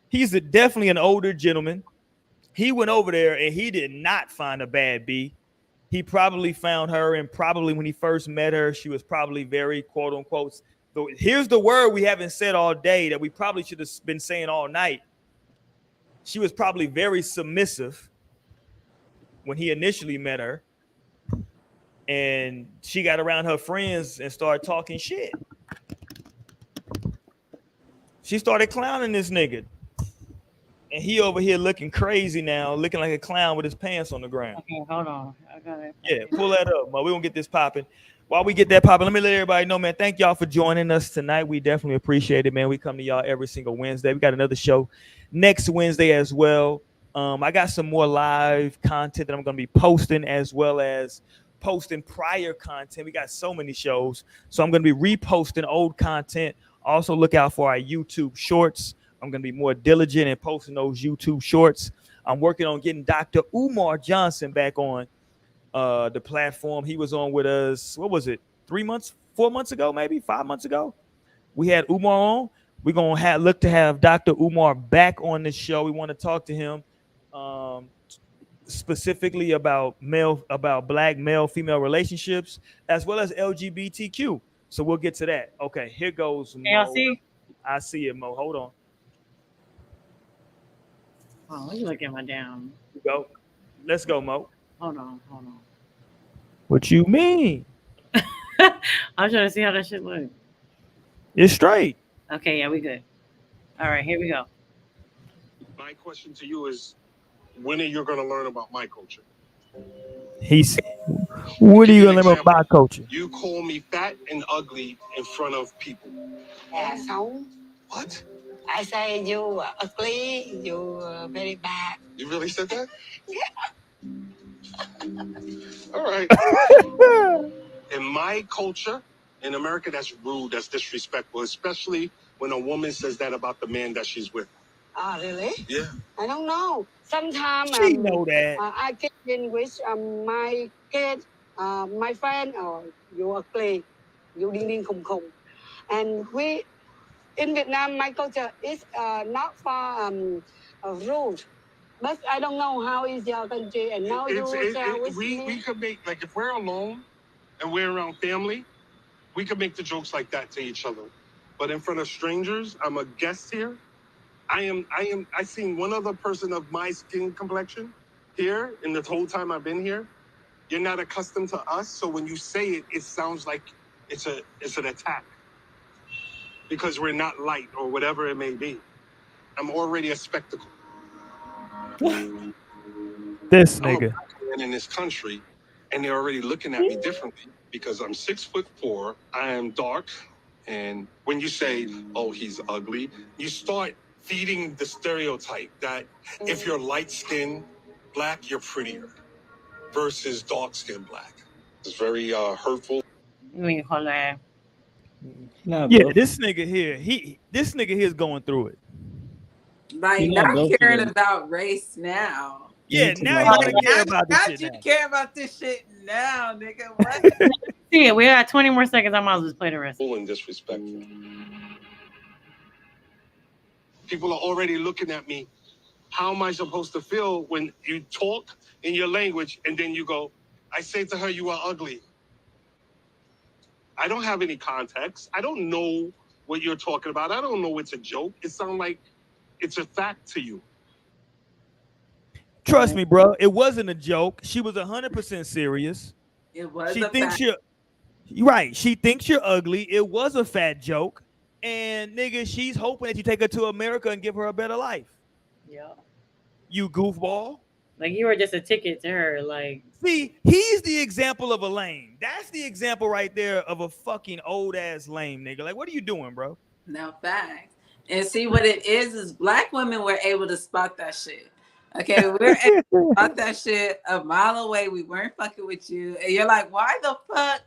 he's definitely an older gentleman. He went over there and he did not find a bad B. He probably found her, and probably when he first met her, she was probably very quote unquote. Here's the word we haven't said all day that we probably should have been saying all night. She was probably very submissive when he initially met her. And she got around her friends and started talking shit. She started clowning this nigga. And he over here looking crazy now, looking like a clown with his pants on the ground. Okay, hold on. I got it. Yeah, pull that up, man. We're going to get this popping. While we get that popping, let me let everybody know, man, thank y'all for joining us tonight. We definitely appreciate it, man. We come to y'all every single Wednesday. We got another show next Wednesday as well. I got some more live content that I'm going to be posting, as well as posting prior content. We got so many shows, so I'm going to be reposting old content. Also look out for our YouTube shorts. I'm going to be more diligent in posting those YouTube shorts. I'm working on getting Dr. Umar Johnson back on the platform. He was on with us, what was it, 4 months ago, maybe 5 months ago. We had Umar on. We're going to look to have Dr. Umar back on the show. We want to talk to him specifically about black male-female relationships, as well as LGBTQ. So we'll get to that. Okay, here goes Mo. See? I see it, Mo. Hold on. Oh, let me look at my damn. Go. Let's go, Mo. Hold on. What you mean? I'm trying to see how that shit look. It's straight. Okay, yeah, we good. All right, here we go. My question to you is, when are you going to learn about my culture? What are you going to learn about my culture? You call me fat and ugly in front of people. Xấu. What? I say you are ugly, you are very bad. You really said that? Yeah. All right. In my culture, in America, that's rude, that's disrespectful, especially when a woman says that about the man that she's with. Ah, really? Yeah. I don't know. Sometimes She know that. I get in with my kid, my friend, or you ugly, you ding ding khùng khùng. And we, in Vietnam, my culture is not for rude. But I don't know how is your country, and now we could make, like, if we're alone and we're around family, we could make the jokes like that to each other. But in front of strangers, I'm a guest here. I seen one other person of my skin complexion here in the whole time I've been here. You're not accustomed to us, so when you say it, it sounds like it's an attack because we're not light or whatever it may be. I'm already a spectacle. This I'm a nigga. black man in this country, and they're already looking at me differently because I'm 6'4", I am dark, and when you say, "Oh, he's ugly," you start feeding the stereotype that if you're light-skinned black, you're prettier versus dark-skinned black. It's very hurtful. Hola. Not Yeah, both. this nigga here, this nigga here is going through it. Like, You know, not both of caring them. about race now. Yeah, Need to now know you that. want to care about this Not shit you now. care about this shit now, nigga. What? See it. We got 20 more seconds. I might as well just play the rest. And disrespectful. People are already looking at me. How am I supposed to feel when you talk in your language and then you go, I say to her, you are ugly. I don't have any context. I don't know what you're talking about. I don't know it's a joke. It sounds like it's a fact to you. Trust me, bro. It wasn't a joke. She was 100% serious. It was She a thinks fact. you're right. She thinks you're ugly. It was a fat joke. And nigga, she's hoping that you take her to America and give her a better life. Yeah. You goofball. Like you were just a ticket to her. Like, see, he's the example of a lame. That's the example right there of a fucking old ass lame nigga. Like, what are you doing, bro? No facts. And see what it is black women were able to spot that shit. Okay, we're able to spot that shit a mile away. We weren't fucking with you. And you're like, why the fuck?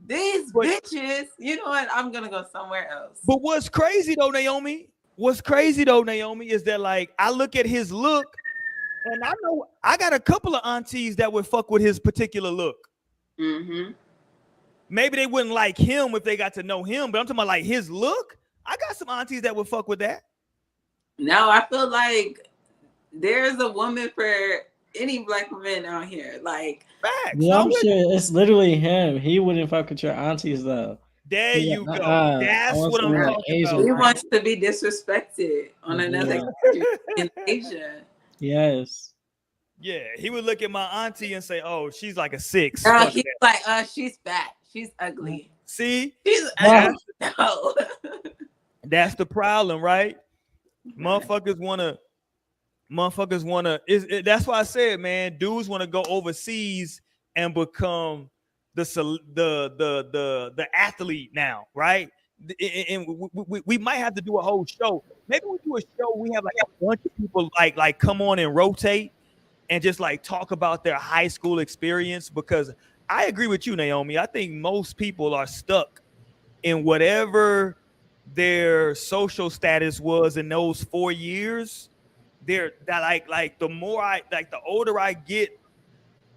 These bitches, you know what? I'm gonna go somewhere else. But what's crazy though, Naomi, is that like I look at his look and I know I got a couple of aunties that would fuck with his particular look. Mm-hmm. Maybe they wouldn't like him if they got to know him, but I'm talking about like his look. I got some aunties that would fuck with that. No, I feel like there's a woman for any black woman out here. Like, facts. Yeah, I'm sure it's literally him. He wouldn't fuck with your aunties though. There you go. That's what I'm talking about. He wants to be disrespected on another country in Asia. Yes. Yeah, he would look at my auntie and say, "Oh, she's like a 6." He's like, she's fat. She's ugly. See, she's ugly. No. That's the problem, right? Motherfuckers wanna. That's why I said, man, dudes want to go overseas and become the athlete now, right? And we might have to do a whole show. Maybe we do a show. We have like a bunch of people like come on and rotate and just like talk about their high school experience, because I agree with you, Naomi. I think most people are stuck in whatever their social status was in those 4 years. They're that like the older I get,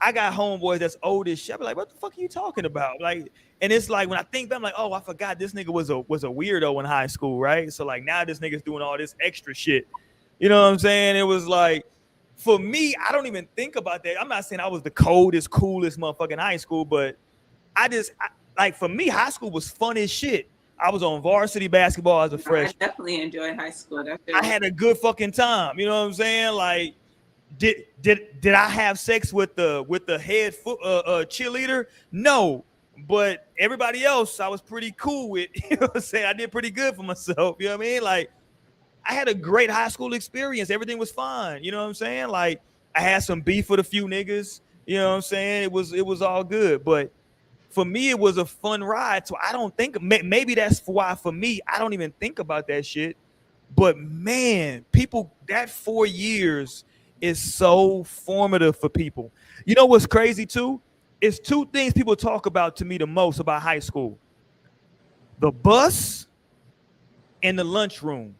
I got homeboys that's old as shit. I'm like, what the fuck are you talking about? Like, and it's like when I think back, I'm like, oh, I forgot this nigga was a weirdo in high school, right? So like now this nigga's doing all this extra shit. You know what I'm saying? It was like, for me, I don't even think about that. I'm not saying I was the coolest motherfucker in high school, but like for me, high school was fun as shit. I was on varsity basketball as a freshman. I definitely enjoyed high school. I had a good fucking time. You know what I'm saying? Like, did I have sex with the head cheerleader? No, but everybody else I was pretty cool with. You know what I'm saying? I did pretty good for myself. You know what I mean? Like, I had a great high school experience. Everything was fine. You know what I'm saying? Like, I had some beef with a few niggas. You know what I'm saying? It was all good, but for me, it was a fun ride. So I don't think, maybe that's why for me, I don't even think about that shit. But man, people, that 4 years is so formative for people. You know what's crazy too? It's two things people talk about to me the most about high school: the bus and the lunchroom.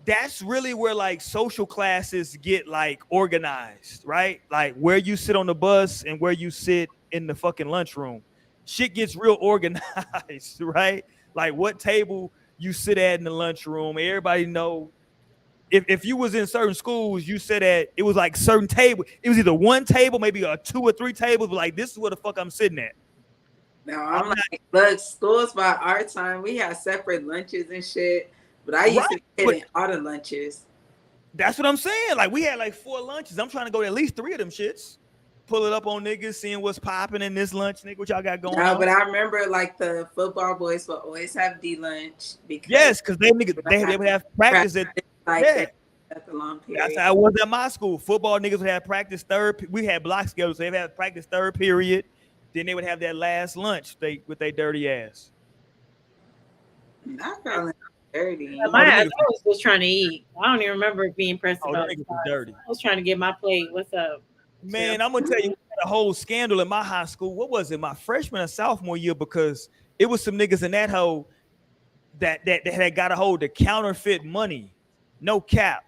That's really where like social classes get like organized, right? Like where you sit on the bus and where you sit in the fucking lunchroom. Shit gets real organized, right? Like what table you sit at in the lunchroom. Everybody know if you was in certain schools, you said that it was like certain table. It was either one table, maybe a 2 or 3 tables, but like this is where the fuck I'm sitting at. No, I'm like, look, schools by our time, we had separate lunches and shit. But I used to be hitting all the lunches. That's what I'm saying. Like we had like 4 lunches. I'm trying to go to at least 3 of them shits. Pull it up on niggas, seeing what's popping in this lunch, nigga. What y'all got going on? But I remember like the football boys will always have D lunch because they would have practice at the long period. That's how it was at my school. Football niggas would have practice third. We had block schedules, so they would have practice third period. Then they would have that last lunch with their dirty ass. Not probably dirty. I was just trying to eat. I don't even remember being pressed about it. Dirty. I was trying to get my plate. What's up? Man, I'm gonna tell you the whole scandal in my high school. What was it? My freshman and sophomore year, because it was some niggas in that hole that had got a hold of counterfeit money, no cap.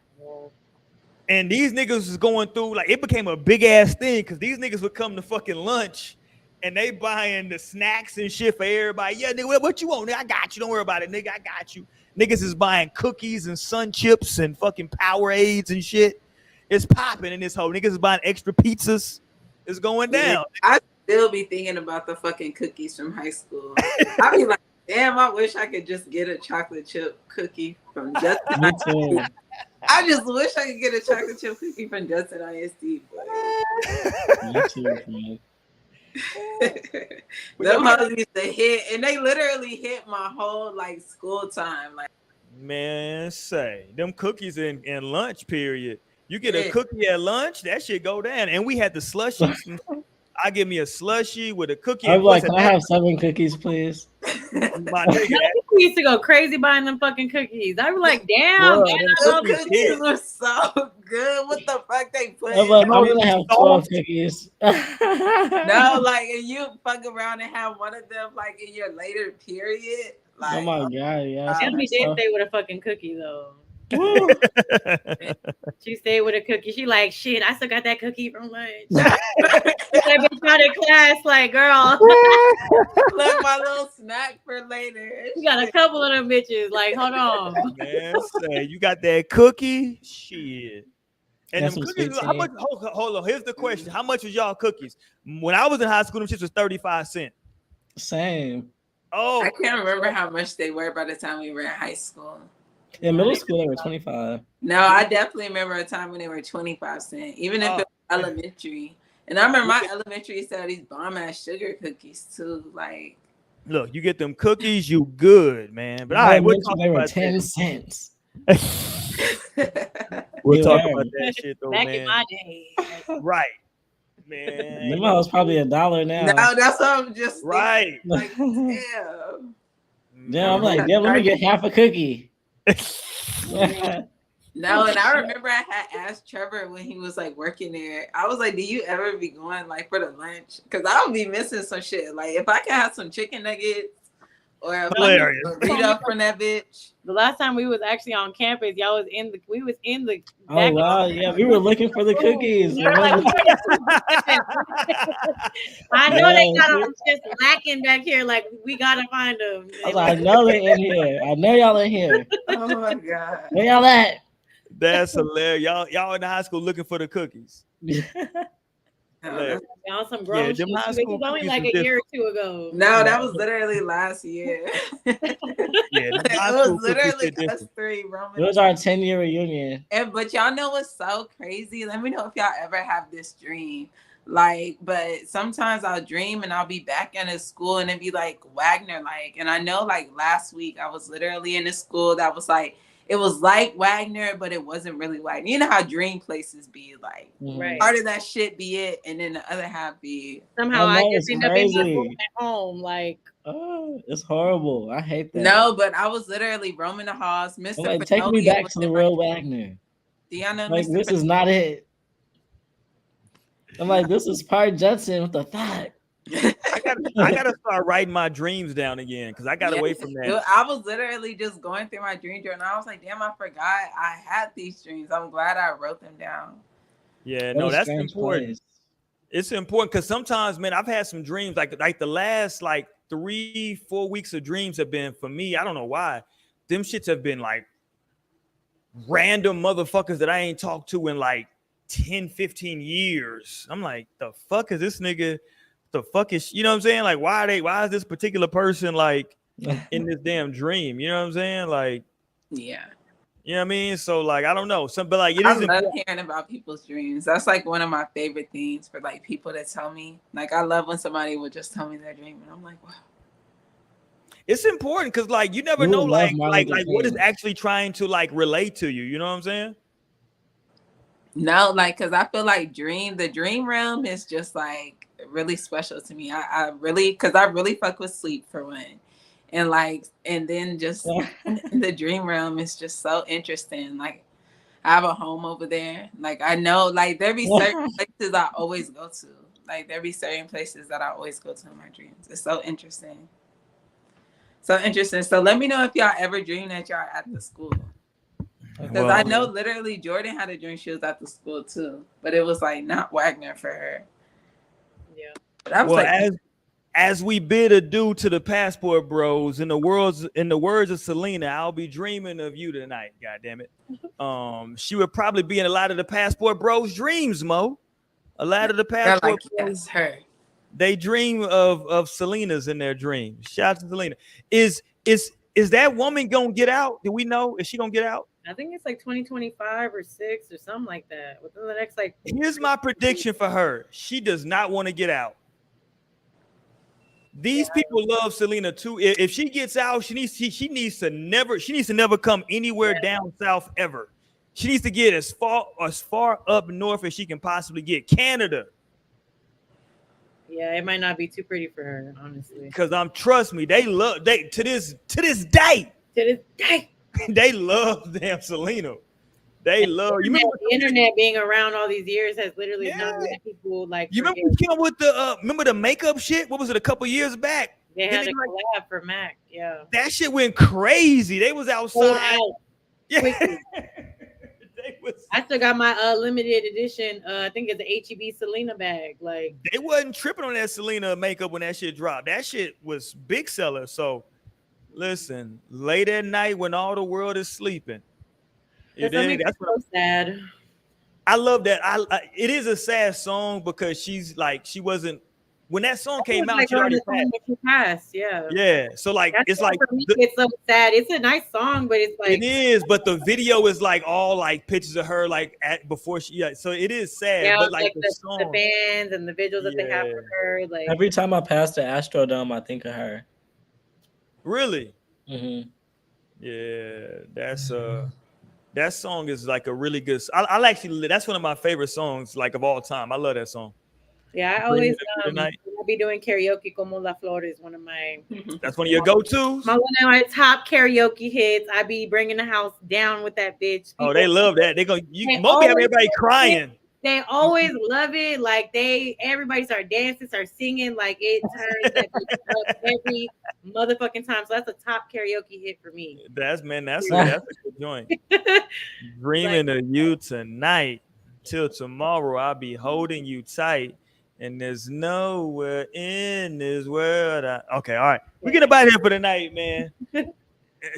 And these niggas was going through, like, it became a big ass thing because these niggas would come to fucking lunch and they buying the snacks and shit for everybody. Yeah, nigga, what you want? Nigga, I got you. Don't worry about it, nigga. I got you. Niggas is buying cookies and Sun Chips and fucking Powerades and shit. It's popping in this hole. Niggas is buying extra pizzas. It's going down. I still be thinking about the fucking cookies from high school. I be like, damn, I wish I could just get a chocolate chip cookie from Justin. Me too. I just wish I could get a chocolate chip cookie from Justin ISD. Me too, man. Them hoes used to hit, and they literally hit my whole like school time. Like, man, say them cookies in lunch period. You get a cookie at lunch, that shit go down. And we had the slushies. I give me a slushie with a cookie. I'm like, can I have 7 cookies, please? My nigga, we used to go crazy buying them fucking cookies. I was like, damn, man, those cookies were so good. What the fuck they put? I'm like, I'm gonna have 12 cookies. No, like, and you fuck around and have one of them like in your later period. Like, oh my god, yeah. Emily did stay with a fucking cookie though. She stayed with a cookie. She like, shit, I still got that cookie from lunch. I've been out of class, like, girl. Look, my little snack for later. You got a couple of them bitches. Like, hold on. Man, say, you got that cookie? Shit. And that's them cookies, how much? Hold on. Here's the question. How much was y'all cookies? When I was in high school, them shits was 35 cents. Same. Oh. I can't remember how much they were by the time we were in high school. In middle school, they were 25. No, I definitely remember a time when they were 25 cents, even if it was elementary. And I remember my elementary used to have these bomb ass sugar cookies too. Like, look, you get them cookies, you good, man. But all right, they were 10 cents. We'll talk about that shit though, back man. in my day. Right, man. Them was probably $1 now. No, that's what I'm just right. Like, damn. Yeah, I'm like, yeah, let me get half a cookie. No, and I remember I had asked Trevor when he was like working there. I was like, "Do you ever be going like for the lunch? Because I would be missing some shit. Like if I could have some chicken nuggets or a burrito from that bitch." The last time we was actually on campus, y'all was in the. We was in the. Oh wow, yeah, we were looking for the cookies. I know they got them just lacking back here. Like we gotta find them. I know they're in here. I know y'all in here. Oh my god, where y'all at? That's hilarious. Y'all in the high school looking for the cookies. Y'all some grown shit. It was only like a year or two ago. No, that was literally last year. Yeah, it was literally us 3. It was our 10-year reunion. But y'all know what's so crazy? Let me know if y'all ever have this dream. Like, but sometimes I'll dream and I'll be back in a school and it'd be like Wagner like. And I know like last week I was literally in a school that was like, it was like Wagner, but it wasn't really Wagner. You know how dream places be like, right? Part of that shit be it, and then the other half be somehow I just end up in my room at home. Like, oh, it's horrible. I hate that. No, but I was literally roaming the halls. Like, take me back to the real Wagner. Do y'all know Like Mr. this is not it. I'm like, this is part Judson with the thought. I gotta start writing my dreams down again because I got away from that. Dude, I was literally just going through my dream journal and I was like, damn, I forgot I had these dreams. I'm glad I wrote them down. Yeah, What no, a that's strange important. place. It's important because sometimes, man, I've had some dreams like the last like 3-4 weeks of dreams have been for me. I don't know why. Them shits have been like random motherfuckers that I ain't talked to in like 10-15 years. I'm like, the fuck is this nigga? The fuck is, you know what I'm saying? Like, why is this particular person like in this damn dream? You know what I'm saying? Like, yeah. You know what I mean? So like, I don't know. But like, it I is love important. hearing about people's dreams. That's like one of my favorite things for like people that tell me. Like, I love when somebody will just tell me their dream, and I'm like, wow. It's important because like you never You know would love like Martin Luther what is King. actually trying to like relate to you. You know what I'm saying? No, like, cause I feel like the dream realm is just like really special to me. I really fuck with sleep for one. And like, and then just the dream realm is just so interesting. Like, I have a home over there. Like, I know, like, there be certain places I always go to. Like, there be certain places that I always go to in my dreams. It's so interesting. So interesting. So let me know if y'all ever dream that y'all at the school. Because I know literally Jordan had a dream she was at the school too, but it was like not Wagner for her. Yeah. But I was like, as we bid adieu to the passport bros, in the words of Selena, I'll be dreaming of you tonight. God damn it. She would probably be in a lot of the passport bros' dreams, Mo. A lot of the passport bros, yes, her. They dream of Selena's in their dreams. Shout out to Selena. Is that woman gonna get out? Do we know? Is she gonna get out? I think it's like 2025 or 6 or something like that. Within the next like. Here's my prediction for her. She does not want to get out. These people love Selena too. If she gets out, she needs to never come anywhere down south ever. She needs to get as far up north as she can possibly get. Canada. Yeah, it might not be too pretty for her, honestly. Because trust me, they to this day. They love damn Selena. They love you. Remember the internet being around all these years has literally not made people like. You remember we came with remember the makeup shit? What was it? A couple years back. They had a collab for Mac. Yeah, that shit went crazy. They was outside. Yeah. I still got my limited edition. I think it's the HEB Selena bag. Like they wasn't tripping on that Selena makeup when that shit dropped. That shit was big seller. So listen, late at night when all the world is sleeping. That's so sad. I love that. It is a sad song because she's like she wasn't when that song came out. She already passed. Yeah. Yeah. So like it's like it's so sad. It's a nice song, but it's like it is. But the video is like all like pictures of her like before she. Yeah. So it is sad. Yeah, but like the song, the bands and the visuals that they have for her. Like every time I pass the Astrodome, I think of her. Really? Mm-hmm. Yeah. That song is like a really good. I actually that's one of my favorite songs like of all time. I love that song. Yeah, I always I'll be doing karaoke como la flor is one of my. That's one of your go-tos. One of my top karaoke hits. I be bringing the house down with that bitch. People, they love that. They have everybody crying. They always love it. Like everybody start dancing, start singing. Like it turns that bitch up every motherfucking time. So that's a top karaoke hit for me. That's a good joint. Dreaming of you tonight till tomorrow. I'll be holding you tight. And there's nowhere in this world. Okay, all right. We're getting about here for the night, man.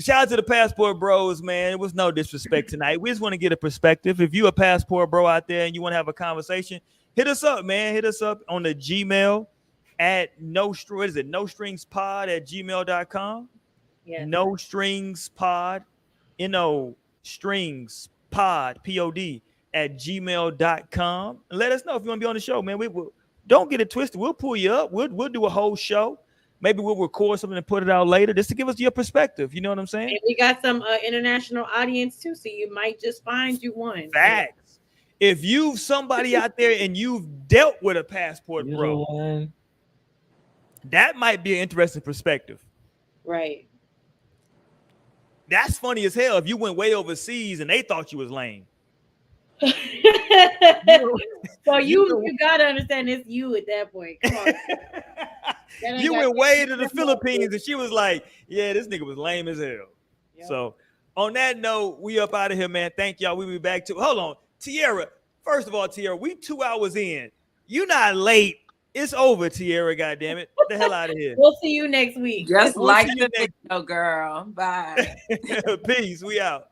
Shout out to the passport bros, man. It was no disrespect tonight. We just want to get a perspective. If you a passport bro out there and you want to have a conversation, hit us up, man. Hit us up on the Gmail at nostringspod@gmail.com. Yeah. nostringspod, nostringspod, POD @gmail.com. And let us know if you want to be on the show, man. We will. Don't get it twisted. We'll pull you up. We'll do a whole show. Maybe we'll record something and put it out later just to give us your perspective. You know what I'm saying? And we got some international audience too, so you might just find you one. Facts. If you've somebody out there and you've dealt with a passport bro, that might be an interesting perspective. Right. That's funny as hell if you went way overseas and they thought you was lame. So you gotta understand it's you at that point. Come on. You went way to the Philippines, and she was like, "Yeah, this nigga was lame as hell." Yep. So, on that note, we up out of here, man. Thank y'all. We'll be back to. Hold on, Tierra. First of all, Tierra, we 2 hours in. You not late. It's over, Tierra. Goddamn it, get the hell out of here. We'll see you next week. Just like the video, girl. Bye. Peace. We out.